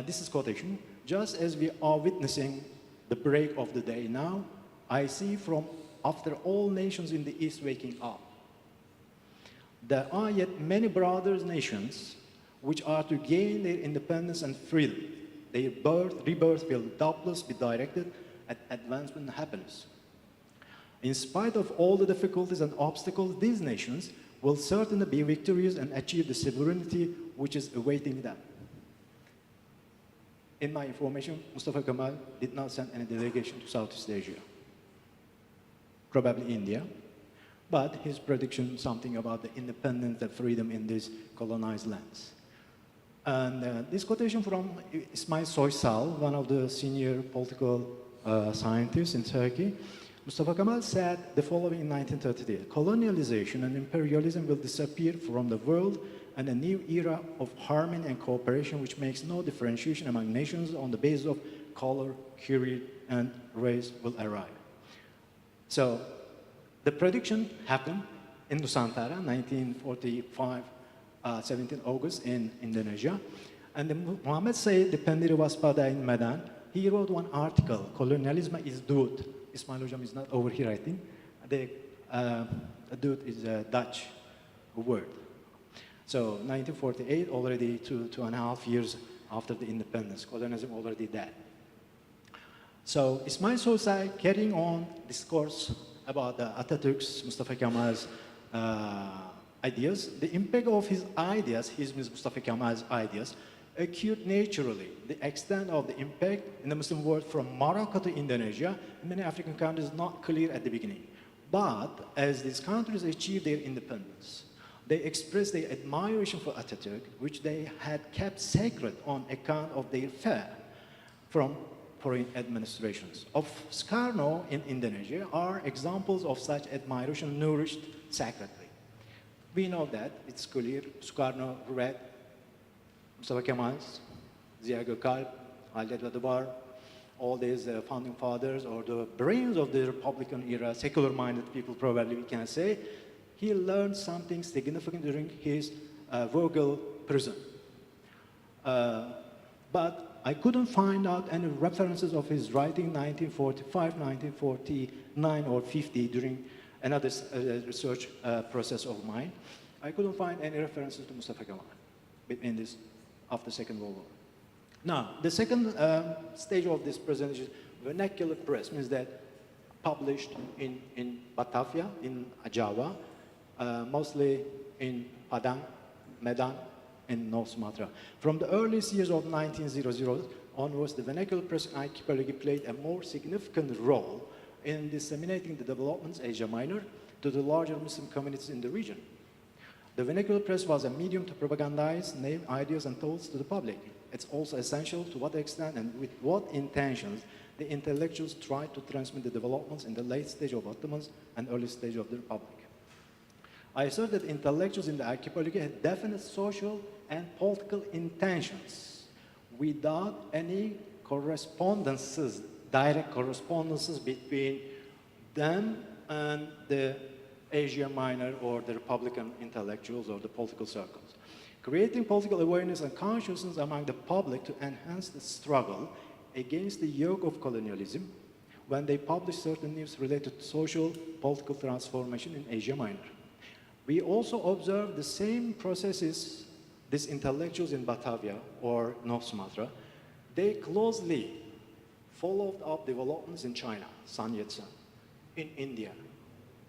this is quotation, just as we are witnessing the break of the day now, I see from after all nations in the East waking up, there are yet many brothers nations which are to gain their independence and freedom. Their rebirth will doubtless be directed at advancement and happiness. In spite of all the difficulties and obstacles, these nations will certainly be victorious and achieve the sovereignty which is awaiting them. In my information, Mustafa Kemal did not send any delegation to Southeast Asia, probably India, but his prediction something about the independence and freedom in these colonized lands. And this quotation from İsmail Soysal, one of the senior political scientists in Turkey. Mustafa Kemal said the following in 1933, colonialization and imperialism will disappear from the world and a new era of harmony and cooperation which makes no differentiation among nations on the basis of color, creed, and race will arrive. So the prediction happened in Nusantara, 1945, 17 August in Indonesia. And Muhammad Said, the Pendiri Waspada in Medan, he wrote one article, Colonialism is Dood. Ismail Hocam is not over here, I think. The Dood is a Dutch word. So 1948, already two and a half years after the independence, colonialism already dead. So Ismail Soysal carrying on discourse about Atatürk's, Mustafa Kemal's ideas. The impact of his ideas, Mustafa Kemal's ideas, occurred naturally. The extent of the impact in the Muslim world from Morocco to Indonesia, in many African countries, not clear at the beginning. But as these countries achieved their independence, they expressed their admiration for Atatürk, which they had kept sacred on account of their fear from foreign administrations. Of Sukarno in Indonesia are examples of such admiration nourished sacredly. We know that, it's clear, Sukarno read Mustafa Kemal's, Ziya Gökalp, Halid Vadıvar, all these founding fathers, or the brains of the Republican era, secular-minded people probably we can say. He learned something significant during his Vogel prison. But I couldn't find out any references of his writing 1945, 1949, or 50 during another research process of mine. I couldn't find any references to Mustafa Kemal between this after Second World War. Now, the second stage of this presentation is vernacular press, means that published in Batavia, in Java, mostly in Padang, Medan, in North Sumatra. From the earliest years of 1900 onwards, the vernacular press in Archipelago played a more significant role in disseminating the developments in Asia Minor to the larger Muslim communities in the region. The vernacular press was a medium to propagandize name, ideas, and thoughts to the public. It's also essential to what extent and with what intentions the intellectuals tried to transmit the developments in the late stage of Ottomans and early stage of the Republic. I assert that intellectuals in the archipelago had definite social and political intentions without any correspondences, direct correspondences between them and the Asia Minor or the Republican intellectuals or the political circles. Creating political awareness and consciousness among the public to enhance the struggle against the yoke of colonialism when they publish certain news related to social, political transformation in Asia Minor. We also observe the same processes these intellectuals in Batavia or North Sumatra. They closely followed up developments in China, Sun Yat-sen, in India,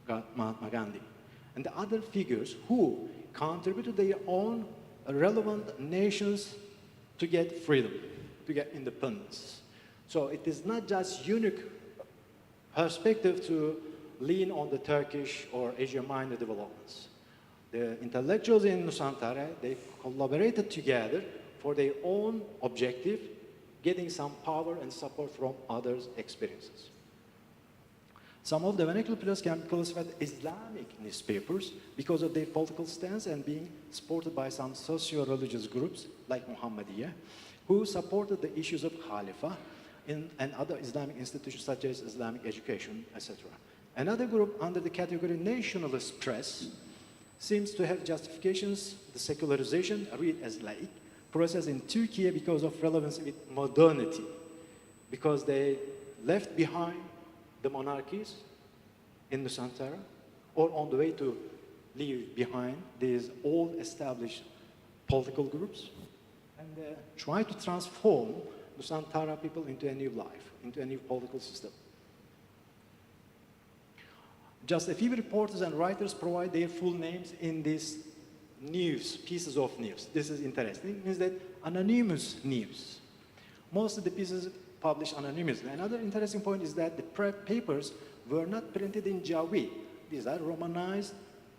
Mahatma Gandhi, and the other figures who contributed their own relevant nations to get freedom, to get independence. So it is not just unique perspective to lean on the Turkish or Asia Minor developments. The intellectuals in Nusantara, they collaborated together for their own objective, getting some power and support from others' experiences. Some of the vernacular press can be classified as Islamic newspapers because of their political stance and being supported by some socio-religious groups like Muhammadiyah, who supported the issues of Khalifa and other Islamic institutions such as Islamic education, etc. Another group under the category nationalist press seems to have justifications, the secularization, read as laik, process in Turkey because of relevance with modernity, because they left behind the monarchies in Nusantara, or on the way to leave behind these old established political groups, and try to transform Nusantara people into a new life, into a new political system. Just a few reporters and writers provide their full names in these news, pieces of news. This is interesting. It means that anonymous news. Most of the pieces published anonymously. Another interesting point is that the papers were not printed in Jawi. These are Romanized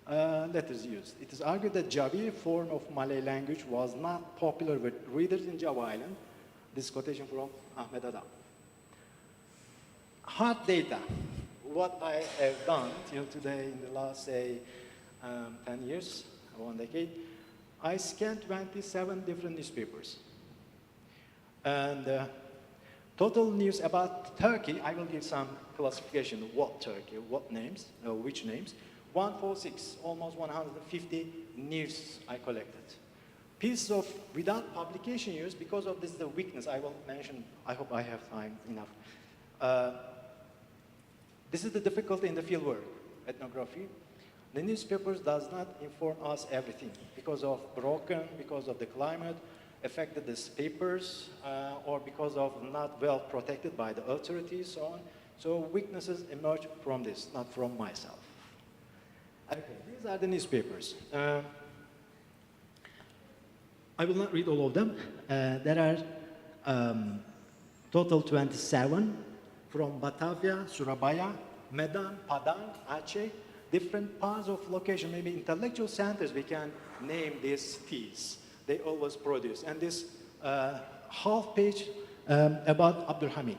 letters used. It is argued that Jawi, form of Malay language, was not popular with readers in Java Island. This quotation from Aḥmad Adam. Hard data. What I have done till today in the last, say, 10 years, 1 decade, I scanned 27 different newspapers. And total news about Turkey, I will give some classification, what Turkey, what names, which names. 146, almost 150 news I collected. Pieces of, without publication use, because of this, the weakness I will mention, I hope I have time enough. This is the difficulty in the fieldwork, ethnography. The newspapers does not inform us everything because of because of the climate, affected these papers, or because of not well protected by the authorities, so on. So weaknesses emerge from this, not from myself. Okay, these are the newspapers. I will not read all of them. There are total 27 from Batavia, Surabaya, Medan, Padang, Aceh, different parts of location, maybe intellectual centers we can name these cities. They always produce. And this half page about Abdul Hamid.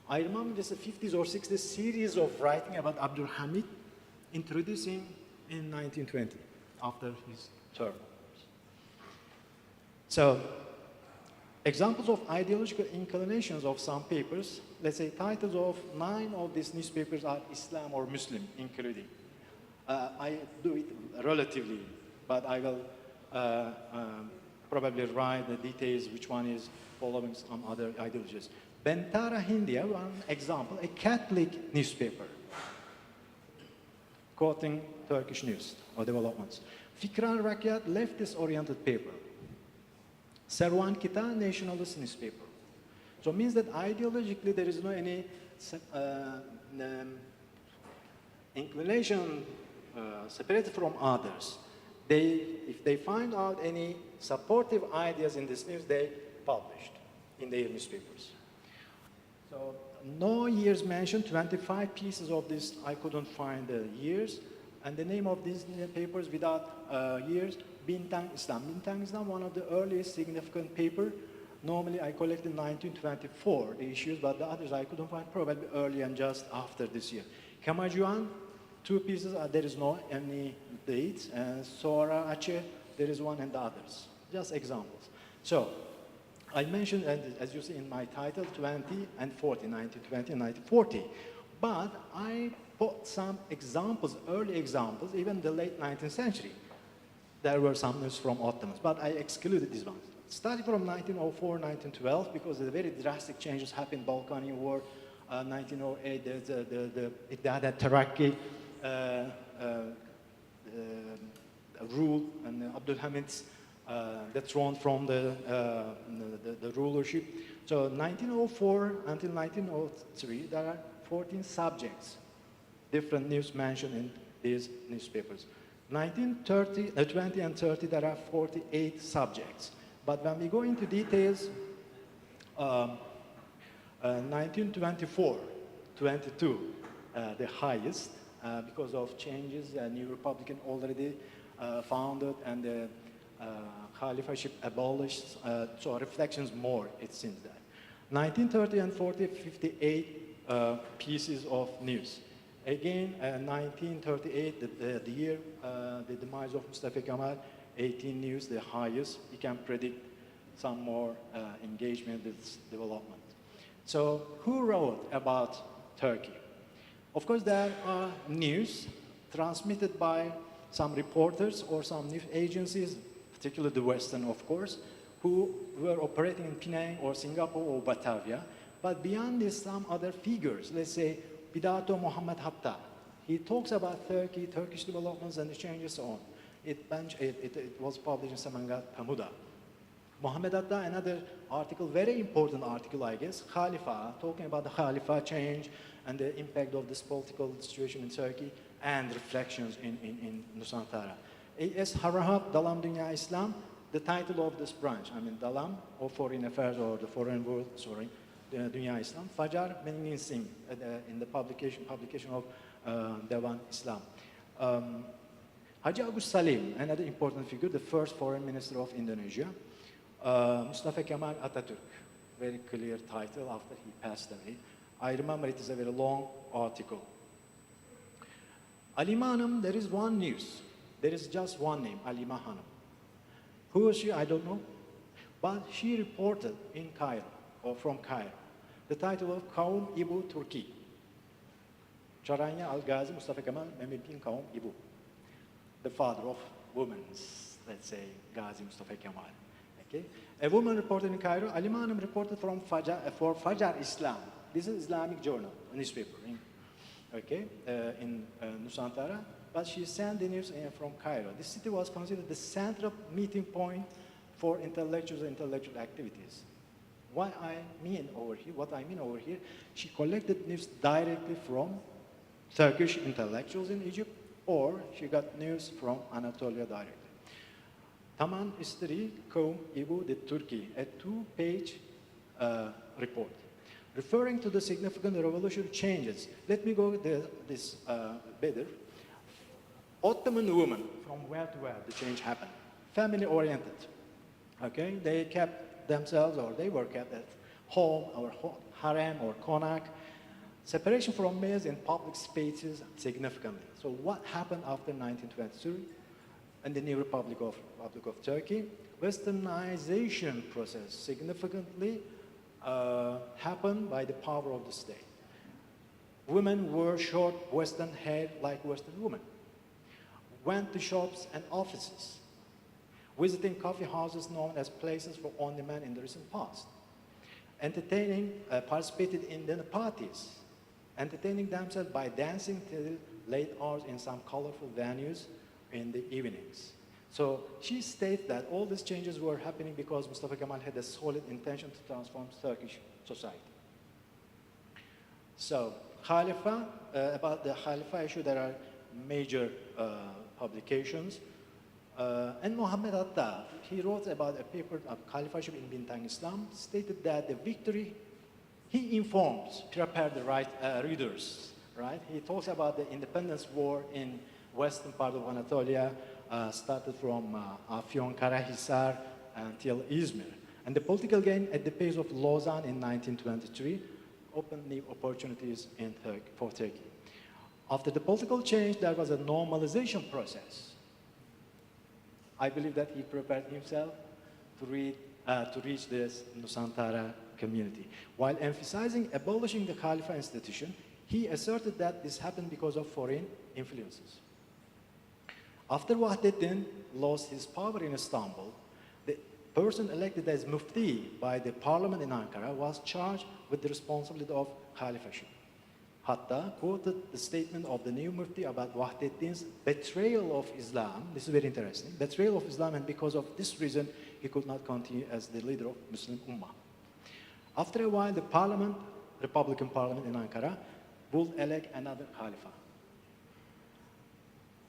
I remember this 50s or 60s series of writing about Abdul Hamid, introducing in 1920, after his term. So, examples of ideological inclinations of some papers, let's say titles of 9 of these newspapers are Islam or Muslim, including. I do it relatively, but I will probably write the details, which one is following some other ideologies. Bentara Hindiya, one example, a Catholic newspaper, quoting Turkish news or developments. Fikran Rakyat, leftist-oriented paper. Servan Kita, nationalist newspaper. So it means that ideologically there is no any inclination separated from others. If they find out any supportive ideas in this news, they published in their newspapers. So no years mentioned, 25 pieces of this, I couldn't find the years. And the name of these papers without years, Bintang Islam. Bintang Islam, one of the earliest significant paper. Normally I collected 1924, the issues, but the others I couldn't find, probably early and just after this year. Kamajuan, 2 pieces, there is no any dates. And Sora Aceh, there is one and the others. Just examples. So, I mentioned, as you see in my title, 20 and 40, 1920 and 1940. But I put some examples, early examples, even the late 19th century. There were some news from Ottomans, but I excluded these ones. Starting from 1904, 1912, because the very drastic changes happened, Balkani War, 1908, the Ittihad Terakki rule, and Abdulhamid's dethroned from the rulership. So 1904 until 1903, there are 14 subjects, different news mentioned in these newspapers. 1930, 20 and 30, there are 48 subjects. But when we go into details, 1924, 22, the highest, because of changes, a new republican already founded, and the Khalifaship abolished, so reflections more, it seems that. 1930 and 40, 58 pieces of news. Again, 1938, the year, the demise of Mustafa Kemal, 18 news, the highest. You can predict some more engagement with this development. So who wrote about Turkey? Of course, there are news transmitted by some reporters or some news agencies, particularly the Western, of course, who were operating in Penang or Singapore or Batavia. But beyond this, some other figures, let's say, Pidato Muhammad Hatta. He talks about Turkey, Turkish developments and the changes so on. It was published in Samangat Pamuda. Muhammad Hatta, another article, very important article, I guess, Khalifa, talking about the Khalifa change and the impact of this political situation in Turkey and reflections in Nusantara. A.S. Harahap, Dalam Dünya Islam, the title of this branch, I mean Dalam, or Foreign Affairs, or the Foreign World, sorry, Dünya Islam. Fajar Meningin Singh, in the publication of Dewan Islam. Haji Agus Salim, another important figure, the first foreign minister of Indonesia. Mustafa Kemal Atatürk, very clear title after he passed away. I remember it is a very long article. Alima Hanım, there is one news. There is just one name, Alima Hanım. Who is she? I don't know. But she reported in Cairo, or from Cairo, the title of Kaum Ibu Turki. Charanya Al-Ghazi Mustafa Kemal Mehmet bin Kaum Ibu, the father of women, let's say, Ghazi Mustafa Kemal. Okay? A woman reported in Cairo. Alima Hanım reported from for Fajar Islam. This is Islamic journal, a newspaper, in Nusantara. But she sent the news from Cairo. This city was considered the central meeting point for intellectuals and intellectual activities. What I mean over here, she collected news directly from Turkish intellectuals in Egypt, or she got news from Anatolia directly. Taman Istri Kaum Ibu de Turki, a 2-page report, referring to the significant revolutionary changes. Let me go this better. Ottoman women, from where to where the change happened. Family-oriented, okay? They kept themselves, or they were kept at home, or harem, or konak. Separation from males in public spaces significantly. So what happened after 1922 and the new Republic of Turkey? Westernization process significantly happened by the power of the state. Women wore short Western hair like Western women. Went to shops and offices. visiting coffee houses known as places for on-demand in the recent past, participated in dinner parties, entertaining themselves by dancing till late hours in some colorful venues in the evenings. So she states that all these changes were happening because Mustafa Kemal had a solid intention to transform Turkish society. So Khalifa, about the Khalifa issue, there are major publications. And Muhammad Atta, he wrote about a paper of Caliphaship in Bintang Islam, stated that the victory, he informs, prepared the right readers, right? He talks about the independence war in western part of Anatolia, started from Afyon, Karahisar until Izmir. And the political gain at the pace of Lausanne in 1923 opened new opportunities for Turkey. After the political change, there was a normalization process. I believe that he prepared himself to reach this Nusantara community. While emphasizing abolishing the Khalifa institution, he asserted that this happened because of foreign influences. After Wahdeddin lost his power in Istanbul, the person elected as Mufti by the parliament in Ankara was charged with the responsibility of Khalifaship. Hatta quoted the statement of the new Mufti about Wahdeddin's betrayal of Islam. This is very interesting. Betrayal of Islam, and because of this reason, he could not continue as the leader of Muslim Ummah. After a while, the parliament, Republican parliament in Ankara, would elect another Khalifa.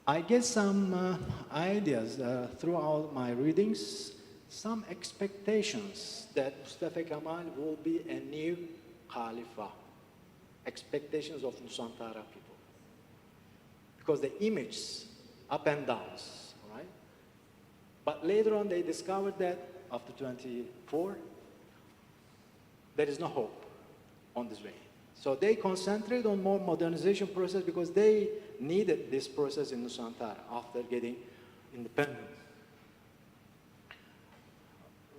I get some ideas throughout my readings, some expectations that Mustafa Kemal will be a new Khalifa. Expectations of Nusantara people. Because the image, up and downs, right? But later on they discovered that after 24, there is no hope on this way. So they concentrate on more modernization process because they needed this process in Nusantara after getting independence.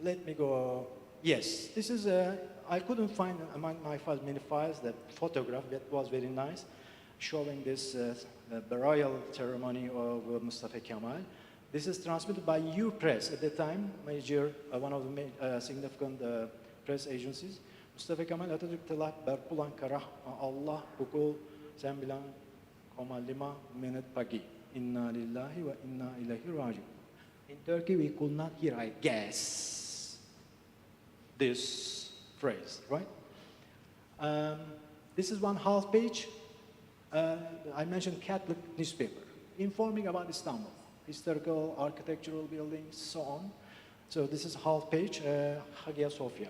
Let me go. Yes, this is I couldn't find among my files, many files, the photograph that was very nice, showing this burial ceremony of Mustafa Kemal. This is transmitted by U Press at the time, one of the significant press agencies. Mustafa Kemal Atatürk telah berpulang ke Allah pukul 9:05 minit pagi. Inna lillahi wa inna ilaihi raji'un. In Turkey, we could not hear, I guess, this phrase, right? This is one half page. I mentioned Catholic newspaper, informing about Istanbul, historical, architectural buildings, so on. So this is half page, Hagia Sophia.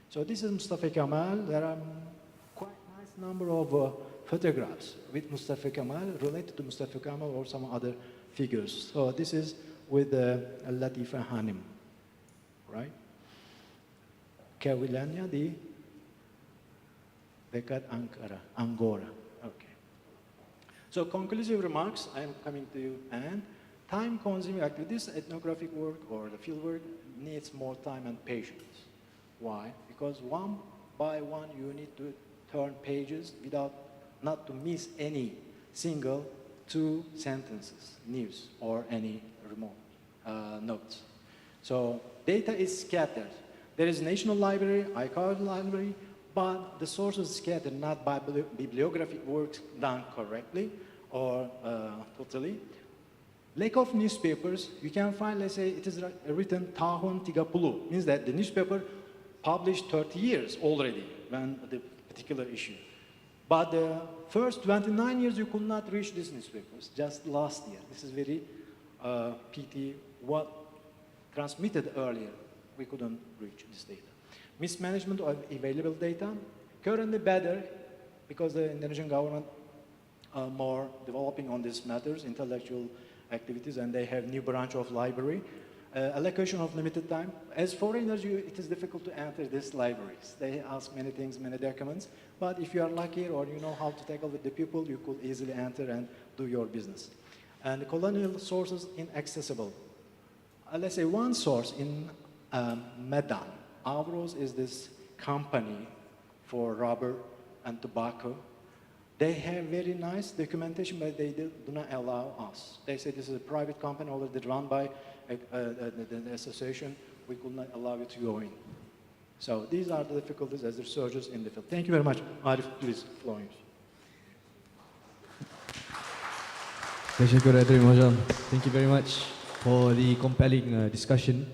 So this is Mustafa Kemal. There are quite nice number of photographs with Mustafa Kemal, related to Mustafa Kemal or some other figures. So this is with Latifa Hanim, right? Kawilannya di dekat Angora. Okay. So conclusive remarks, I am coming to you, and time-consuming activities, ethnographic work or the field work needs more time and patience. Why? Because one by one you need to turn pages without not to miss any single 2 sentences, news or any remote notes. So data is scattered. There is National Library, ICAR Library, but the sources scattered, not by bibliographic works done correctly or totally. Lack of newspapers, you can find, let's say, it is written Tahun 30, means that the newspaper published 30 years already when the particular issue. But the first 29 years you could not reach these newspapers, just last year. This is very pity, what transmitted earlier. We couldn't reach this data. Mismanagement of available data, currently better because the Indonesian government are more developing on these matters, intellectual activities, and they have new branch of library. Allocation of limited time. As foreigners, it is difficult to enter these libraries. They ask many things, many documents, but if you are lucky or you know how to tackle with the people, you could easily enter and do your business. And colonial sources inaccessible. Let's say one source in Medan. Avros is this company for rubber and tobacco. They have very nice documentation, but they do not allow us. They say this is a private company already run by the association, we could not allow you to go in. So these are the difficulties as researchers in the field. Thank you very much. Arif, please, flowing. Thank you very much for the compelling discussion.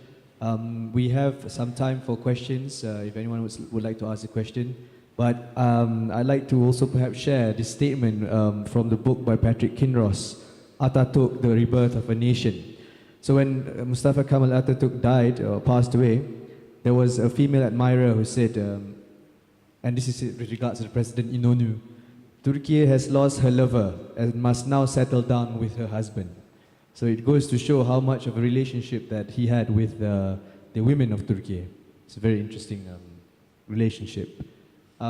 We have some time for questions if anyone would like to ask a question. But I'd like to also perhaps share this statement from the book by Patrick Kinross, Atatürk, The Rebirth of a Nation. So when Mustafa Kemal Atatürk died or passed away, there was a female admirer who said, and this is with regards to the President İnönü, Turkey has lost her lover and must now settle down with her husband. So it goes to show how much of a relationship that he had with the women of Turkey. It's a very interesting relationship.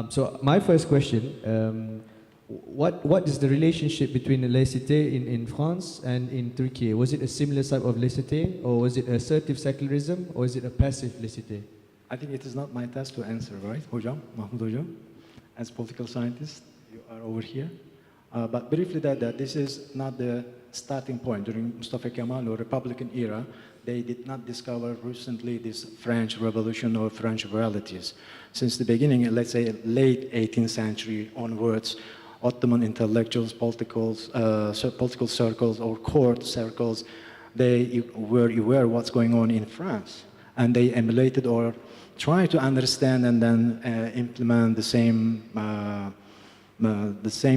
So my first question, what is the relationship between the laïcité in France and in Turkey? Was it a similar type of laïcité, or was it assertive secularism, or is it a passive laïcité? I think it is not my task to answer, right, Hocam, Mahmud Hocam? As political scientist, you are over here. But briefly that this is not the starting point. During Mustafa Kemal or Republican era, they did not discover recently this French Revolution or French realities. Since the beginning, let's say late 18th century onwards, Ottoman intellectuals, political circles or court circles, they were aware of what's going on in France. And they emulated or tried to understand and then implement the same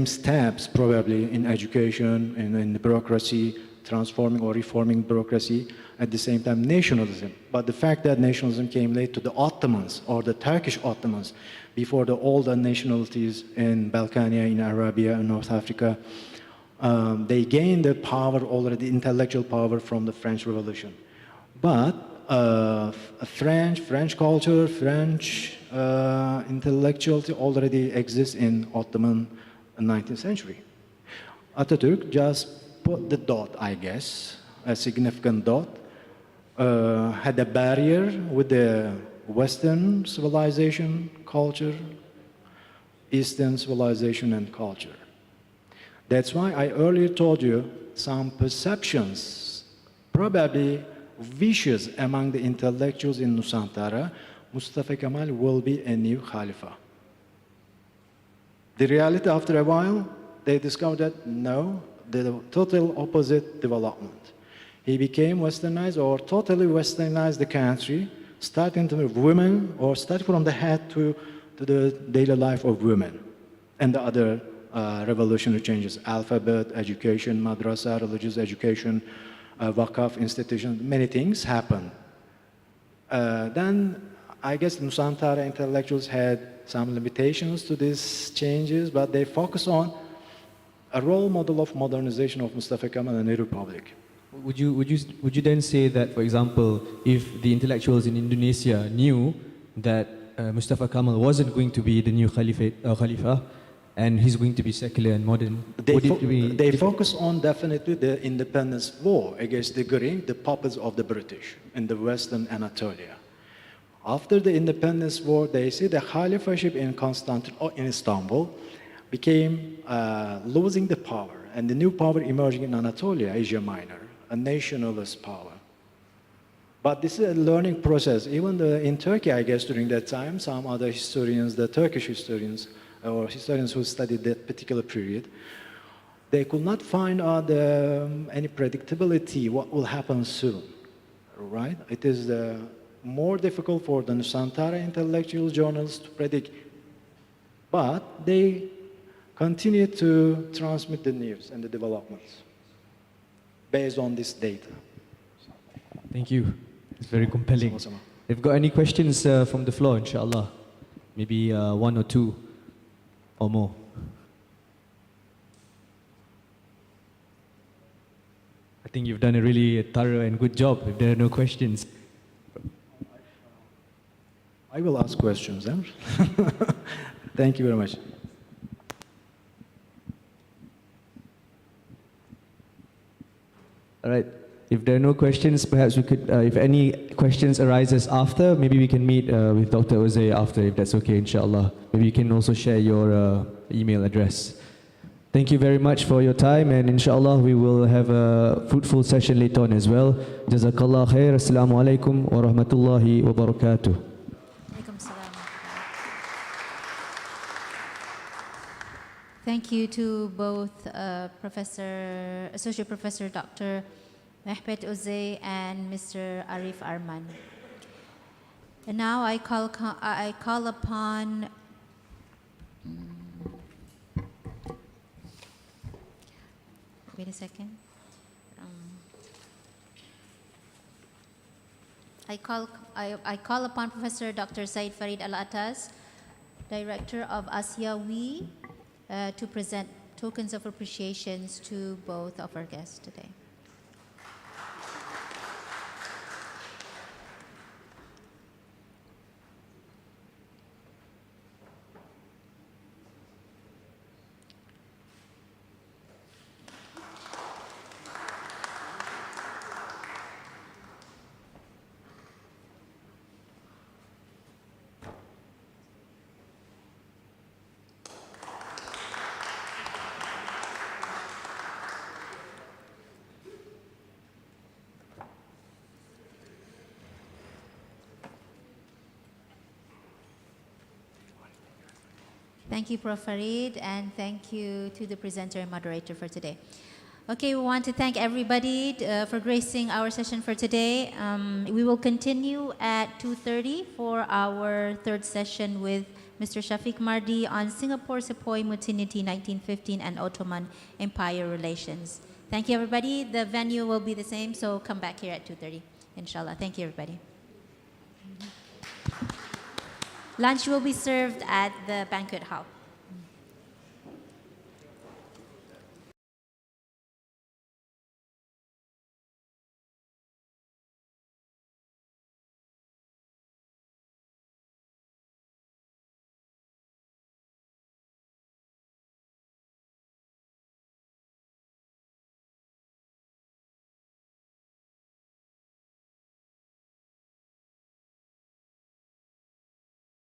steps probably in education, in the bureaucracy, transforming or reforming bureaucracy, at the same time nationalism. But the fact that nationalism came late to the Ottomans or the Turkish Ottomans, before the older nationalities in Balkania, in Arabia, in North Africa, they gained the power already, intellectual power from the French Revolution. But French culture, French intellectuality already exists in Ottoman 19th century. Atatürk just put the dot, I guess, a significant dot, had a barrier with the Western civilization, culture, Eastern civilization and culture. That's why I earlier told you some perceptions, probably vicious among the intellectuals in Nusantara, Mustafa Kemal will be a new Khalifa. The reality after a while, they discovered that no, the total opposite development. He became westernized or totally westernized the country, starting to women or start from the head to the daily life of women and the other revolutionary changes, alphabet, education, madrasa, religious education, Wakaf institutions, many things happened. Then I guess Nusantara intellectuals had some limitations to these changes, but they focus on a role model of modernization of Mustafa Kemal and the Republic. Would you then say that, for example, if the intellectuals in Indonesia knew that Mustafa Kemal wasn't going to be the new Khalifa, and he's going to be secular and modern, they focus on definitely the independence war against the puppets of the British in the Western Anatolia. After the independence war, they see the Khalifaship in Istanbul became losing the power, and the new power emerging in Anatolia, Asia Minor, a nationalist power. But this is a learning process. Even in Turkey, I guess, during that time, some other historians, the Turkish historians, or historians who studied that particular period, they could not find any predictability what will happen soon, right? It is more difficult for the Nusantara intellectual journals to predict, but they continue to transmit the news and the developments based on this data. Thank you. It's very compelling. If you've got any questions from the floor, inshallah, maybe one or two or more. I think you've done a really thorough and good job if there are no questions. I will ask questions. Thank you very much. All right. If there are no questions, perhaps we could, if any questions arises after, maybe we can meet with Dr. Özay after, if that's okay, inshallah. Maybe you can also share your email address. Thank you very much for your time, and inshallah we will have a fruitful session later on as well. Jazakallah khair. Assalamu alaikum wa rahmatullahi wa barakatuh. Thank you to both Associate Professor Dr. Mehmet Özay and Mr. Arif Arman. And now I call upon wait a second. I call upon Professor Dr. Said Farid Al-Atas, Director of ASIA-WE, to present tokens of appreciations to both of our guests today. Thank you, Prof. Farid, and thank you to the presenter and moderator for today. Okay, we want to thank everybody for gracing our session for today. We will continue at 2:30 for our third session with Mr. Shafiq Mardi on Singapore's Sepoy Mutiny 1915 and Ottoman Empire relations. Thank you, everybody. The venue will be the same, so come back here at 2:30, inshallah. Thank you, everybody. Lunch will be served at the banquet hall.